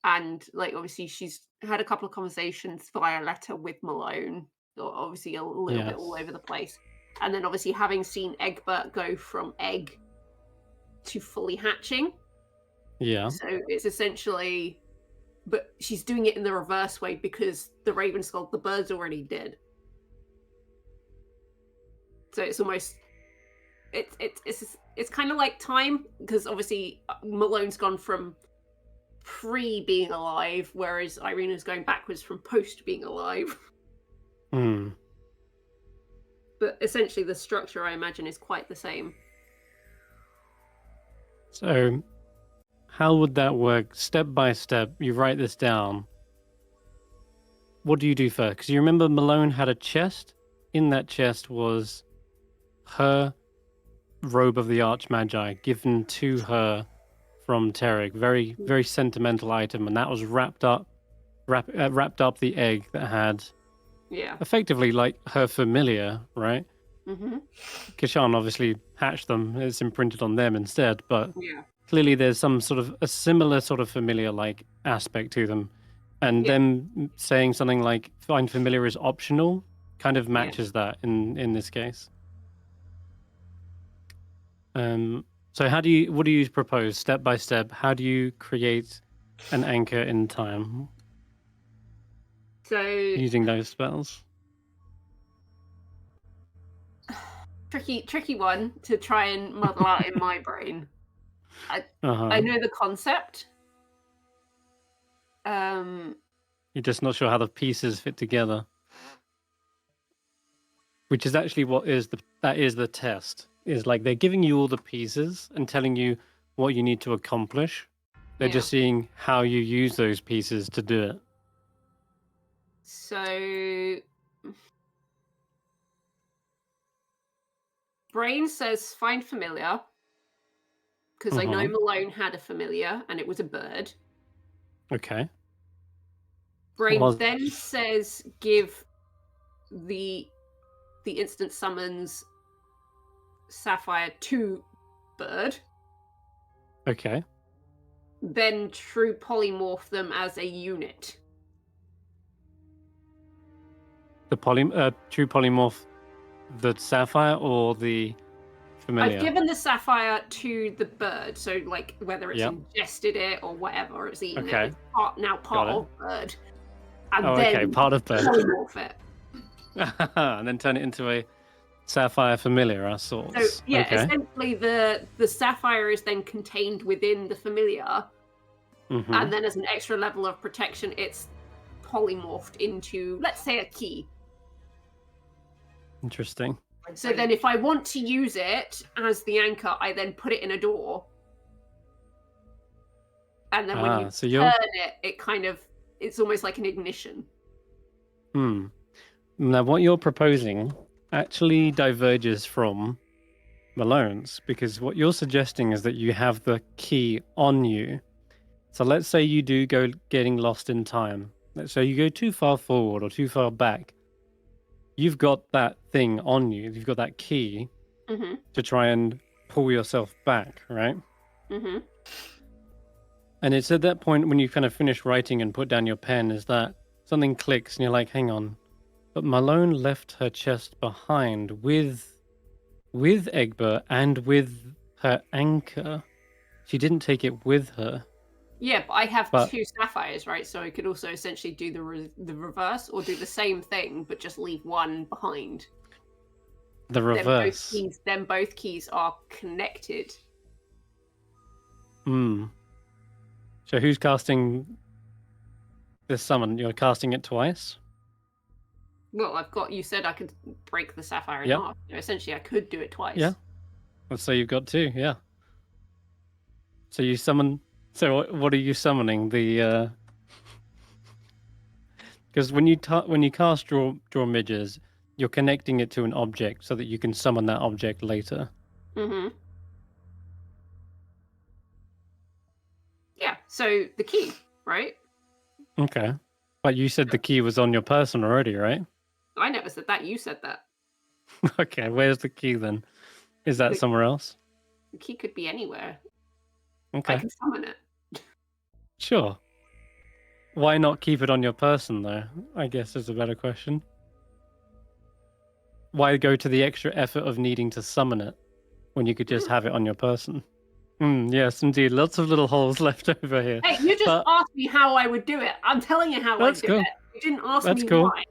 And like obviously she's had a couple of conversations via letter with Malone, or obviously a little bit all over the place. And then obviously having seen Egbert go from egg to fully hatching. Yeah. So it's essentially, but she's doing it in the reverse way because the raven skull, the bird's already dead. So it's almost, it's kind of like time because obviously Malone's gone from pre being alive, whereas Eirina's going backwards from post being alive. Hmm. But essentially the structure, I imagine, is quite the same. So how would that work step by step? You write this down. What do you do first? Because you remember Malone had a chest. In that chest was her robe of the Archmagi given to her from Terek. Very, very sentimental item, and that was wrapped up the egg that had effectively like her familiar, right? Mm-hmm. Kesh'an obviously hatched them. It's imprinted on them instead, but clearly there's some sort of a similar sort of familiar like aspect to them. And them saying something like find familiar is optional kind of matches that in this case. So what do you propose step by step? How do you create an anchor in time? So using those spells. Tricky one to try and muddle out in my brain. I know the concept. You're just not sure how the pieces fit together. Which is actually that is the test. Is like they're giving you all the pieces and telling you what you need to accomplish. They're just seeing how you use those pieces to do it. So brain says find familiar. Because I know Malone had a familiar and it was a bird. Okay. Brain then says give the instant summons Sapphire to bird. Okay. Then true polymorph them as a unit. The true polymorph the Sapphire or the familiar? I've given the Sapphire to the bird, so like whether it's ingested it or whatever, it's eaten it. It's part of bird. And then part of bird. Polymorph it. And then turn it into a Sapphire familiar of sorts. So essentially the Sapphire is then contained within the familiar, and then as an extra level of protection, it's polymorphed into, let's say, a key. Interesting. So then if I want to use it as the anchor, I then put it in a door. And then when you turn it, it's almost like an ignition. Now, what you're proposing actually diverges from Malone's, because what you're suggesting is that you have the key on you. So let's say you do go getting lost in time. Let's say you go too far forward or too far back. You've got that thing on you. You've got that key to try and pull yourself back, right? And it's at that point when you kind of finish writing and put down your pen is that something clicks and you're like, hang on, but Malone left her chest behind with Egbert and with her anchor. She didn't take it with her. Yeah, but I have But- 2 sapphires, right? So I could also essentially do the reverse, or do the same thing but just leave one behind. The reverse. Then both keys are connected. Hmm. So who's casting this summon? You're casting it twice? Well, you said I could break the sapphire in Yep. half. So essentially, I could do it twice. Yeah. Let's say you've got 2, yeah. So you summon... So what are you summoning? The... Because when you cast draw midges, you're connecting it to an object so that you can summon that object later. Mm-hmm. Yeah, so the key, right? Okay. But you said the key was on your person already, right? I never said that. You said that. Okay, where's the key then? Is that The- somewhere else? The key could be anywhere. Okay, I can summon it. sure. Why not keep it on your person, though? I guess is a better question. Why go to the extra effort of needing to summon it when you could just have it on your person? Yes, indeed. Lots of little holes left over here. Hey, you just But- asked me how I would do it. I'm telling you how I That's do cool. it. You didn't ask That's me cool. why.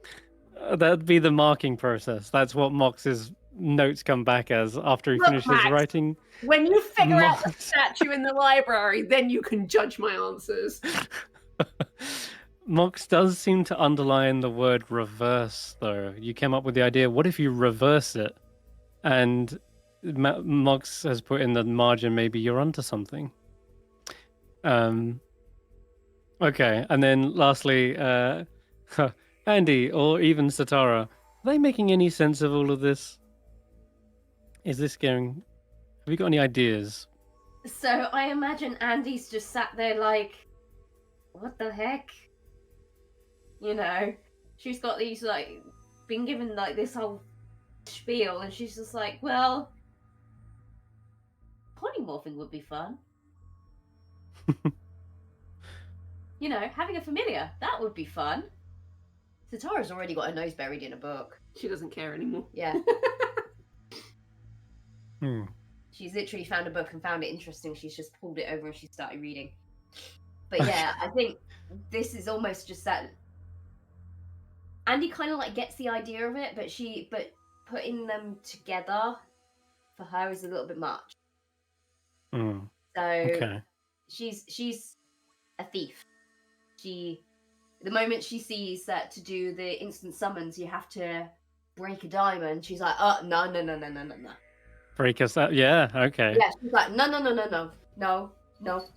That'd be the marking process. That's what Mox's notes come back as after he Look, finishes Max. writing. When you figure out the Mox. statue in the library, then you can judge my answers. Mox does seem to underline the word reverse, though. You came up with the idea, what if you reverse it? And Mox has put in the margin, maybe you're onto something. Okay, and then lastly, Andy or even Satara, are they making any sense of all of this? Is this going... Have you got any ideas? So I imagine Andy's just sat there like, what the heck? You know, she's got these, like, been given, like, this whole spiel, and she's just like, well, polymorphing would be fun. You know, having a familiar, that would be fun. Satara's already got her nose buried in a book. She doesn't care anymore. Yeah. Hmm. She's literally found a book and found it interesting. She's just pulled it over and she started reading. But yeah, I think this is almost just that. Andy kind of like gets the idea of it, but putting them together for her is a little bit much. Hmm. So Okay. she's a thief. The moment she sees that to do the instant summons, you have to break a diamond. She's like, oh no. Break us out. Yeah, okay. Yeah, she's like, no.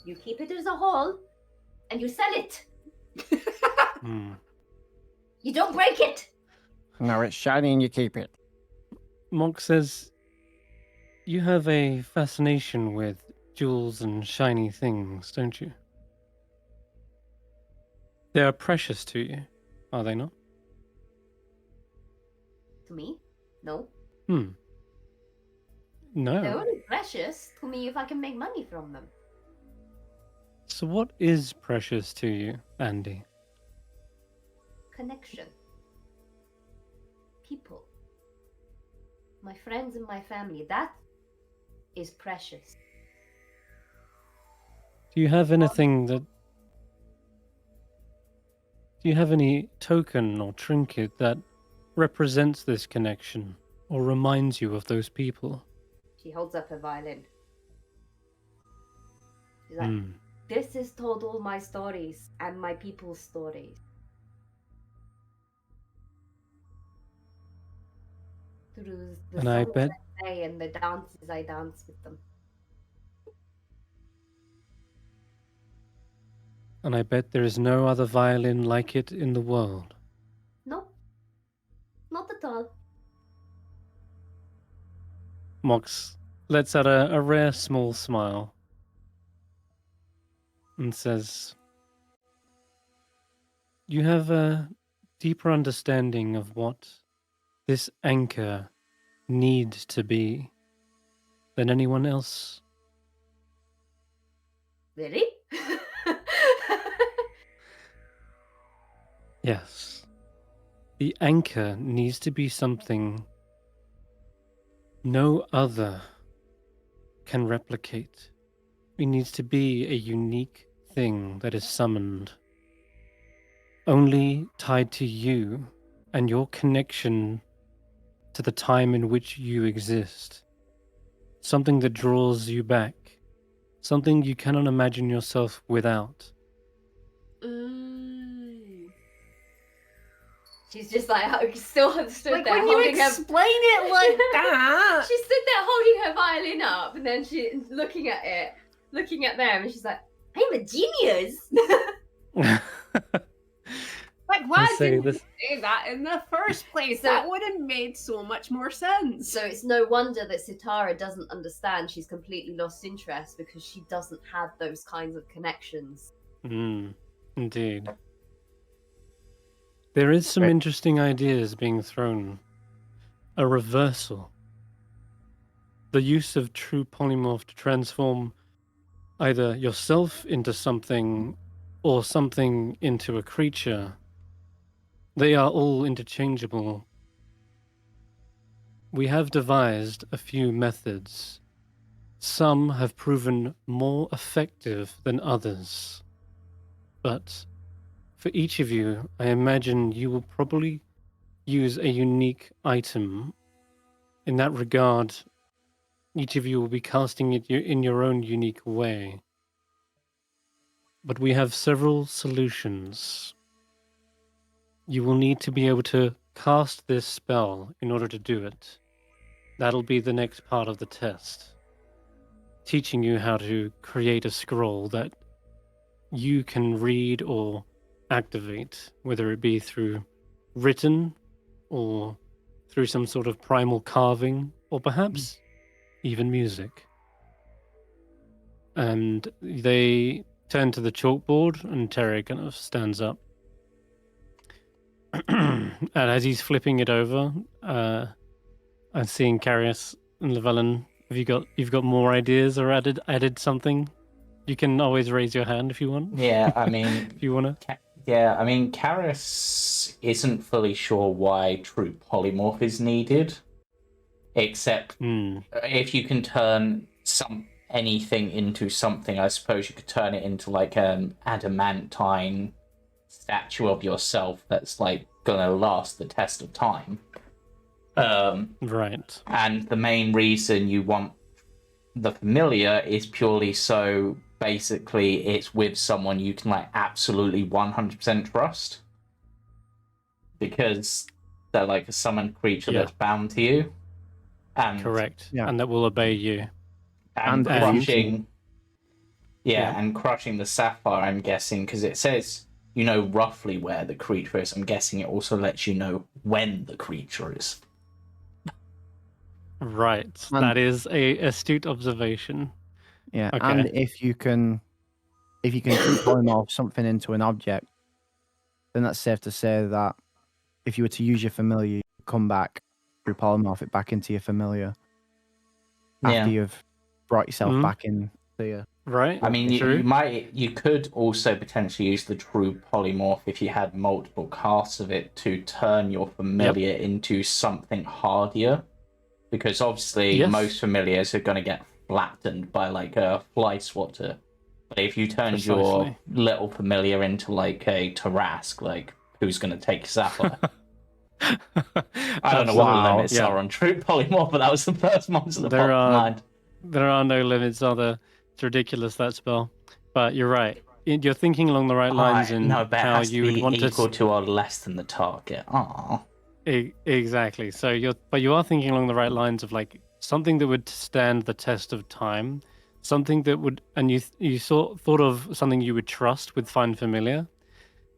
You keep it as a whole, and you sell it. Hmm. You don't break it. No, it's shiny and you keep it. Mox says, you have a fascination with jewels and shiny things, don't you? They are precious to you, are they not? To me, no. No. They're only precious to me if I can make money from them. So what is precious to you, Andy? Connection. People. My friends and my family. That is precious. Do you have anything that... Do you have any token or trinket that represents this connection or reminds you of those people? She holds up her violin. She's like, Hmm. this has told all my stories and my people's stories. Through the And I songs bet... I say and the dances I dance with them. And I bet there is no other violin like it in the world. No, not at all. Mox lets out a rare small smile and says, you have a deeper understanding of what this anchor needs to be than anyone else. Really? Yes. The anchor needs to be something no other can replicate. It needs to be a unique thing that is summoned, only tied to you and your connection to the time in which you exist. Something that draws you back. Something you cannot imagine yourself without. She's just like still stood Like there when you holding her. explain it like that. She stood there holding her violin up, and then she looking at them, and she's like, "I'm a genius." Like, why say didn't this- you say that in the first place? So- That would have made so much more sense. So it's no wonder that Sitara doesn't understand. She's completely lost interest because she doesn't have those kinds of connections. Indeed. There is some interesting ideas being thrown. A reversal. The use of true polymorph to transform either yourself into something or something into a creature. They are all interchangeable. We have devised a few methods. Some have proven more effective than others. But for each of you, I imagine you will probably use a unique item. In that regard, each of you will be casting it in your own unique way. But we have several solutions. You will need to be able to cast this spell in order to do it. That'll be the next part of the test. Teaching you how to create a scroll that you can read or activate, whether it be through written or through some sort of primal carving, or perhaps even music. And they turn to the chalkboard, and Terry kind of stands up. And as he's flipping it over, I'm seeing Karius and Llyvelin. You've got more ideas or added something? You can always raise your hand if you want. Yeah, I mean, If you wanna. yeah, I mean, Karius isn't fully sure why true polymorph is needed, except if you can turn anything into something. I suppose you could turn it into like an adamantine statue of yourself that's like gonna last the test of time. Right. And the main reason you want the familiar is purely so basically it's with someone you can like absolutely 100% trust, because they're like a summoned creature that's bound to you. And Correct. Yeah. And that will obey you. and And crushing Yeah. and crushing the sapphire, I'm guessing, because it says you know roughly where the creature is. I'm guessing it also lets you know when the creature is. Right. And- That is a astute observation. Yeah, Okay. and if you can true polymorph something into an object, then that's safe to say that if you were to use your familiar, you come back, true polymorph it back into your familiar after you've brought yourself back in to you. Right. I mean, True. you could also potentially use the true polymorph if you had multiple casts of it to turn your familiar into something hardier, because obviously Yes. most familiars are going to get flattened by like a fly swatter. But if you turned your Precisely. little familiar into like a Tarask, like who's going to take Sapphire? I don't know what the Wow. limits Yeah. are on true polymorph, but that was the first monster that There popped in are- mind. There are no limits, are there? It's ridiculous, that spell. But you're right. You're thinking along the right lines in no, but it how has you to would be want equal to. to or less than the target. Aww. Exactly. So you are thinking along the right lines of like something that would stand the test of time, something that would, and you thought of something you would trust with Find Familiar.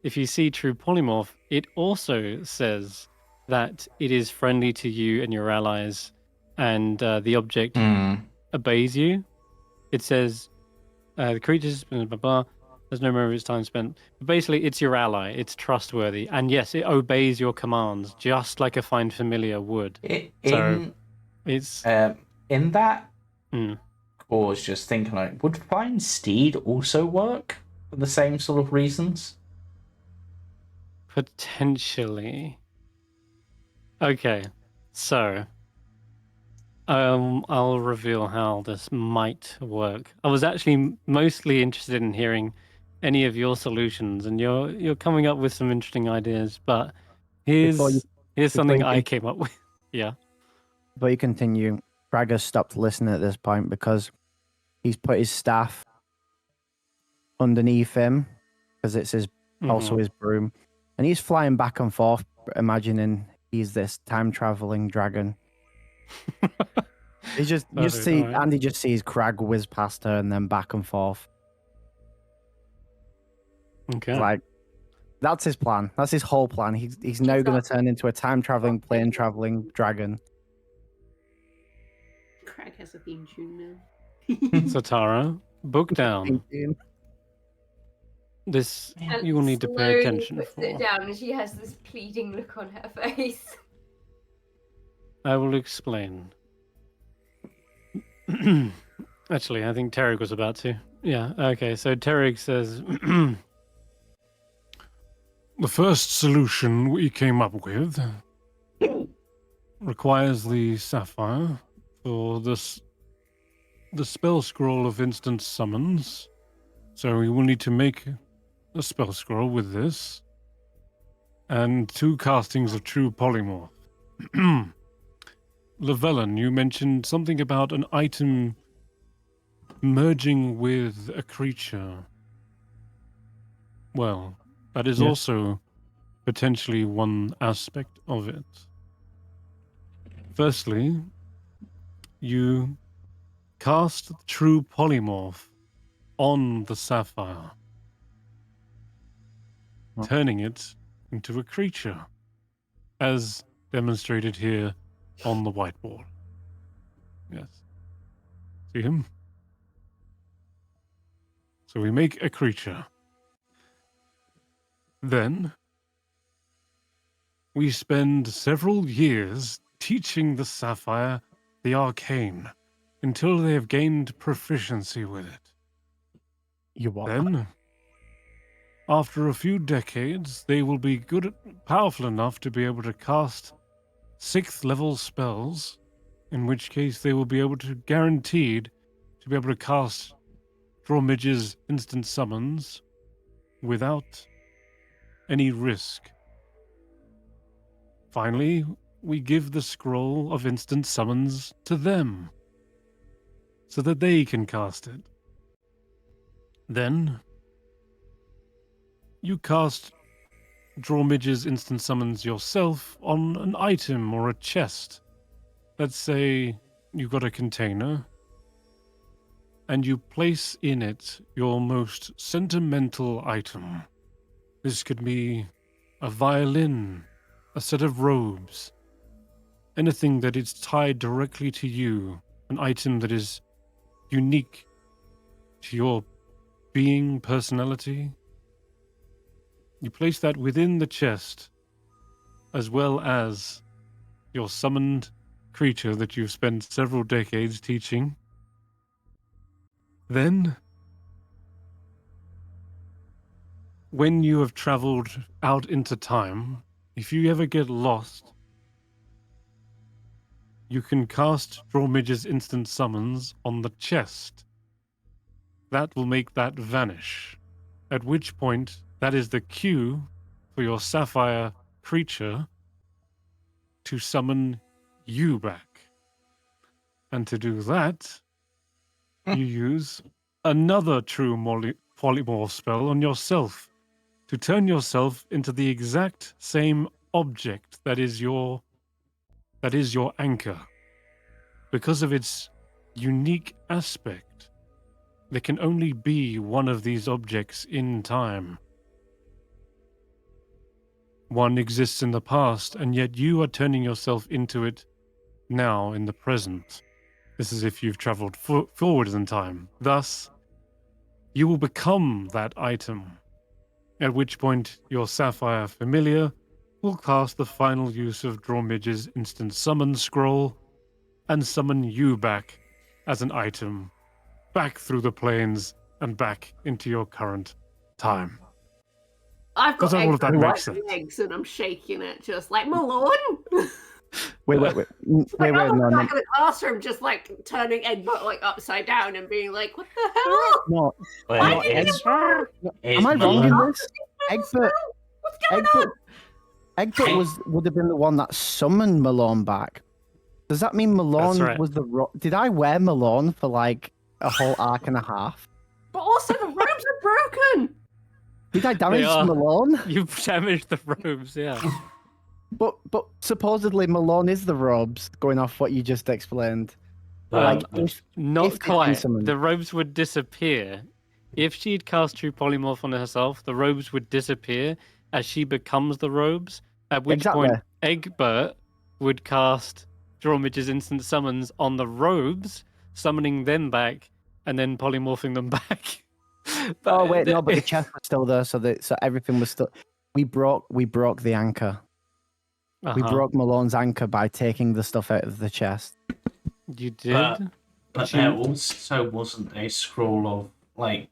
If you see True Polymorph, it also says that it is friendly to you and your allies, and the object obeys you. It says the creature's blah, blah, blah, there's no memory of its time spent. But basically, it's your ally. It's trustworthy, and yes, it obeys your commands just like a Find Familiar would. It's In that Mm. cause, just thinking like, would Find Steed also work for the same sort of reasons? potentially. Okay, so I'll reveal how this might work. I was actually mostly interested in hearing any of your solutions, and you're coming up with some interesting ideas. But here's Before you- here's before something you I can- came up with. Yeah. But you continue. Krag has stopped listening at this point because he's put his staff underneath him because it's his also Mhm. his broom, and he's flying back and forth, imagining he's this time traveling dragon. You just Perfect, see alright. Andy just sees Krag whiz past her and then back and forth. Okay. Like that's his plan. That's his whole plan. He's now going to turn into a time traveling, plane traveling dragon. Krag has a theme tune now. So Tara, book down. This And you will need to pay slowly attention puts for. it down, and she has this pleading look on her face. I will explain. Actually, I think Tarek was about to. Yeah, okay, so Tarek says, The first solution we came up with requires the sapphire for this the spell scroll of instant summons. So we will need to make a spell scroll with this and 2 castings of true polymorph. Llyvelin, you mentioned something about an item merging with a creature. Well, that is Yes. also potentially one aspect of it. Firstly, you cast true polymorph on the sapphire, Oh. turning it into a creature, as demonstrated here on the whiteboard. Yes. See him? So we make a creature. Then we spend several years teaching the sapphire the arcane until they have gained proficiency with it. You what? Then, after a few decades, they will be powerful enough to be able to cast 6th level spells, in which case they will be able to guaranteed to be able to cast Draw Midge's instant summons without any risk. Finally, we give the scroll of instant summons to them, so that they can cast it. Then, you cast Draw Midge's instant summons yourself on an item or a chest. Let's say you've got a container, and you place in it your most sentimental item. This could be a violin, a set of robes, anything that is tied directly to you, an item that is unique to your being, personality. You place that within the chest, as well as your summoned creature that you've spent several decades teaching. Then, when you have traveled out into time, if you ever get lost, you can cast Draw Midge's instant summons on the chest. That will make that vanish, at which point that is the cue for your sapphire creature to summon you back. And to do that, you use another true polymorph spell on yourself to turn yourself into the exact same object that is your anchor. Because of its unique aspect, there can only be one of these objects in time. One exists in the past, and yet you are turning yourself into it now in the present. This is if you've traveled forward in time. Thus, you will become that item, at which point your sapphire familiar will cast the final use of Draw Midge's instant summon scroll and summon you back as an item, back through the planes and back into your current time. I've got Does all of that make sense? legs and I'm shaking it just like Malone. Wait, Like, no, I'm no, back in the classroom, just like turning Egbert like upside down and being like, "What the hell? no. Wait, Why no, did is, Am I wrong in Malone- this? Egbert, What's going on?" Egbert would have been the one that summoned Malone back. Does that mean Malone right. was the? Did I wear Malone for like a whole arc and a half? But also the robes are broken. Did I damage are. Malone? You've damaged the robes, yeah. But supposedly Malone is the robes, going off what you just explained. Well, Not if they'd been quite. summoned. The robes would disappear. If she'd cast True Polymorph on herself, the robes would disappear as she becomes the robes, at which Exactly. point Egbert would cast Drawmage's instant summons on the robes, summoning them back, and then polymorphing them back. Oh wait, no, but the chest was still there, so everything was still. We broke the anchor. We Uh-huh. broke Malone's anchor by taking the stuff out of the chest. You did? But there also wasn't a scroll of like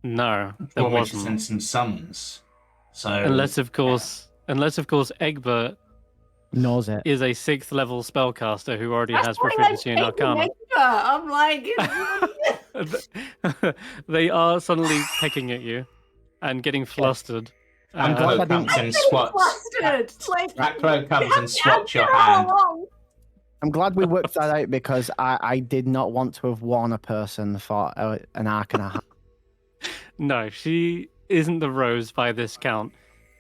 No, there Drawmage's wasn't. instant summons. So Unless of course Egbert Knows it. is a 6th level spellcaster who already That's has why proficiency in I'm taking Arcana. Egbert. I'm like, They are suddenly pecking at you and getting flustered. I'm glad I Raklo didn't. comes and swats. flustered. Like, Raklo comes you and swats your haven't done it hand. all along. I'm glad we worked that out because I did not want to have worn a person for an arc and a half. No, she isn't the rose by this count.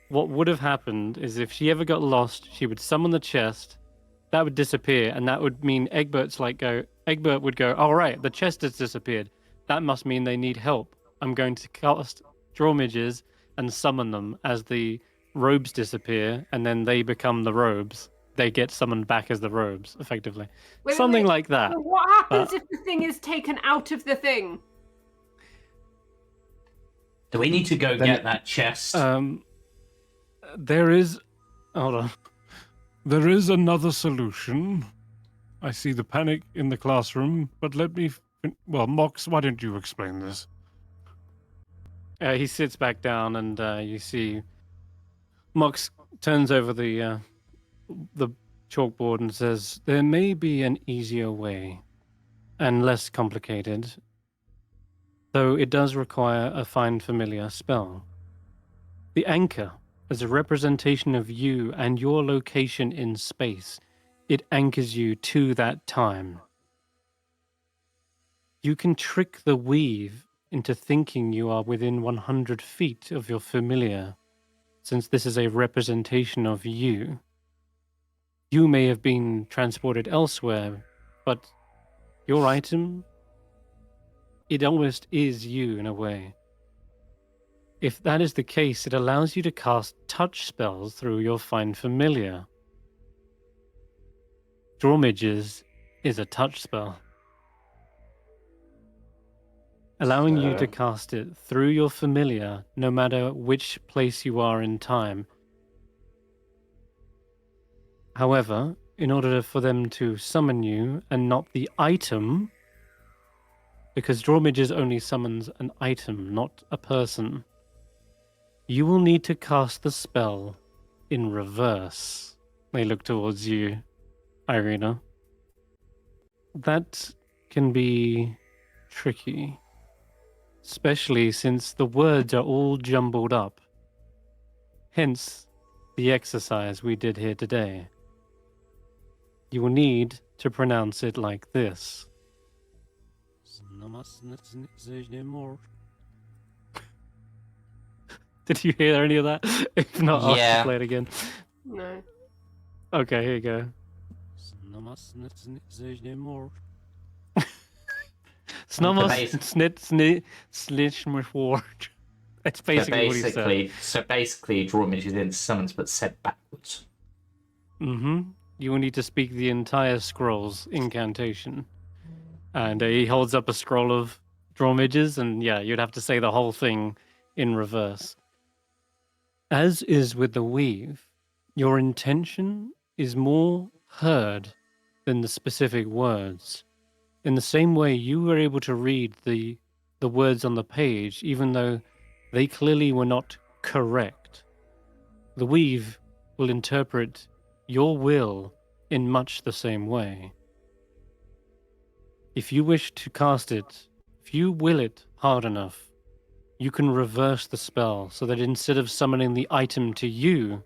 What would have happened is if she ever got lost, she would summon the chest, that would disappear, and that would mean Egbert would go, all right, the chest has disappeared. That must mean they need help. I'm going to cast Drawmages and summon them as the robes disappear, and then they become the robes. They get summoned back as the robes, effectively. Wait, Something wait. like that. So what happens if the thing is taken out of the thing? Do we need to go Then- get that chest? There is... Hold on. There is another solution. I see the panic in the classroom, but let me... Well, Mox, why don't you explain this? He sits back down, and you see Mox turns over the chalkboard and says, "There may be an easier way, and less complicated, though it does require a find familiar spell. The anchor, as a representation of you and your location in space, it anchors you to that time. You can trick the weave into thinking you are within 100 feet of your familiar, since this is a representation of you. You may have been transported elsewhere, but your item, it almost is you in a way. If that is the case, it allows you to cast touch spells through your Find Familiar. Drawmages is a touch spell, allowing you to cast it through your familiar no matter which place you are in time. However, in order for them to summon you and not the item, because Drawmages only summons an item, not a person, you will need to cast the spell in reverse. They look towards you, Eirina. That can be tricky, especially since the words are all jumbled up. Hence, the exercise we did here today. You will need to pronounce it like this. Did you hear any of that? If not, I'll Yeah. just play it again. No. Okay, here you go. It's basically what he said. So basically, Drawmages in summons, but said backwards. You will need to speak the entire scroll's incantation. And he holds up a scroll of Drawmages, and yeah, you'd have to say the whole thing in reverse. As is with the weave, your intention is more heard than the specific words. In the same way, you were able to read the words on the page, even though they clearly were not correct. The weave will interpret your will in much the same way. If you wish to cast it, if you will it hard enough, you can reverse the spell so that instead of summoning the item to you,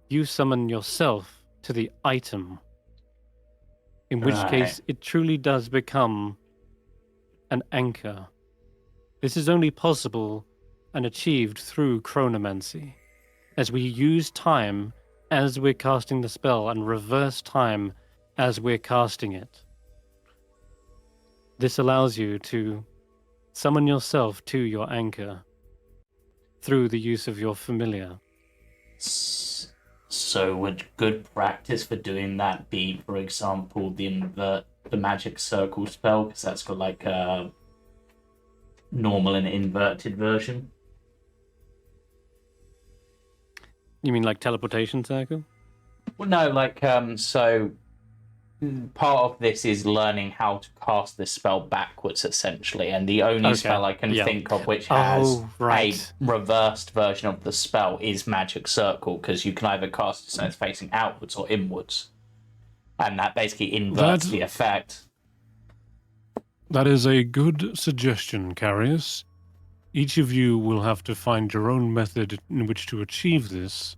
you summon yourself to the item. In which case, it truly does become an anchor. This is only possible and achieved through chronomancy, as we use time as we're casting the spell and reverse time as we're casting it. This allows you to summon yourself to your anchor through the use of your familiar. So would good practice for doing that be, for example, the magic circle spell? Because that's got like a normal and inverted version. You mean like teleportation circle? Well, no, like so part of this is learning how to cast this spell backwards, essentially, and the only spell I can think of which has a reversed version of the spell is Magic Circle, because you can either cast it so it's facing outwards or inwards, and that basically inverts the effect. That is a good suggestion, Karius. Each of you will have to find your own method in which to achieve this,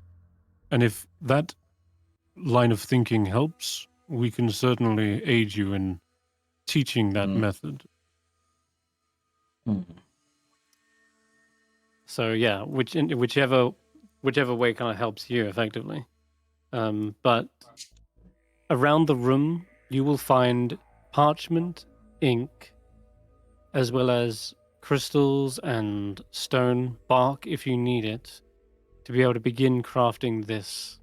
and if that line of thinking helps, we can certainly aid you in teaching that method. So yeah, whichever way kind of helps you effectively. But around the room, you will find parchment, ink, as well as crystals and stone, bark if you need it, to be able to begin crafting this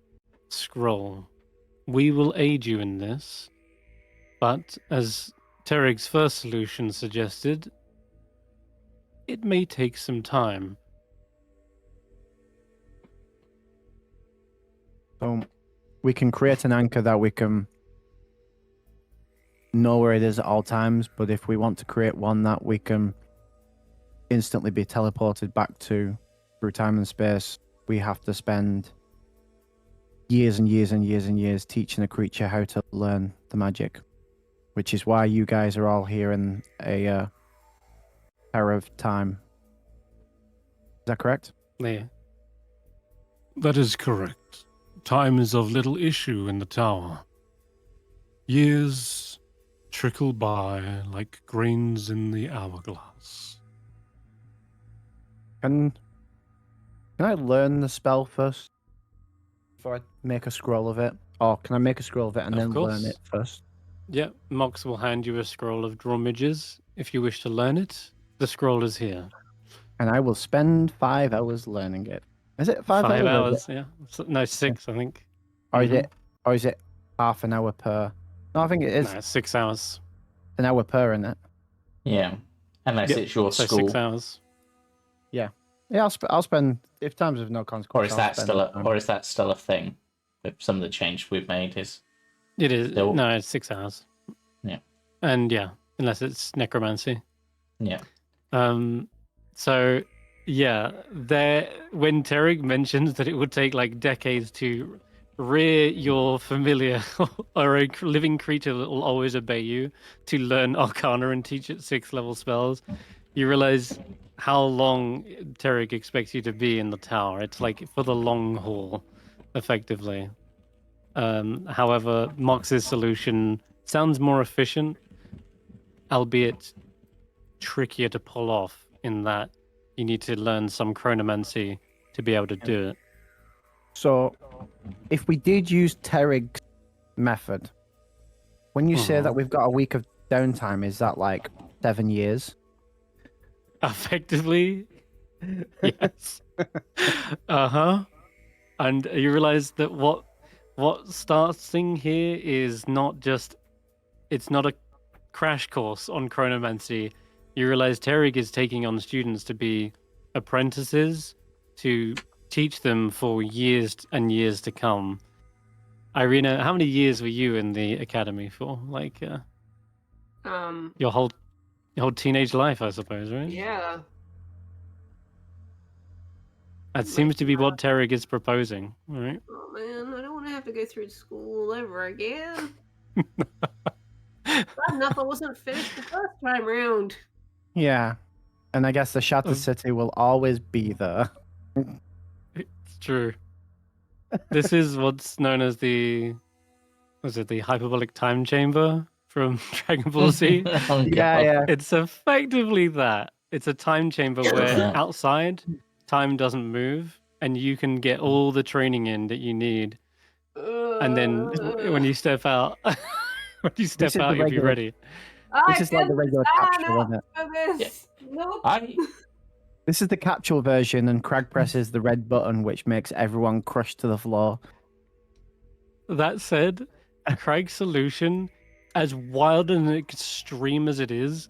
scroll. We will aid you in this, but as Terig's first solution suggested, it may take some time. So we can create an anchor that we can know where it is at all times, but if we want to create one that we can instantly be teleported back to through time and space, we have to spend years and years and years and years teaching a creature how to learn the magic, which is why you guys are all here in a Tower of Time. Is that correct? Yeah. That is correct. Time is of little issue in the tower. Years trickle by like grains in the hourglass. Can I learn the spell first before I make a scroll of it? Or can I make a scroll of it and then learn it first? Yeah, Mox will hand you a scroll of Drawmidges. If you wish to learn it, the scroll is here. And I will spend 5 hours learning it. Is it 5 hours? 5 hours, yeah. No, 6, I think. Or is it half an hour per? No, I think it is. No, 6 hours. An hour per, isn't it? Yeah, unless it's your so school. 6 hours. Yeah, I'll spend, if times of no consequence. Or is that still a thing? With some of the change we've made is. It is. Still... No, it's 6 hours. Yeah. And yeah, unless it's necromancy. Yeah. So yeah, when Terig mentions that it would take like decades to rear your familiar or a living creature that will always obey you to learn Arcana and teach it 6th level spells, you realize how long Terig expects you to be in the tower. It's like for the long haul, effectively. However, Mox's solution sounds more efficient, albeit trickier to pull off in that you need to learn some chronomancy to be able to do it. So, if we did use Terig's method, when you say that we've got a week of downtime, is that like 7 years? Effectively, yes. And you realize that what starting here is not just, it's not a crash course on chronomancy. You realize Terig is taking on students to be apprentices to teach them for years and years to come. Eirina, how many years were you in the academy for? Like, your whole teenage life, I suppose, right? Yeah. That seems to be what Terig is proposing, right? Oh man, I don't want I have to go through school all over again. Bad enough I wasn't finished the first time round. Yeah. And I guess the Shattered Oh. City will always be there. It's true. This is what's known as the hyperbolic time chamber from Dragon Ball Z? Oh, Yeah, God. yeah. It's effectively that. It's a time chamber where outside time doesn't move, and you can get all the training in that you need. And then when you step out, when you step This is out, the you'll be regular- ready. This is like the regular capsule, isn't it? This. Nope. This is the capsule version, and Krag presses the red button, which makes everyone crush to the floor. That said, Krag's solution, as wild and extreme as it is,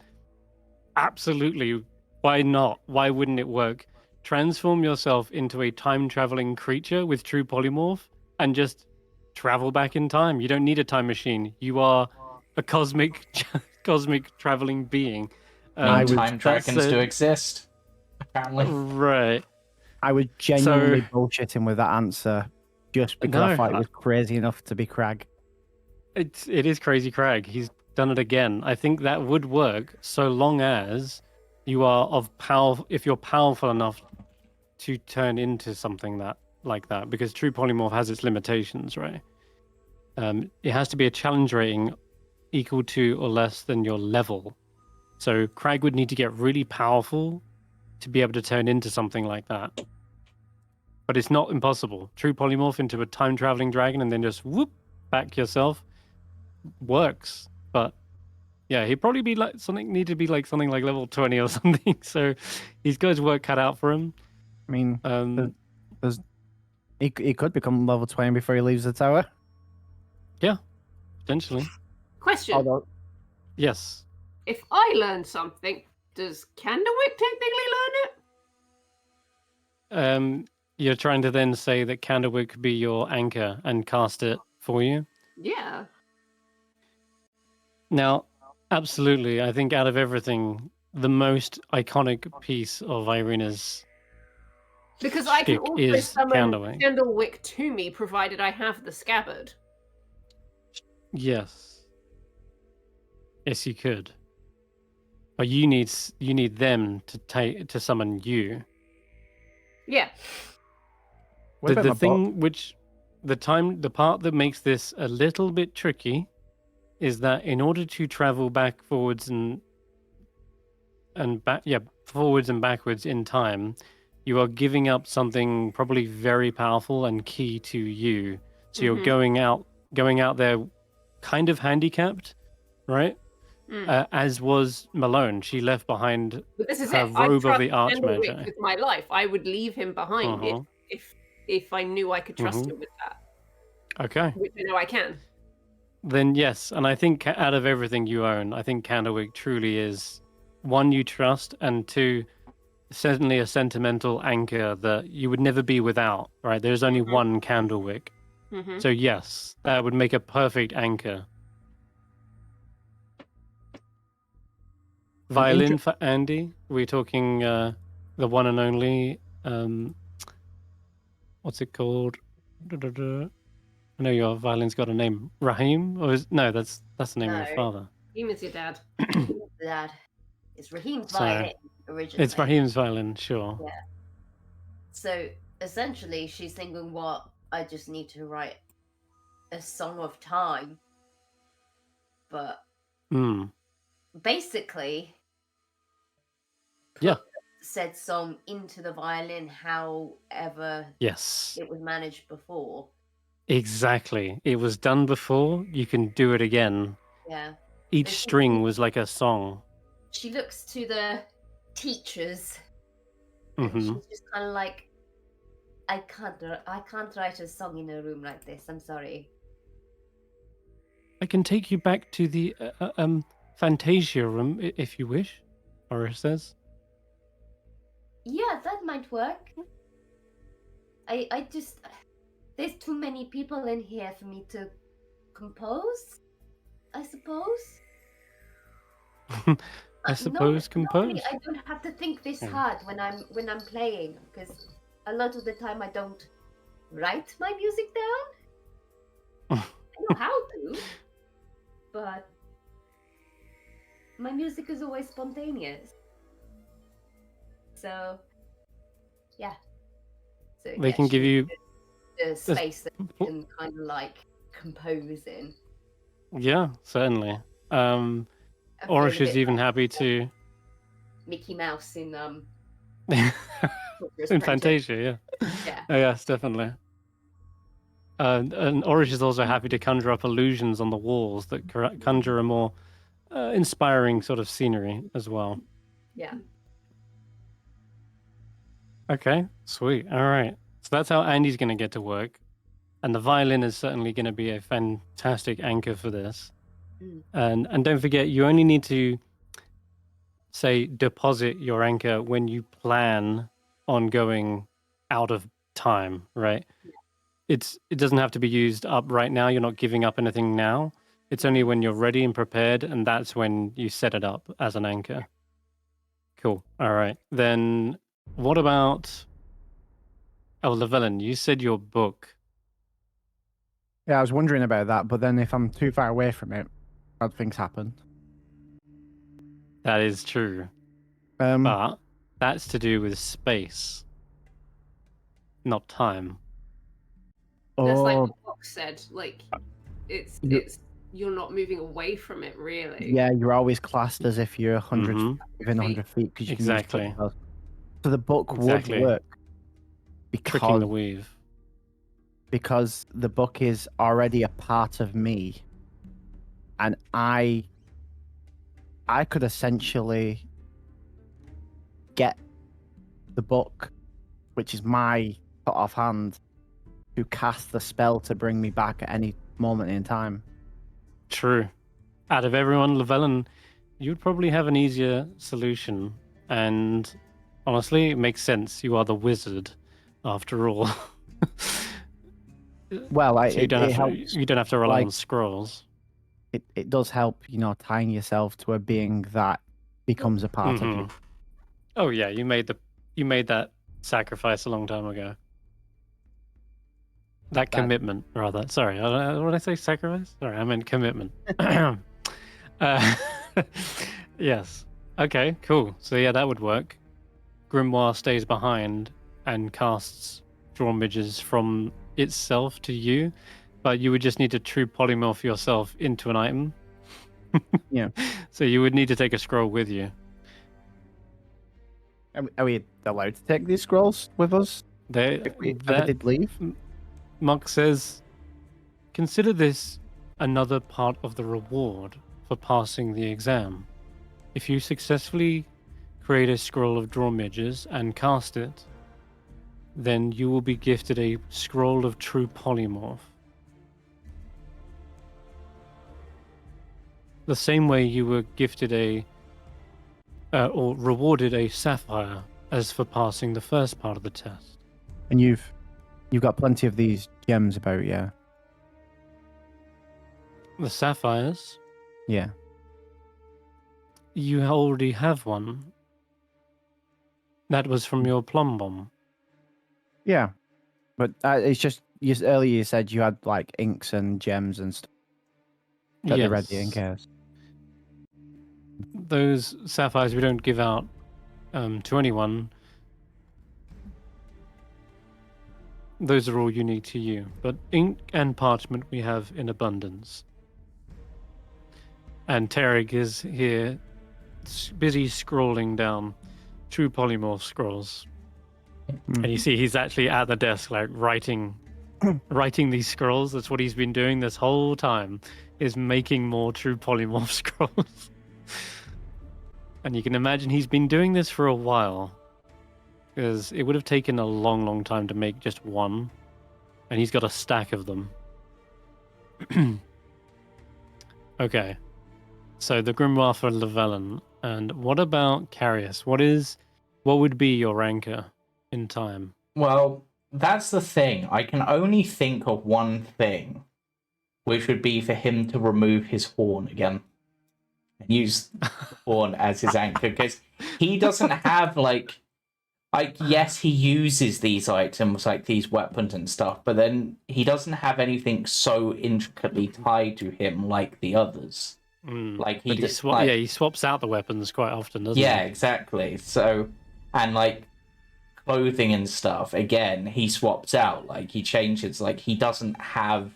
absolutely, why not? Why wouldn't it work? Transform yourself into a time-traveling creature with true polymorph and just travel back in time. You don't need a time machine. You are a cosmic traveling being. I would- Time dragons do exist, apparently. Right. I was genuinely bullshitting with that answer just because I No, thought it was crazy enough to be Krag. It is crazy Krag. He's done it again. I think that would work so long as you are of power. If you're powerful enough to turn into something like that, because true polymorph has its limitations, right? It has to be a challenge rating equal to or less than your level. So Krag would need to get really powerful to be able to turn into something like that. But it's not impossible. True polymorph into a time traveling dragon and then just whoop back yourself works. But yeah, he'd probably be like something like level 20 or something. So he's got his work cut out for him. I mean, he could become level 20 before he leaves the tower. Yeah, potentially. Question. Although, Yes. If I learn something, does Candlewick technically learn it? You're trying to then say that Candlewick could be your anchor and cast it for you? Yeah. Now, absolutely. I think out of everything, the most iconic piece of Eirina's Because I can shtick also is summon Candlewick. Candlewick to me, provided I have the scabbard. Yes. Yes, you could. But you need them to summon you. Yeah. what about The my thing which the part that makes this a little bit tricky is that in order to travel back forwards and backwards in time, you are giving up something probably very powerful and key to you. So you're going out there kind of handicapped, right? As was Malone. She left behind But this is her it. I robe of trust the Candlewick Archmage. with my life. I would leave him behind if I knew I could trust him with that. Okay. Which I know I can. Then yes, and I think out of everything you own, I think Candlewick truly is one you trust, and two, certainly a sentimental anchor that you would never be without. Right? There's only one Candlewick, so yes, that would make a perfect anchor. Violin for Andy. We're talking the one and only. What's it called? I know your violin's got a name. Raheem? Or no, that's the name of your father. Raheem is your dad. Dad. It's Raheem's So, violin originally. It's Raheem's violin, sure. Yeah. So essentially, she's thinking, "What? I just need to write a song of time." But basically, Yeah. said song into the violin, however Yes. it was managed before. Exactly. It was done before. You can do it again. Yeah. Each string was like a song. She looks to the teachers. Mm-hmm. And she's just kind of like, I can't write a song in a room like this. I'm sorry. I can take you back to the Fantasia room if you wish, Horace says. Yeah, that might work. I just... There's too many people in here for me to compose, I suppose. I suppose compose. Normally I don't have to think this hard when I'm playing, because a lot of the time I don't write my music down. know how to, but my music is always spontaneous. So, yeah. So, They can she give you. the space that you can kind of like compose in. Yeah, certainly. I feel a Orish is bit even like happy to. Mickey Mouse in In Sorcerer's Apprentice. Fantasia, yeah. Yeah. Oh, yes, definitely. And Orish is also happy to conjure up illusions on the walls that conjure a more inspiring sort of scenery as well. Yeah. Okay, sweet. All right. So that's how Andy's going to get to work. And the violin is certainly going to be a fantastic anchor for this. And don't forget, you only need to, say, deposit your anchor when you plan on going out of time, right? It doesn't have to be used up right now. You're not giving up anything now. It's only when you're ready and prepared, and that's when you set it up as an anchor. Cool. All right. Then what about... Oh, Llyvelin, you said your book. Yeah, I was wondering about that, but then if I'm too far away from it, bad things happen. That is true. Um, But that's to do with space, not time. That's like oh, what Fox said. Like, it's you're not moving away from it, really. yeah, you're always classed as if you're 100 Mhm. within 100 feet because you Exactly. can use touch. So the book Exactly. would work Tricking the because weave. the book is already a part of me, and I could essentially get the book, which is my cut off hand, to cast the spell to bring me back at any moment in time. True. Out of everyone, Llyvelin, you'd probably have an easier solution. And honestly, it makes sense. You are the wizard, after all. Well, So you don't have to rely on scrolls. It does help, tying yourself to a being that becomes a part of you. Oh yeah, you made that sacrifice a long time ago. That commitment, rather. Sorry, what did I say? Sacrifice? Sorry, I meant commitment. Yes. Okay, cool. So yeah, that would work. Grimoire stays behind and casts drawn midges from itself to you, but you would just need to true polymorph yourself into an item. Yeah. So you would need to take a scroll with you. Are we allowed to take these scrolls with us if we ever did leave? Monk says, consider this another part of the reward for passing the exam. If you successfully create a scroll of drawn midges and cast it, then you will be gifted a scroll of true polymorph. The same way you were gifted or rewarded a sapphire as for passing the first part of the test. And you've got plenty of these gems about, yeah? The sapphires? Yeah. You already have one. That was from your plum bomb. Yeah. But it's just, earlier you said you had like inks and gems and stuff. That the red ink has. Those sapphires we don't give out to anyone. Those are all unique to you. But ink and parchment we have in abundance. And Terig is here, busy scrolling down true polymorph scrolls. And you see he's actually at the desk, like writing these scrolls. That's what he's been doing this whole time, is making more true polymorph scrolls. And you can imagine he's been doing this for a while, because it would have taken a long, long time to make just one. And he's got a stack of them. Okay. So the Grimoire for Llyvelin. And what about Karius? What would be your anchor in time? Well, that's the thing. I can only think of one thing, which would be for him to remove his horn again. And use the horn as his anchor, because he doesn't have, like, like, yes, he uses these items, like these weapons and stuff, but then he doesn't have anything so intricately tied to him like the others. Like But he swaps out the weapons quite often, doesn't he? Yeah, exactly. So, and like clothing and stuff, again, he swaps out. Like he changes. Like he doesn't have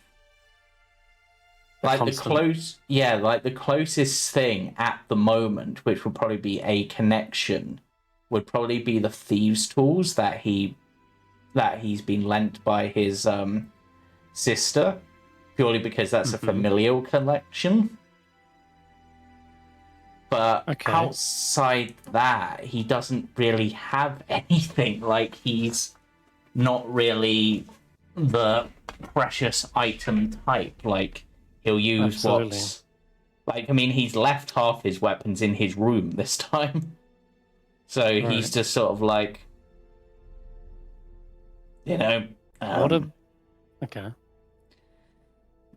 like the closest thing at the moment, which would probably be a connection, would probably be the thieves' tools that he's been lent by his sister, purely because that's a familial collection. But outside that, he doesn't really have anything. Like, he's not really the precious item type. Like, he'll use what's... Like, I mean, he's left half his weapons in his room this time. So he's just sort of like... You know... Okay.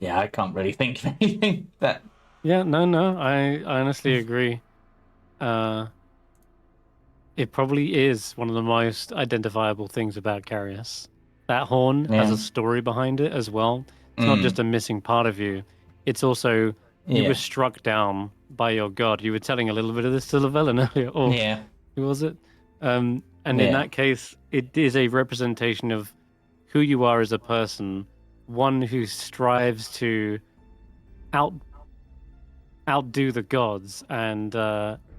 Yeah, I can't really think of anything that... Yeah, no, I honestly agree. It probably is one of the most identifiable things about Karius. That horn has a story behind it as well. It's not just a missing part of you. It's also, you were struck down by your god. You were telling a little bit of this to Llyvelin earlier. Or who was it? And in that case, it is a representation of who you are as a person. One who strives to outdo the gods and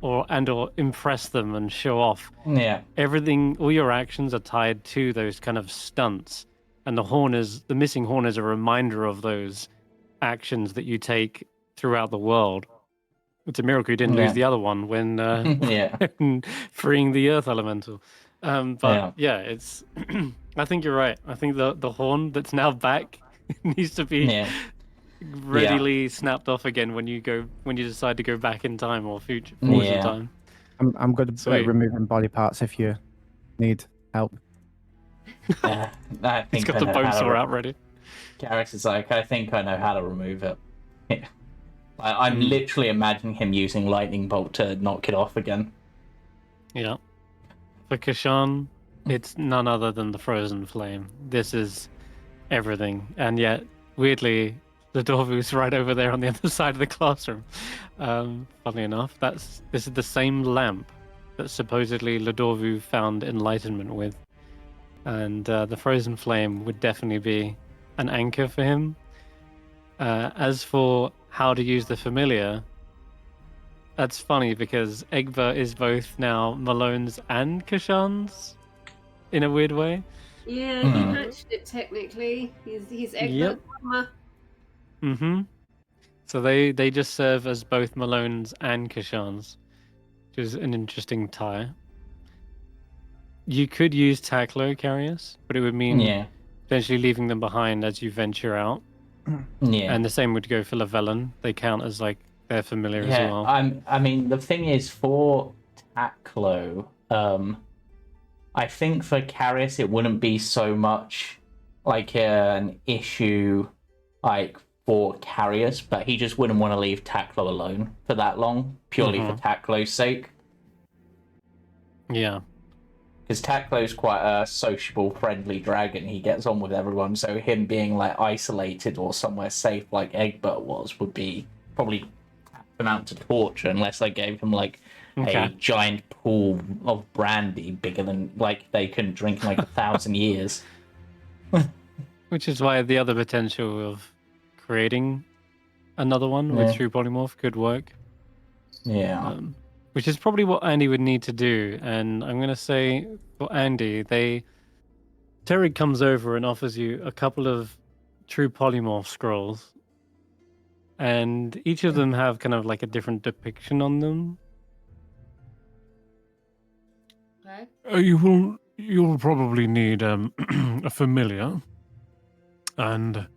or impress them and show off. Yeah. Everything, all your actions are tied to those kind of stunts, and the missing horn is a reminder of those actions that you take throughout the world. It's a miracle you didn't lose the other one when when freeing the earth elemental. It's I think you're right. I think the horn that's now back needs to be readily snapped off again when you decide to go back in time or future time. I'm good at removing body parts if you need help. I think he's got the bone saw out ready. Karius is like, I think I know how to remove it. I'm literally imagining him using lightning bolt to knock it off again. Yeah. For Kesh'an, it's none other than the frozen flame. This is everything, and yet weirdly, the Dorvu's right over there on the other side of the classroom. Funnily enough, this is the same lamp that supposedly Ladorvu found enlightenment with, and the frozen flame would definitely be an anchor for him. As for how to use the familiar, that's funny because Egbert is both now Malone's and Kesh'an's in a weird way. Yeah, he matched it technically. He's Egbert. Yep. So they just serve as both Malone's and Kesh'an's, which is an interesting tie. You could use Taklo, Karius, but it would mean eventually leaving them behind as you venture out. Yeah. And the same would go for Llyvelin. They count as like they're familiar as well. I mean, the thing is, for Taklo, I think for Karius it wouldn't be so much like an issue like for Karius, but he just wouldn't want to leave Taklo alone for that long, purely for Taklo's sake. Yeah. Because Taklo's quite a sociable, friendly dragon. He gets on with everyone, so him being like isolated or somewhere safe like Egbert would be probably amount to torture unless I gave him like a giant pool of brandy bigger than like they can drink in like 1,000 years. Which is why the other potential of creating another one with True Polymorph could work. Yeah. Which is probably what Andy would need to do. And I'm going to say for Andy, Terry comes over and offers you a couple of True Polymorph scrolls. And each of them have kind of like a different depiction on them. Okay. You'll probably need a familiar. And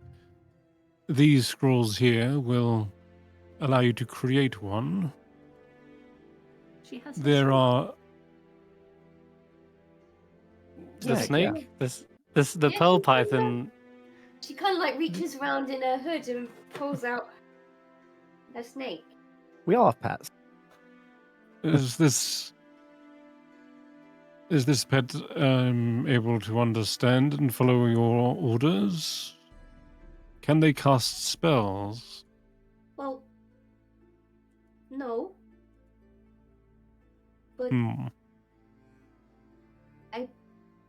these scrolls here will allow you to create one. There are the snake, the pearl python. She kind of like reaches around in her hood and pulls out a snake. We all have pets. Is this Is this pet able to understand and follow your orders? Can they cast spells? Well, no. But Hmm. I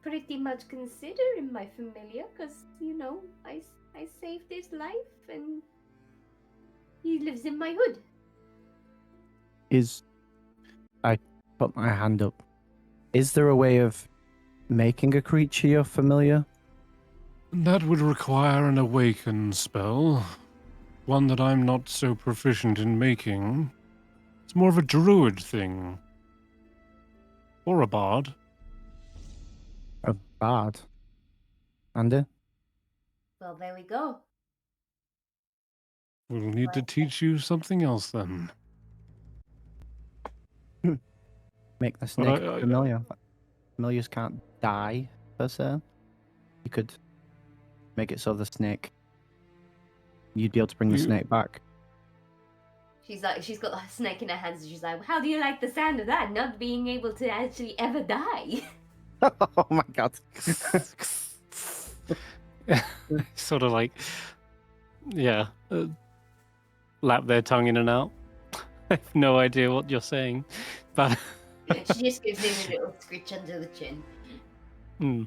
pretty much consider him my familiar because, I saved his life and he lives in my hood. I put my hand up. Is there a way of making a creature your familiar? That would require an awaken spell. One that I'm not so proficient in making. It's more of a druid thing. Or a bard. A bard? Andy? Well, there we go. We'll need to teach you something else then. Make the But snake I- familiar. Familiars can't die, per se. You could make it so the snake... You'd be able to bring the You- snake back. She's got the snake in her hands and she's like, how do you like the sound of that? Not being able to actually ever die. Oh my god. Sort of like, yeah, lap their tongue in and out. I have no idea what you're saying, but She just gives him a little scritch under the chin.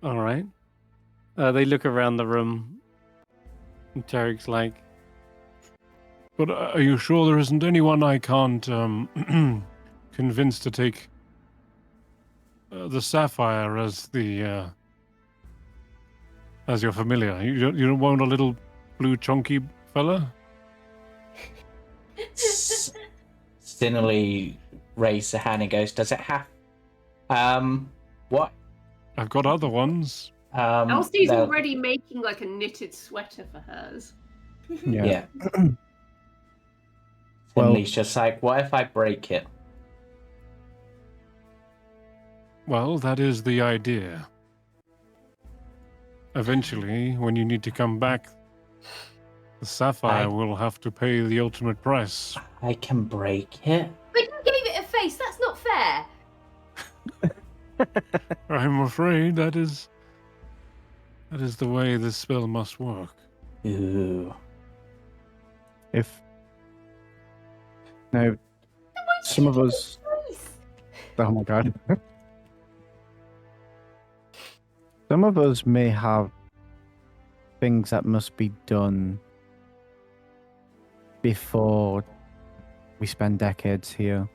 All right. They look around the room. And Tarek's like, But are you sure there isn't anyone I can't convince to take the sapphire as the as your familiar? You don't want a little blue chunky fella? Sinali raised a hand and goes, "Does it have? What? I've got other ones. Elsie's no. already making like a knitted sweater for hers. Yeah. Well- Sinali's just like, what if I break it? Well, that is the idea. Eventually, when you need to come back, the sapphire will have to pay the ultimate price. I can break it. But you gave it a face, that's not fair. I'm afraid that is the way this spell must work. Ooh. Now, some of us... Oh my god. Some of us may have things that must be done before we spend decades here.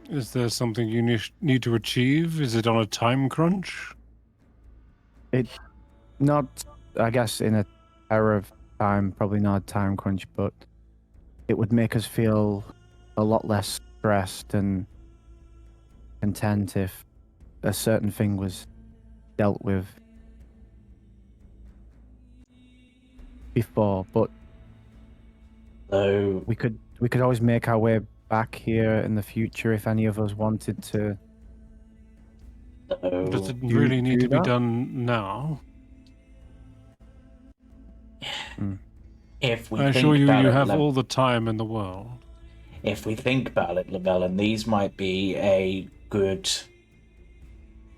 Is there something you need to achieve? Is it on a time crunch? Not, I guess, in a era of time, probably not a time crunch, but it would make us feel a lot less stressed and content if a certain thing was dealt with before. But So we could always make our way back here in the future if any of us wanted to. Does it You really need do to be that? done now? if we I think assure you, about you it, have all the time in the world. if we think about it, Llyvelin, these might be a good.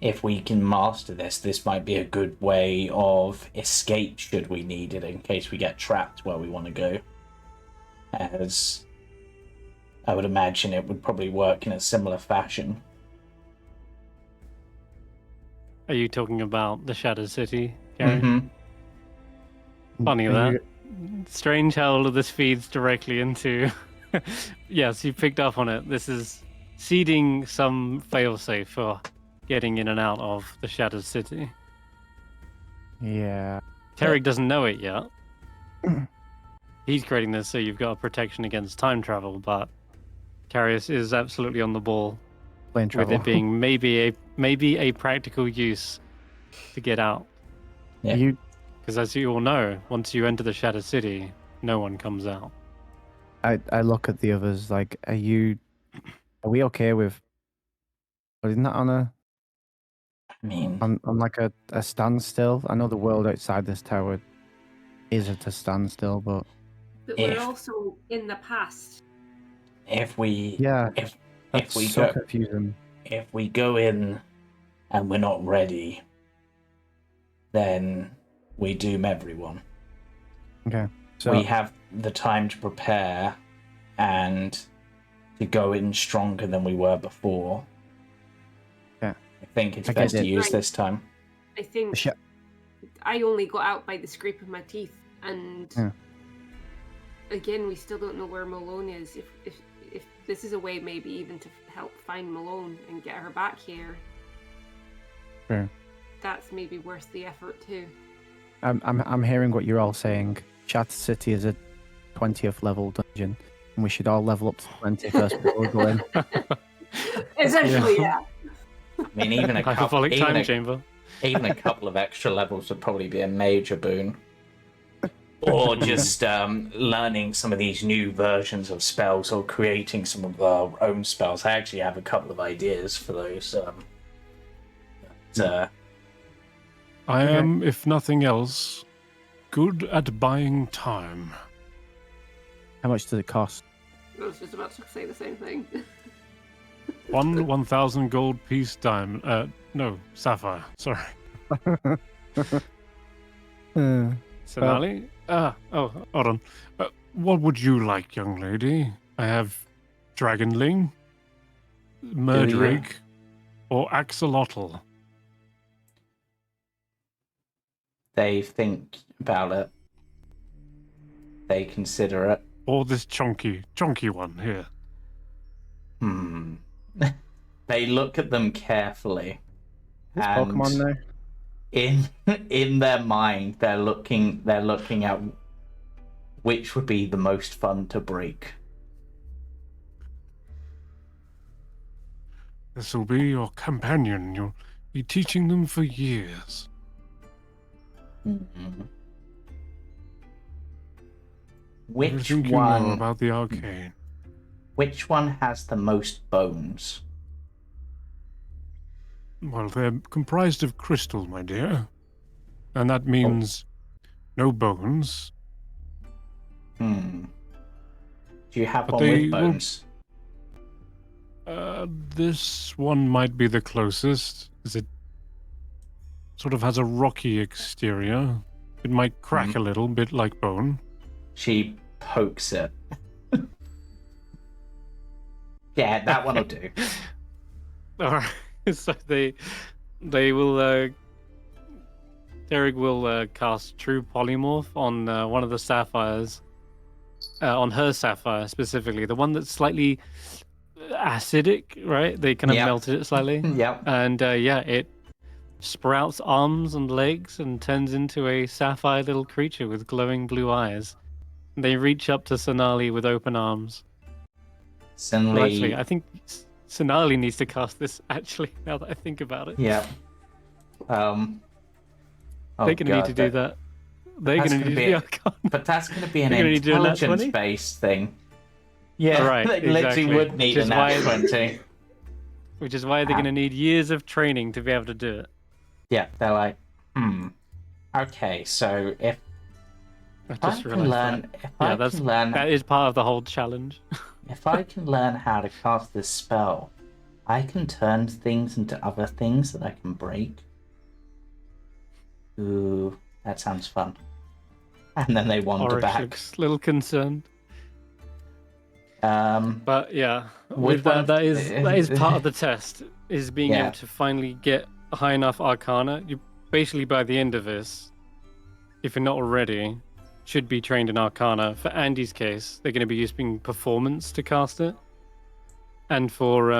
If we can master this might be a good way of escape should we need it in case we get trapped where we want to go. As I would imagine it would probably work in a similar fashion. are you talking about the Shadow City, Gary? Mm-hmm. Funny Are that. you- Strange how all of this feeds directly into. Yes, you picked up on it. This is seeding some failsafe for getting in and out of the Shadow City. Yeah. Tarek doesn't know it yet. He's creating this so you've got a protection against time travel, but Karius is absolutely on the ball Plane with travel. it being maybe a practical use to get out. Yeah. You Because as you all know, once you enter the Shadow City, no one comes out. I look at the others like, are we okay with putting that on I mean, on like a standstill? I know the world outside this tower is at a standstill, but But If- we're also in the past. if we Yeah, if that's we so go confusing. if we go in and we're not ready, then we doom everyone. Okay, so We have the time to prepare and to go in stronger than we were before. Yeah. I think it's I get best to it. use Right. this time. I think Sh- I only got out by the scrape of my teeth, and Yeah. again, we still don't know where Malone is. If this is a way, maybe even to help find Malone and get her back here, Sure. that's maybe worth the effort too. I'm hearing what you're all saying. Shattered City is a 20th level dungeon, and we should all level up to 20 first before we go in. Essentially, yeah. I mean, even a couple, Hyperbolic time chamber. even a couple of extra levels would probably be a major boon. Or just learning some of these new versions of spells, or creating some of our own spells. I actually have a couple of ideas for those. I am, if nothing else, good at buying time. How much does it cost? I was just about to say the same thing. 1,000 gold piece diamond. No, sapphire. Sorry. Sinali? Hold on. What would you like, young lady? I have Dragonling, Murdrig, or Axolotl. They think about it. They consider it. Or this chunky one here. They look at them carefully. Is and Pokemon there? in their mind, they're looking at which would be the most fun to break. This will be your companion. You'll be teaching them for years. Which Everything you know one? about the arcane? Which one has the most bones? Well, they're comprised of crystal, my dear. And that means no bones. Do you have But one they with will- bones? This one might be the closest, as it sort of has a rocky exterior. It might crack a little bit like bone. She pokes it. Yeah, that one will do. All right. So they will. Derek will cast True Polymorph on one of the sapphires, on her sapphire specifically, the one that's slightly acidic, right? They kind of Yep. melted it slightly, Yep. and it sprouts arms and legs and turns into a sapphire little creature with glowing blue eyes. They reach up to Sinali with open arms. Well, actually, I think Sinali needs to cast this, actually, now that I think about it. Yeah. They're going to need to do that. They're going to need to do the Arcana. But that's going to be an They're gonna need to do a nat 20? intelligence-based thing. Yeah, Right, they literally exactly. would need Which a is nat why- 20. Which is why they're going to need years of training to be able to do it. Yeah, they're like, okay, so if I I just can realized learn, that. if I that's can learn, that is part of the whole challenge. if I can learn how to cast this spell, I can turn things into other things that I can break. Ooh, that sounds fun. And then they wander Orange back. looks a little concerned. But yeah, With with that, one- that is part of the test, is being Yeah. able to finally get high enough Arcana. You basically, by the end of this, if you're not already, should be trained in Arcana. For Andy's case, they're going to be using Performance to cast it. And for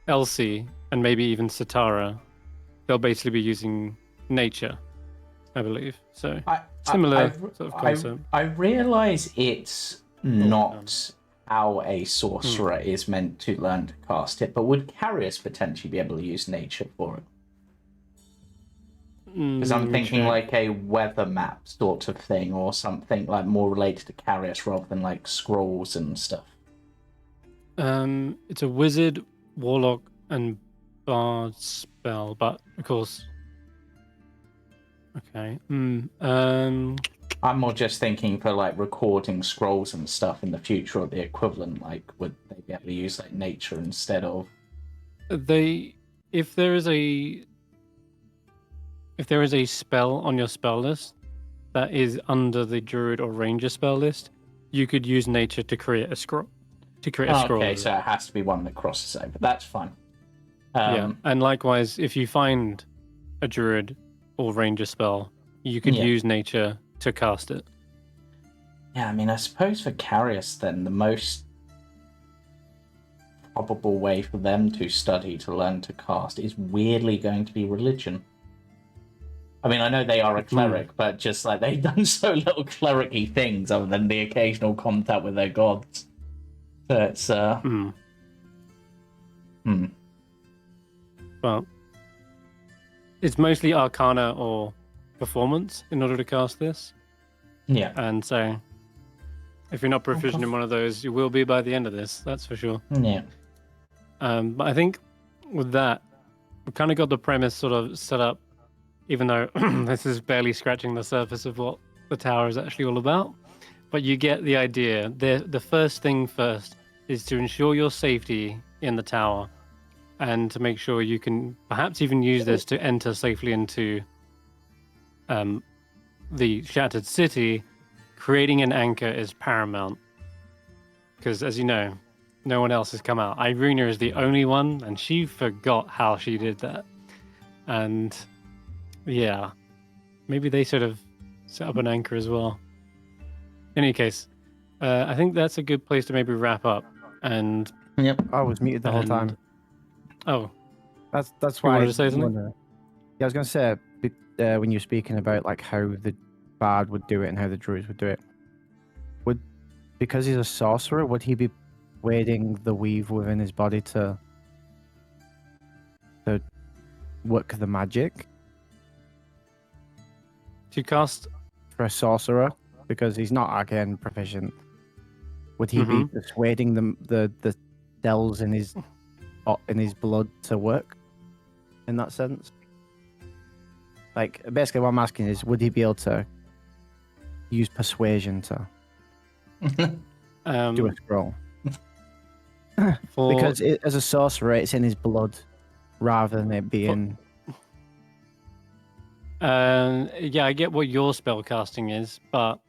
Elsie, and maybe even Satara, they'll basically be using Nature, I believe. So similar sort of concept. I realize it's not how a sorcerer is meant to learn to cast it, but would Karius potentially be able to use nature for it? Because I'm thinking like a weather map sort of thing, or something like more related to Karius rather than like scrolls and stuff. It's a wizard, warlock, and bard spell, but of course. Okay. I'm more just thinking for like recording scrolls and stuff in the future, or the equivalent. Like, would they be able to use like nature instead of? If there is a spell on your spell list that is under the druid or ranger spell list, you could use nature to create a scroll. Okay, so it has to be one that crosses over. That's fine. Yeah, and likewise, if you find a druid or ranger spell, you could use nature to cast it. Yeah, I mean, I suppose for Karius, then the most probable way for them to study to learn to cast is weirdly going to be religion. I mean, I know they are a cleric, but just like they've done so little cleric-y things other than the occasional contact with their gods. So it's Well, it's mostly Arcana or Performance in order to cast this. Yeah. And so, if you're not proficient in one of those, you will be by the end of this. That's for sure. Yeah. But I think with that, we've kind of got the premise sort of set up, even though this is barely scratching the surface of what the tower is actually all about. But you get the idea. The first thing first is to ensure your safety in the tower, and to make sure you can perhaps even use this to enter safely into the Shattered City. Creating an anchor is paramount. Because, as you know, no one else has come out. Eirina is the only one, and she forgot how she did that. And, yeah, maybe they sort of set up an anchor as well. In any case, I think that's a good place to maybe wrap up. And I was muted the whole time. Oh, that's why. You wanted to say something? Yeah, I was going to say when you're speaking about like how the bard would do it and how the druids would do it. Because he's a sorcerer, would he be waiting the weave within his body to work the magic? To cast for a sorcerer, because he's not arcane proficient. Would he be persuading the cells in his blood to work in that sense? Like, basically what I'm asking is, would he be able to use persuasion to do a scroll? Because as a sorcerer, it's in his blood rather than it being... yeah, I get what your spell casting is, but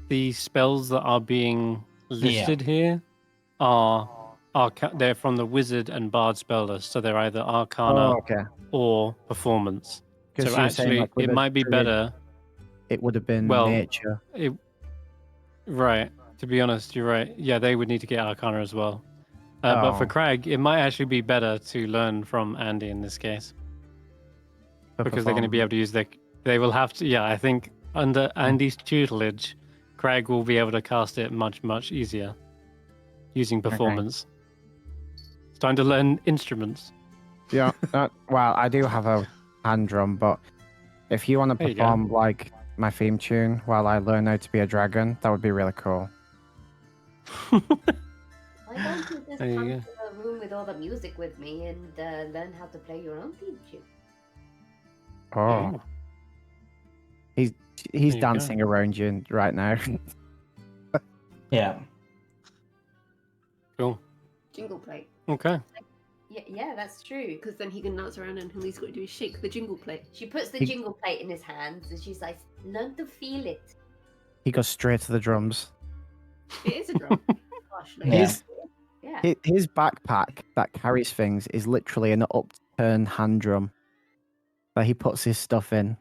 the spells that are being listed here they're from the wizard and bard spell list, so they're either Arcana or Performance. So actually, like it might be better. It would have been nature. Right. To be honest, you're right. Yeah, they would need to get Arcana as well. But for Krag, it might actually be better to learn from Andy in this case. Because they're going to be able to use they will have to, I think under Andy's tutelage, Krag will be able to cast it much, much easier using Performance. It's time to learn instruments. Yeah, well, I do have a hand drum, but if you want to perform like my theme tune while I learn how to be a dragon, that would be really cool. Why don't you just come to the room with all the music with me and learn how to play your own theme tune? Oh. He's dancing around you right now. Yeah. Cool. Jingle plate. Okay. Yeah, that's true. Because then he can dance around and all he's got to do is shake the jingle plate. She puts the jingle plate in his hands and she's like, learn to feel it. He goes straight to the drums. It is a drum. His backpack that carries things is literally an upturned hand drum that he puts his stuff in.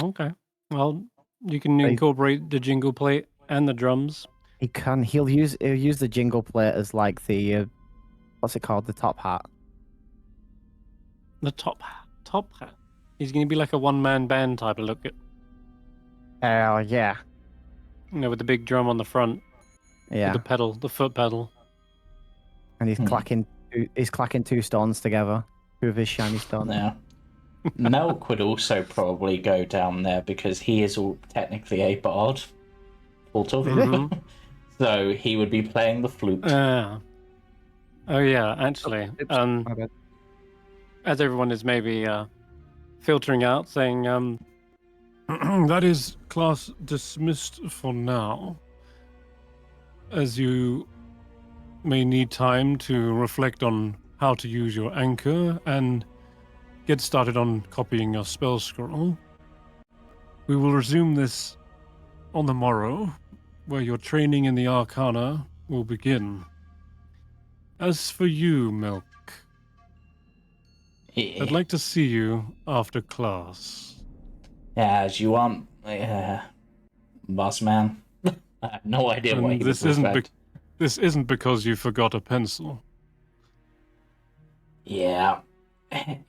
Okay. Well, you can incorporate the jingle plate and the drums. He can. He'll use the jingle plate as like the what's it called? The top hat. The top hat. He's going to be like a one-man band type of look. Yeah. You know, with the big drum on the front. Yeah. With the foot pedal. And he's clacking two stones together. Two of his shiny stones. Yeah. Melk would also probably go down there because he is technically a bard. So he would be playing the flute. Oh yeah, actually. As everyone is maybe filtering out, saying That is class dismissed for now, as you may need time to reflect on how to use your anchor and get started on copying your spell scroll. We will resume this on the morrow, where your training in the Arcana will begin. As for you, Melk, I'd like to see you after class. Yeah, as you want, boss man. I have no idea what he was referring to. This isn't because you forgot a pencil. Yeah.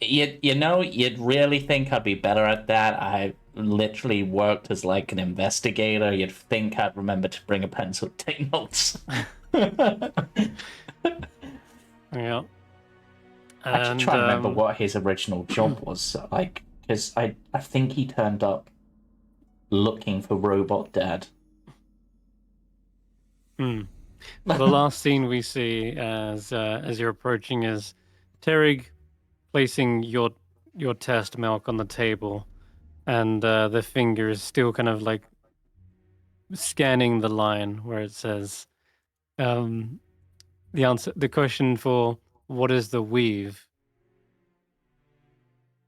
You know, you'd really think I'd be better at that. I literally worked as like an investigator. You'd think I'd remember to bring a pencil to take notes. Yeah. I should try and remember what his original job was. Like, because I think he turned up looking for Robot Dad. The last scene we see as you're approaching is Terig placing your test, Melk, on the table, and the finger is still kind of like scanning the line where it says the question for what is the weave,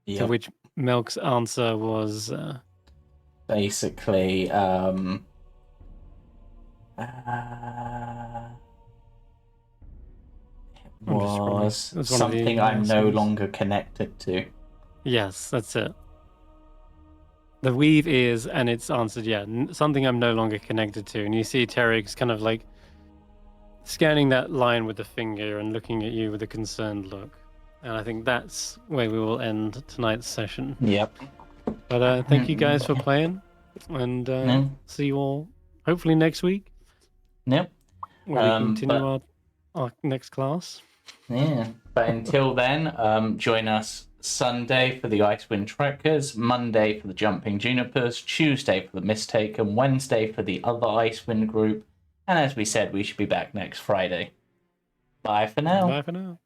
to which Melk's answer was basically was something I'm no longer connected to. Yes, that's it. The weave is, and it's answered, yeah, something I'm no longer connected to. And you see Terig's kind of like scanning that line with the finger and looking at you with a concerned look. And I think that's where we will end tonight's session. Yep. But thank you guys for playing, and see you all hopefully next week. Yep. Where we continue our next class. Yeah, but until then, join us Sunday for the Icewind Trekkers, Monday for the Jumping Junipers, Tuesday for the Mistake, and Wednesday for the other Icewind group. And as we said, we should be back next Friday. Bye for now. Bye for now.